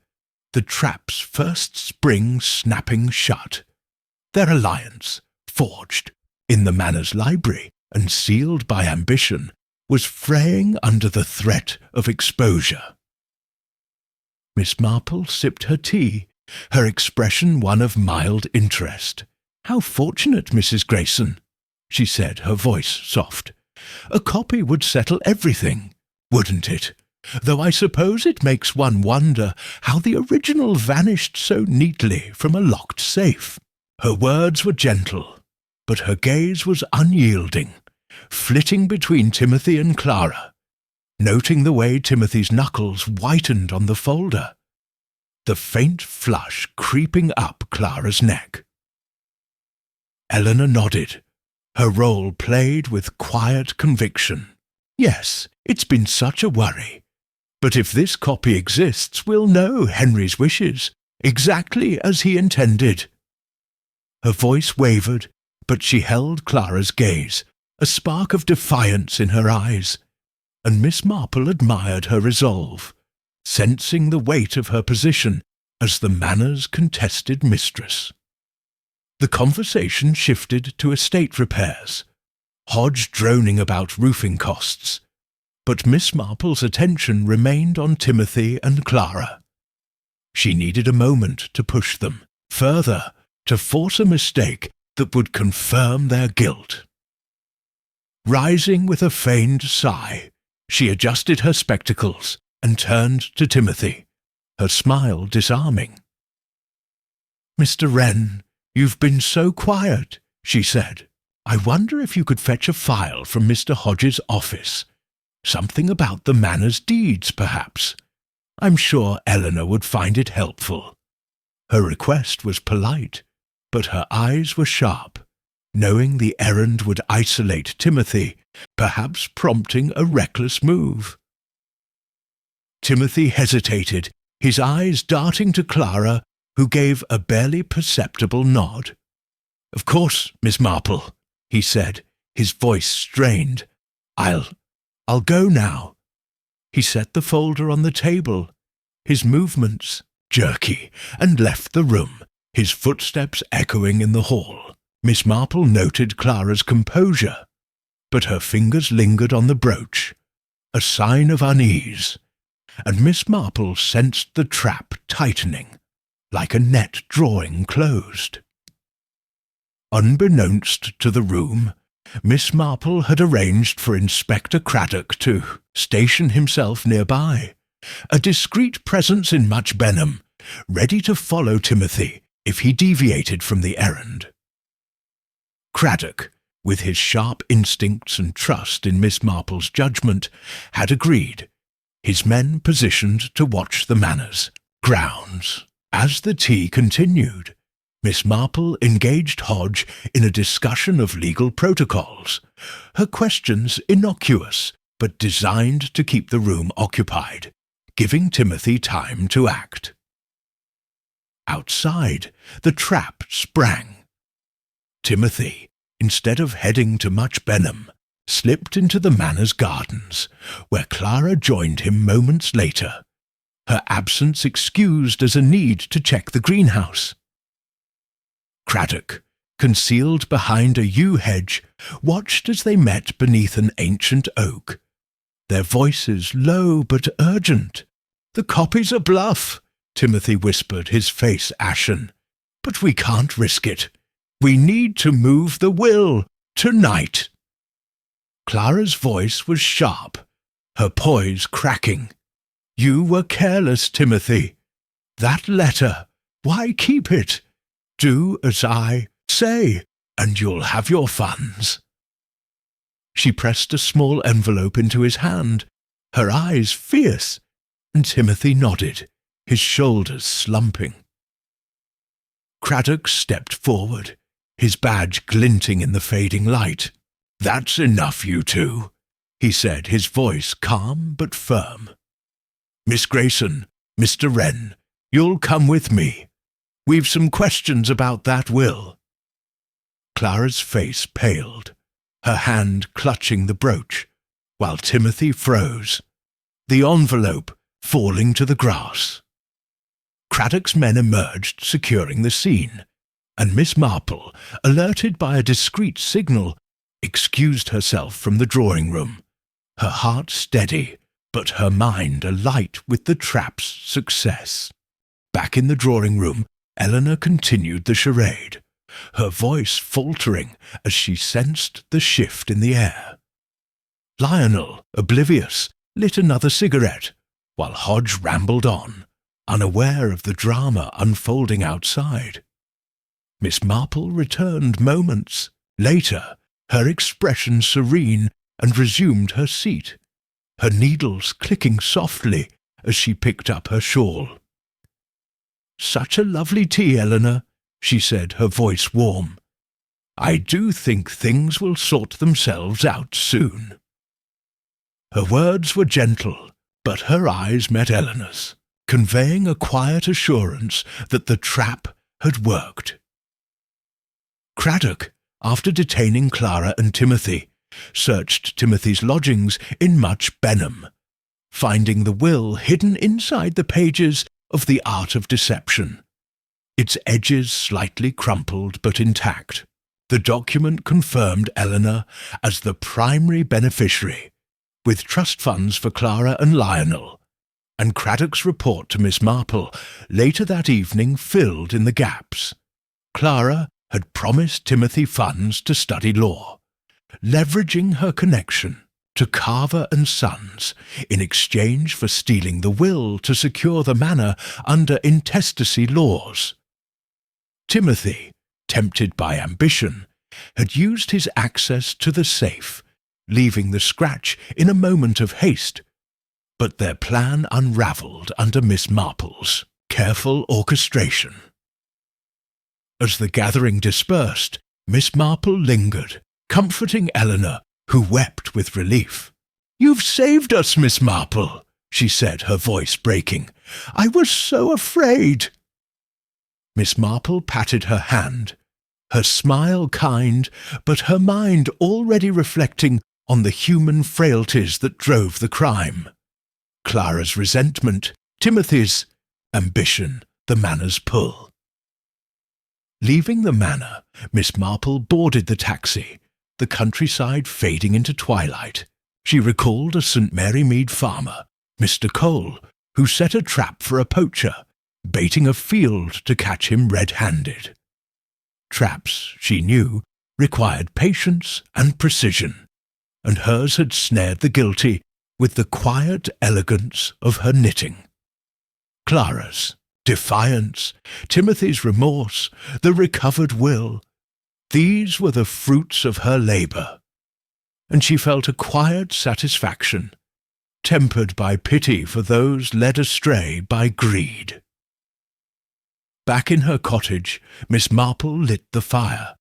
the trap's first spring snapping shut. Their alliance, forged in the Manor's library and sealed by ambition, was fraying under the threat of exposure. Miss Marple sipped her tea, her expression one of mild interest. "How fortunate, Mrs. Grayson," she said, her voice soft. "A copy would settle everything, wouldn't it? Though I suppose it makes one wonder how the original vanished so neatly from a locked safe." Her words were gentle, but her gaze was unyielding, flitting between Timothy and Clara, noting the way Timothy's knuckles whitened on the folder, the faint flush creeping up Clara's neck. Eleanor nodded, her role played with quiet conviction. "Yes, it's been such a worry. But if this copy exists, we'll know Henry's wishes, exactly as he intended." Her voice wavered, but she held Clara's gaze, a spark of defiance in her eyes, and Miss Marple admired her resolve, sensing the weight of her position as the Manor's contested mistress. The conversation shifted to estate repairs, Hodge droning about roofing costs, but Miss Marple's attention remained on Timothy and Clara. She needed a moment to push them further, to force a mistake that would confirm their guilt. Rising with a feigned sigh, she adjusted her spectacles and turned to Timothy, her smile disarming. "Mr. Wren, you've been so quiet," she said. "I wonder if you could fetch a file from Mr. Hodge's office. Something about the Manor's deeds, perhaps. I'm sure Eleanor would find it helpful." Her request was polite, but her eyes were sharp, knowing the errand would isolate Timothy, perhaps prompting a reckless move. Timothy hesitated, his eyes darting to Clara, who gave a barely perceptible nod. "Of course, Miss Marple," he said, his voice strained. I'll go now." He set the folder on the table, his movements jerky, and left the room, his footsteps echoing in the hall. Miss Marple noted Clara's composure, but her fingers lingered on the brooch, a sign of unease, and Miss Marple sensed the trap tightening, like a net drawing closed. Unbeknownst to the room, Miss Marple had arranged for Inspector Craddock to station himself nearby, a discreet presence in much Benham, ready to follow Timothy if he deviated from the errand. Craddock, with his sharp instincts and trust in Miss Marple's judgment, had agreed, his men positioned to watch the Manor's grounds. As the tea continued, Miss Marple engaged Hodge in a discussion of legal protocols, her questions innocuous but designed to keep the room occupied, giving Timothy time to act. Outside, the trap sprang. Timothy, instead of heading to Much Benham, slipped into the Manor's gardens, where Clara joined him moments later, her absence excused as a need to check the greenhouse. Craddock, concealed behind a yew hedge, watched as they met beneath an ancient oak. Their voices low but urgent. "The copy's a bluff," Timothy whispered, his face ashen. "But we can't risk it. We need to move the will, tonight." Clara's voice was sharp, her poise cracking. "You were careless, Timothy. That letter, why keep it? Do as I say, and you'll have your funds." She pressed a small envelope into his hand, her eyes fierce, and Timothy nodded, his shoulders slumping. Craddock stepped forward, his badge glinting in the fading light. "That's enough, you two," he said, his voice calm but firm. "Miss Grayson, Mr. Wren, you'll come with me. We've some questions about that will." Clara's face paled, her hand clutching the brooch, while Timothy froze, the envelope falling to the grass. Craddock's men emerged, securing the scene, and Miss Marple, alerted by a discreet signal, excused herself from the drawing-room, her heart steady, but her mind alight with the trap's success. Back in the drawing-room, Eleanor continued the charade, her voice faltering as she sensed the shift in the air. Lionel, oblivious, lit another cigarette, while Hodge rambled on, unaware of the drama unfolding outside. Miss Marple returned moments later, her expression serene, and resumed her seat, her needles clicking softly as she picked up her shawl. "Such a lovely tea, Eleanor," she said, her voice warm. "I do think things will sort themselves out soon." Her words were gentle, but her eyes met Eleanor's, conveying a quiet assurance that the trap had worked. Craddock, after detaining Clara and Timothy, searched Timothy's lodgings in Much Benham, finding the will hidden inside the pages of The Art of Deception, its edges slightly crumpled but intact. The document confirmed Eleanor as the primary beneficiary, with trust funds for Clara and Lionel, and Craddock's report to Miss Marple later that evening filled in the gaps. Clara had promised Timothy funds to study law, leveraging her connection to Carver and Sons in exchange for stealing the will to secure the manor under intestacy laws. Timothy, tempted by ambition, had used his access to the safe, leaving the scratch in a moment of haste, but their plan unravelled under Miss Marple's careful orchestration. As the gathering dispersed, Miss Marple lingered, comforting Eleanor, who wept with relief. "You've saved us, Miss Marple," she said, her voice breaking. "I was so afraid." Miss Marple patted her hand, her smile kind, but her mind already reflecting on the human frailties that drove the crime. Clara's resentment, Timothy's ambition, the manor's pull. Leaving the manor, Miss Marple boarded the taxi, the countryside fading into twilight. She recalled a St. Mary Mead farmer, Mr. Cole, who set a trap for a poacher, baiting a field to catch him red-handed. Traps, she knew, required patience and precision, and hers had snared the guilty with the quiet elegance of her knitting. Clara's defiance, Timothy's remorse, the recovered will, these were the fruits of her labour, and she felt a quiet satisfaction, tempered by pity for those led astray by greed. Back in her cottage, Miss Marple lit the fire,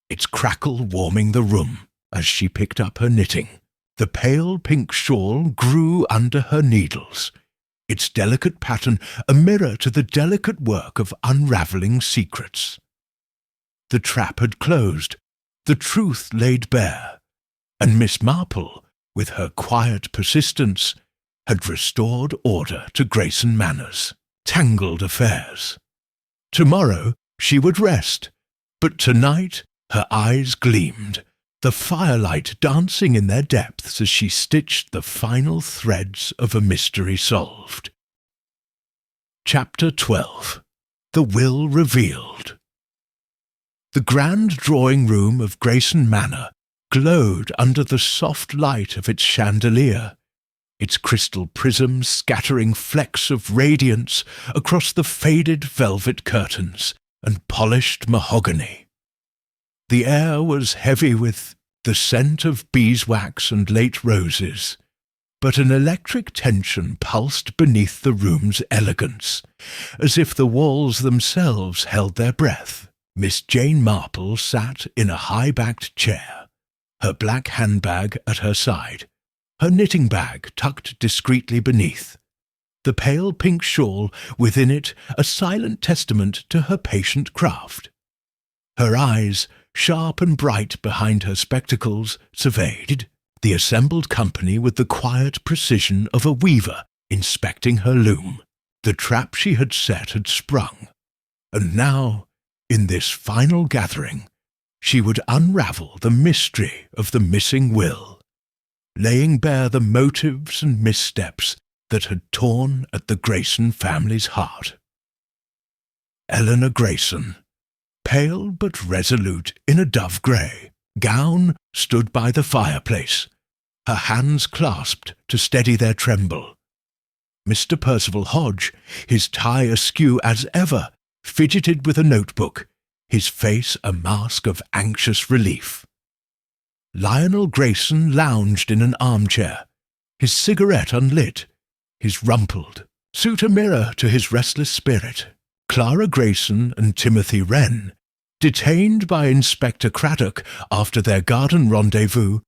its crackle warming the room as she picked up her knitting. The pale pink shawl grew under her needles, its delicate pattern a mirror to the delicate work of unravelling secrets. The trap had closed, the truth laid bare, and Miss Marple, with her quiet persistence, had restored order to Grayson Manor's tangled affairs. Tomorrow she would rest, but tonight Her eyes gleamed, the firelight dancing in their depths as she stitched the final threads of a mystery solved. Chapter 12. The Will Revealed. The grand drawing-room of Grayson Manor glowed under the soft light of its chandelier, its crystal prisms scattering flecks of radiance across the faded velvet curtains and polished mahogany. The air was heavy with the scent of beeswax and late roses, but an electric tension pulsed beneath the room's elegance, as if the walls themselves held their breath. Miss Jane Marple sat in a high-backed chair, her black handbag at her side, her knitting bag tucked discreetly beneath, the pale pink shawl within it a silent testament to her patient craft. Her eyes, sharp and bright behind her spectacles, surveyed the assembled company with the quiet precision of a weaver inspecting her loom. The trap she had set had sprung, and now, in this final gathering, she would unravel the mystery of the missing will, laying bare the motives and missteps that had torn at the Grayson family's heart. Eleanor Grayson, pale but resolute in a dove-grey gown, stood by the fireplace, her hands clasped to steady their tremble. Mr. Percival Hodge, his tie askew as ever, fidgeted with a notebook, his face a mask of anxious relief. Lionel Grayson lounged in an armchair, his cigarette unlit, his rumpled suit a mirror to his restless spirit. Clara Grayson and Timothy Wren, detained by Inspector Craddock after their garden rendezvous,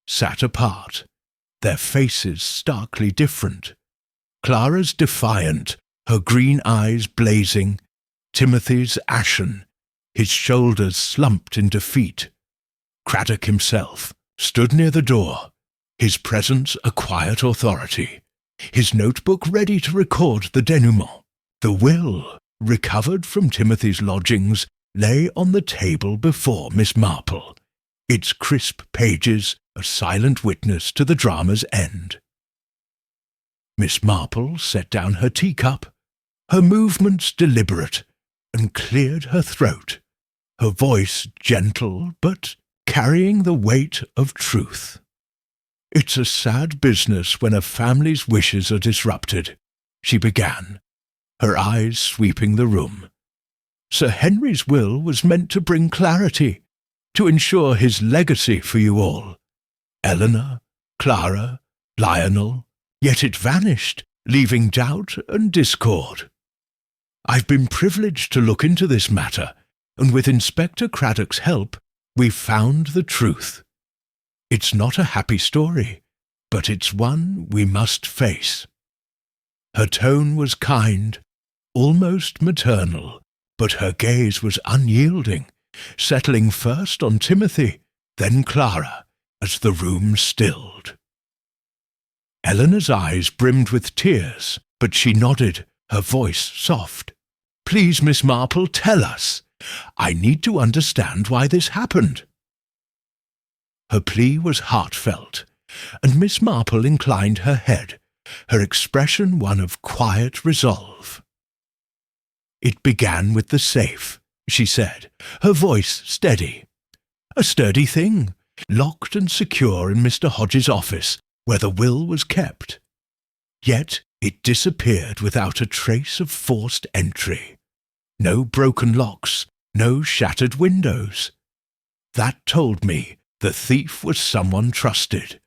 sat apart, their faces starkly different. Clara's defiant, her green eyes blazing, Timothy's ashen, his shoulders slumped in defeat. Craddock himself stood near the door, his presence a quiet authority, his notebook ready to record the denouement. The will, recovered from Timothy's lodgings, lay on the table before Miss Marple, its crisp pages a silent witness to the drama's end. Miss Marple set down her teacup, her movements deliberate, and cleared her throat, her voice gentle but carrying the weight of truth. "It's a sad business when a family's wishes are disrupted," she began, her eyes sweeping the room. "Sir Henry's will was meant to bring clarity, to ensure his legacy for you all. Eleanor, Clara, Lionel, yet it vanished, leaving doubt and discord. I've been privileged to look into this matter, and with Inspector Craddock's help, we've found the truth. It's not a happy story, but it's one we must face." Her tone was kind, almost maternal, but her gaze was unyielding, settling first on Timothy, then Clara, as the room stilled. Eleanor's eyes brimmed with tears, but she nodded, her voice soft. "Please, Miss Marple, tell us. I need to understand why this happened." Her plea was heartfelt, and Miss Marple inclined her head, her expression one of quiet resolve. "It began with the safe," she said, her voice steady. "A sturdy thing, locked and secure in Mr. Hodge's office, where the will was kept. Yet it disappeared without a trace of forced entry. No broken locks, no shattered windows. That told me the thief was someone trusted,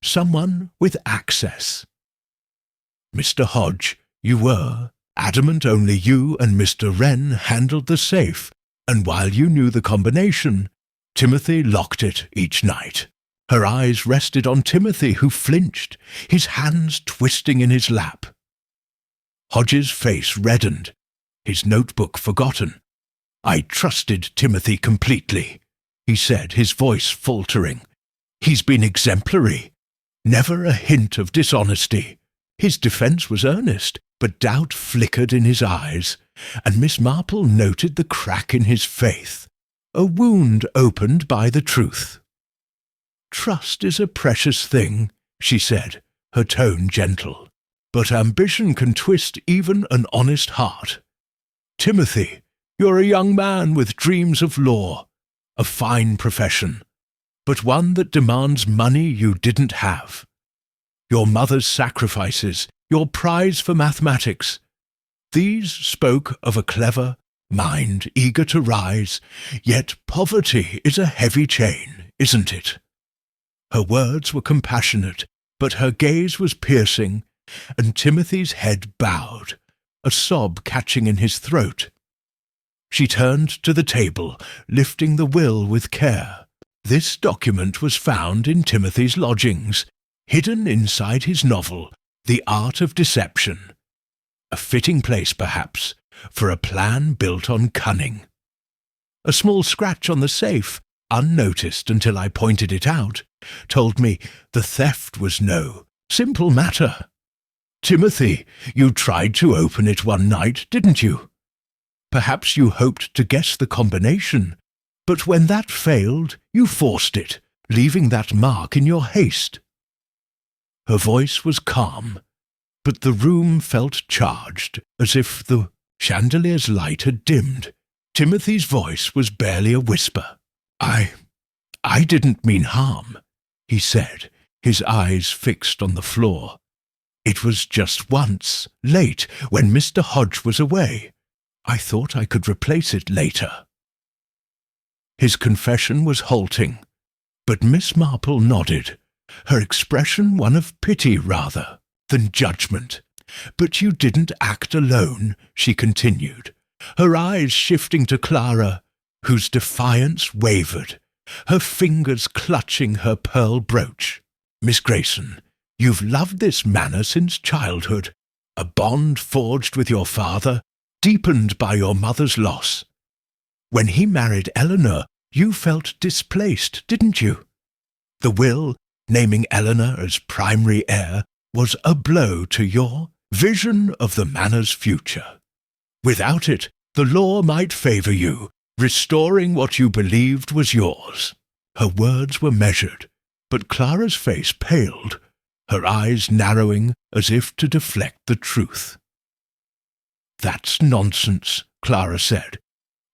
someone with access. Mr. Hodge, you were adamant only you and Mr. Wren handled the safe, and while you knew the combination, Timothy locked it each night." Her eyes rested on Timothy, who flinched, his hands twisting in his lap. Hodge's face reddened, his notebook forgotten. "I trusted Timothy completely," he said, his voice faltering. "He's been exemplary, never a hint of dishonesty." His defence was earnest, but doubt flickered in his eyes, and Miss Marple noted the crack in his faith, a wound opened by the truth. "Trust is a precious thing," she said, her tone gentle, "but ambition can twist even an honest heart. Timothy, you're a young man with dreams of law, a fine profession, but one that demands money you didn't have. Your mother's sacrifices, your prize for mathematics, these spoke of a clever mind eager to rise, yet poverty is a heavy chain, isn't it?" Her words were compassionate, but her gaze was piercing, and Timothy's head bowed, a sob catching in his throat. She turned to the table, lifting the will with care. This document was found in Timothy's lodgings, hidden inside his novel, The Art of Deception. A fitting place, perhaps, for a plan built on cunning. A small scratch on the safe, unnoticed until I pointed it out, told me the theft was no simple matter. "Timothy, you tried to open it one night, didn't you? Perhaps you hoped to guess the combination, but when that failed, you forced it, leaving that mark in your haste." Her voice was calm, but the room felt charged, as if the chandelier's light had dimmed. Timothy's voice was barely a whisper. I didn't mean harm," he said, his eyes fixed on the floor. "It was just once, late, when Mr. Hodge was away. I thought I could replace it later." His confession was halting, but Miss Marple nodded, her expression one of pity rather than judgment. "But you didn't act alone," she continued, her eyes shifting to Clara, whose defiance wavered, her fingers clutching her pearl brooch. "Miss Grayson, you've loved this manor since childhood, a bond forged with your father, deepened by your mother's loss. When he married Eleanor, you felt displaced, didn't you? The will, naming Eleanor as primary heir, was a blow to your vision of the manor's future. Without it, the law might favour you, restoring what you believed was yours." Her words were measured, but Clara's face paled, her eyes narrowing as if to deflect the truth. "That's nonsense," Clara said,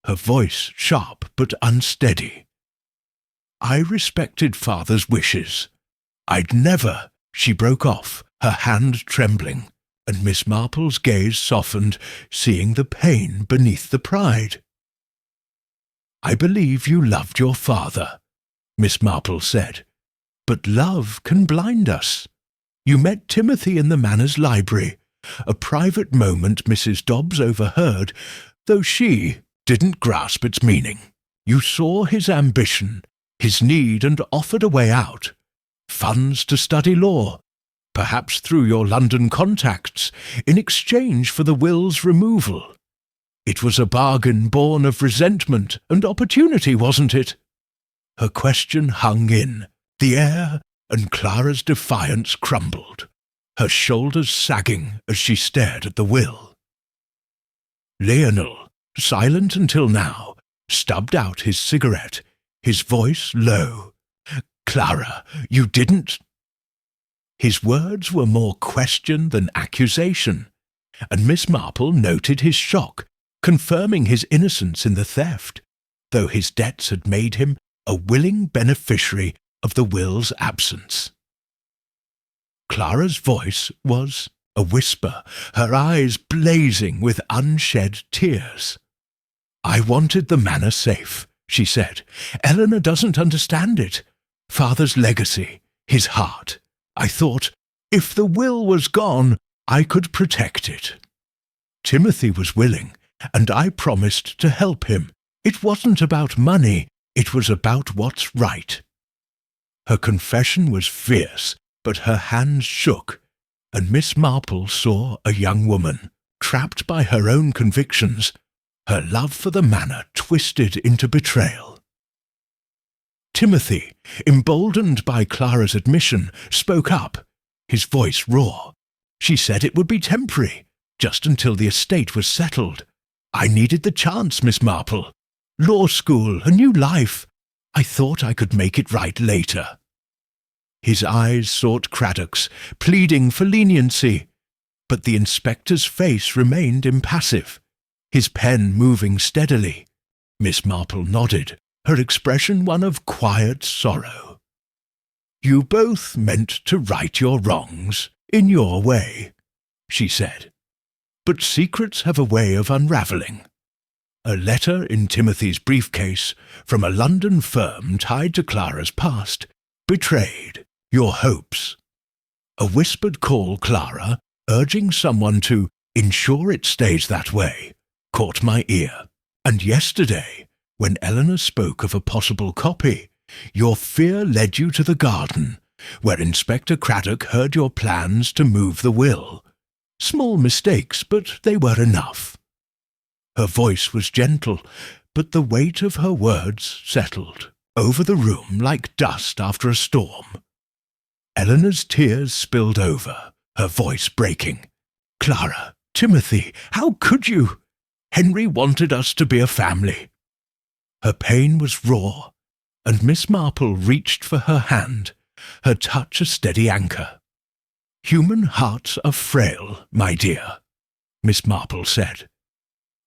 her voice sharp but unsteady. "I respected father's wishes. I'd never—" She broke off, her hand trembling, and Miss Marple's gaze softened, seeing the pain beneath the pride. "I believe you loved your father," Miss Marple said, "but love can blind us. You met Timothy in the manor's library, a private moment Mrs. Dobbs overheard, though she didn't grasp its meaning. You saw his ambition, his need, and offered a way out. Funds to study law, perhaps through your London contacts, in exchange for the will's removal. It was a bargain born of resentment and opportunity, wasn't it?" Her question hung in the air, and Clara's defiance crumbled, her shoulders sagging as she stared at the will. Lionel, silent until now, stubbed out his cigarette, his voice low. "Clara, you didn't—" His words were more question than accusation, and Miss Marple noted his shock, confirming his innocence in the theft, though his debts had made him a willing beneficiary of the will's absence. Clara's voice was a whisper, her eyes blazing with unshed tears. "I wanted the manor safe," she said. "Eleanor doesn't understand it. Father's legacy, his heart. I thought, if the will was gone, I could protect it. Timothy was willing, and I promised to help him. It wasn't about money, it was about what's right." Her confession was fierce, but her hands shook, and Miss Marple saw a young woman, trapped by her own convictions, her love for the manor twisted into betrayal. Timothy, emboldened by Clara's admission, spoke up, his voice raw. "She said it would be temporary, just until the estate was settled. I needed the chance, Miss Marple. Law school, a new life. I thought I could make it right later." His eyes sought Craddock's, pleading for leniency, but the inspector's face remained impassive, his pen moving steadily. Miss Marple nodded, her expression one of quiet sorrow. "You both meant to right your wrongs, in your way," she said. "But secrets have a way of unravelling. A letter in Timothy's briefcase from a London firm tied to Clara's past betrayed your hopes. A whispered call, Clara, urging someone to ensure it stays that way, caught my ear. And yesterday, when Eleanor spoke of a possible copy, your fear led you to the garden, where Inspector Craddock heard your plans to move the will. Small mistakes, but they were enough." Her voice was gentle, but the weight of her words settled over the room like dust after a storm. Eleanor's tears spilled over, her voice breaking. "Clara, Timothy, how could you? Henry wanted us to be a family." Her pain was raw, and Miss Marple reached for her hand, her touch a steady anchor. "Human hearts are frail, my dear," Miss Marple said.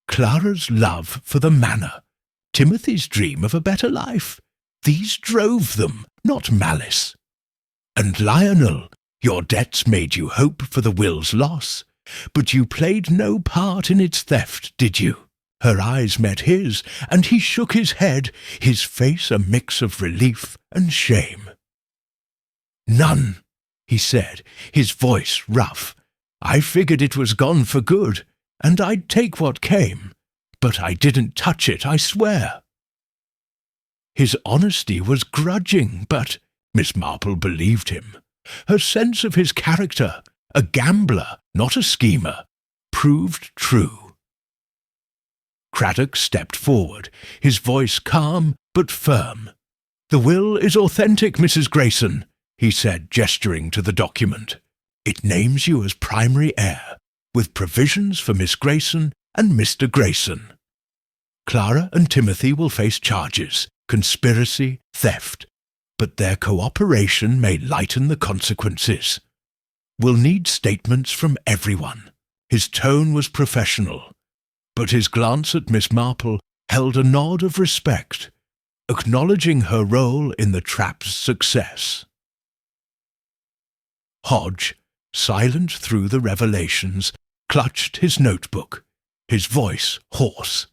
"Clara's love for the manor, Timothy's dream of a better life, these drove them, not malice. And Lionel, your debts made you hope for the will's loss, but you played no part in its theft, did you?" Her eyes met his, and he shook his head, his face a mix of relief and shame. "None," he said, his voice rough. "I figured it was gone for good, and I'd take what came, but I didn't touch it, I swear." His honesty was grudging, but Miss Marple believed him. Her sense of his character, a gambler, not a schemer, proved true. Craddock stepped forward, his voice calm but firm. "The will is authentic, Mrs. Grayson," he said, gesturing to the document. "It names you as primary heir, with provisions for Miss Grayson and Mr. Grayson. Clara and Timothy will face charges, conspiracy, theft, but their cooperation may lighten the consequences. We'll need statements from everyone." His tone was professional, but his glance at Miss Marple held a nod of respect, acknowledging her role in the trap's success. Hodge, silent through the revelations, clutched his notebook, his voice hoarse.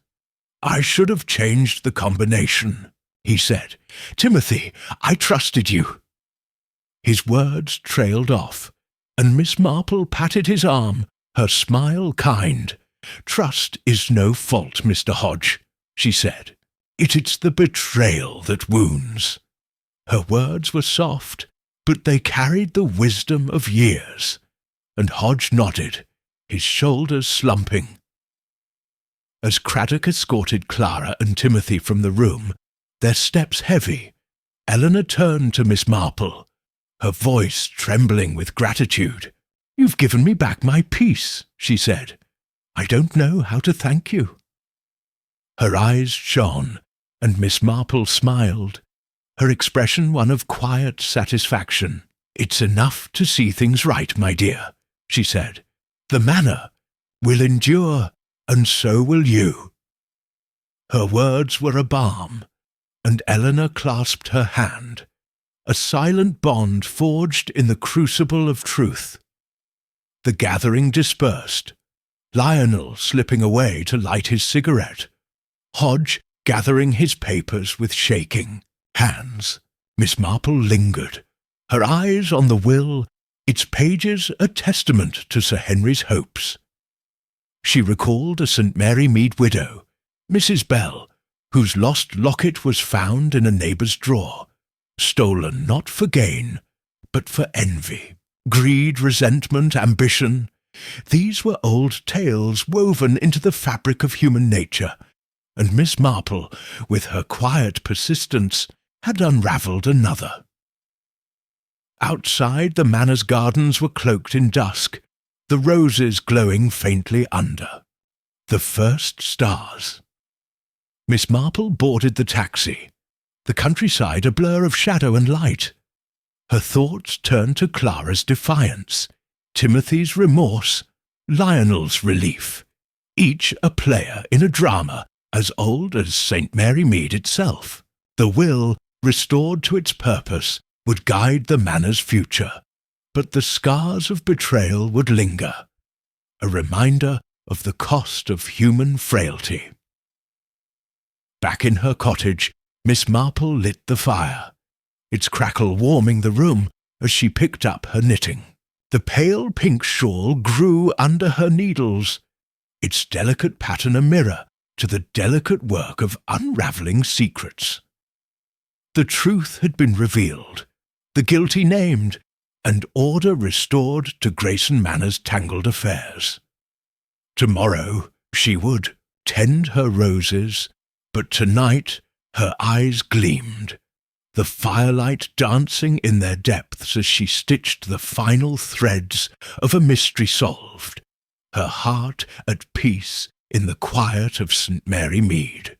"I should have changed the combination," he said. "Timothy, I trusted you." His words trailed off, and Miss Marple patted his arm, her smile kind. "Trust is no fault, Mr. Hodge," she said. "It's the betrayal that wounds." Her words were soft, but they carried the wisdom of years, and Hodge nodded, his shoulders slumping. As Craddock escorted Clara and Timothy from the room, their steps heavy, Eleanor turned to Miss Marple, her voice trembling with gratitude. "You've given me back my peace," she said. "I don't know how to thank you." Her eyes shone, and Miss Marple smiled, her expression one of quiet satisfaction. "It's enough to see things right, my dear," she said. "The manor will endure, and so will you." Her words were a balm, and Eleanor clasped her hand, a silent bond forged in the crucible of truth. The gathering dispersed, Lionel slipping away to light his cigarette, Hodge gathering his papers with shaking hands. Miss Marple lingered, her eyes on the will, its pages a testament to Sir Henry's hopes. She recalled a St. Mary Mead widow, Mrs. Bell, whose lost locket was found in a neighbour's drawer, stolen not for gain, but for envy, greed, resentment, ambition. These were old tales woven into the fabric of human nature, and Miss Marple, with her quiet persistence, had unravelled another. Outside, the manor's gardens were cloaked in dusk, the roses glowing faintly under. The first stars. Miss Marple boarded the taxi, the countryside a blur of shadow and light. Her thoughts turned to Clara's defiance, Timothy's remorse, Lionel's relief, each a player in a drama as old as St. Mary Mead itself. The will, restored to its purpose, would guide the manor's future, but the scars of betrayal would linger, a reminder of the cost of human frailty. Back in her cottage, Miss Marple lit the fire, its crackle warming the room as she picked up her knitting. The pale pink shawl grew under her needles, its delicate pattern a mirror to the delicate work of unravelling secrets. The truth had been revealed, the guilty named, and order restored to Grayson Manor's tangled affairs. Tomorrow she would tend her roses, but tonight her eyes gleamed, the firelight dancing in their depths as she stitched the final threads of a mystery solved, her heart at peace in the quiet of St. Mary Mead.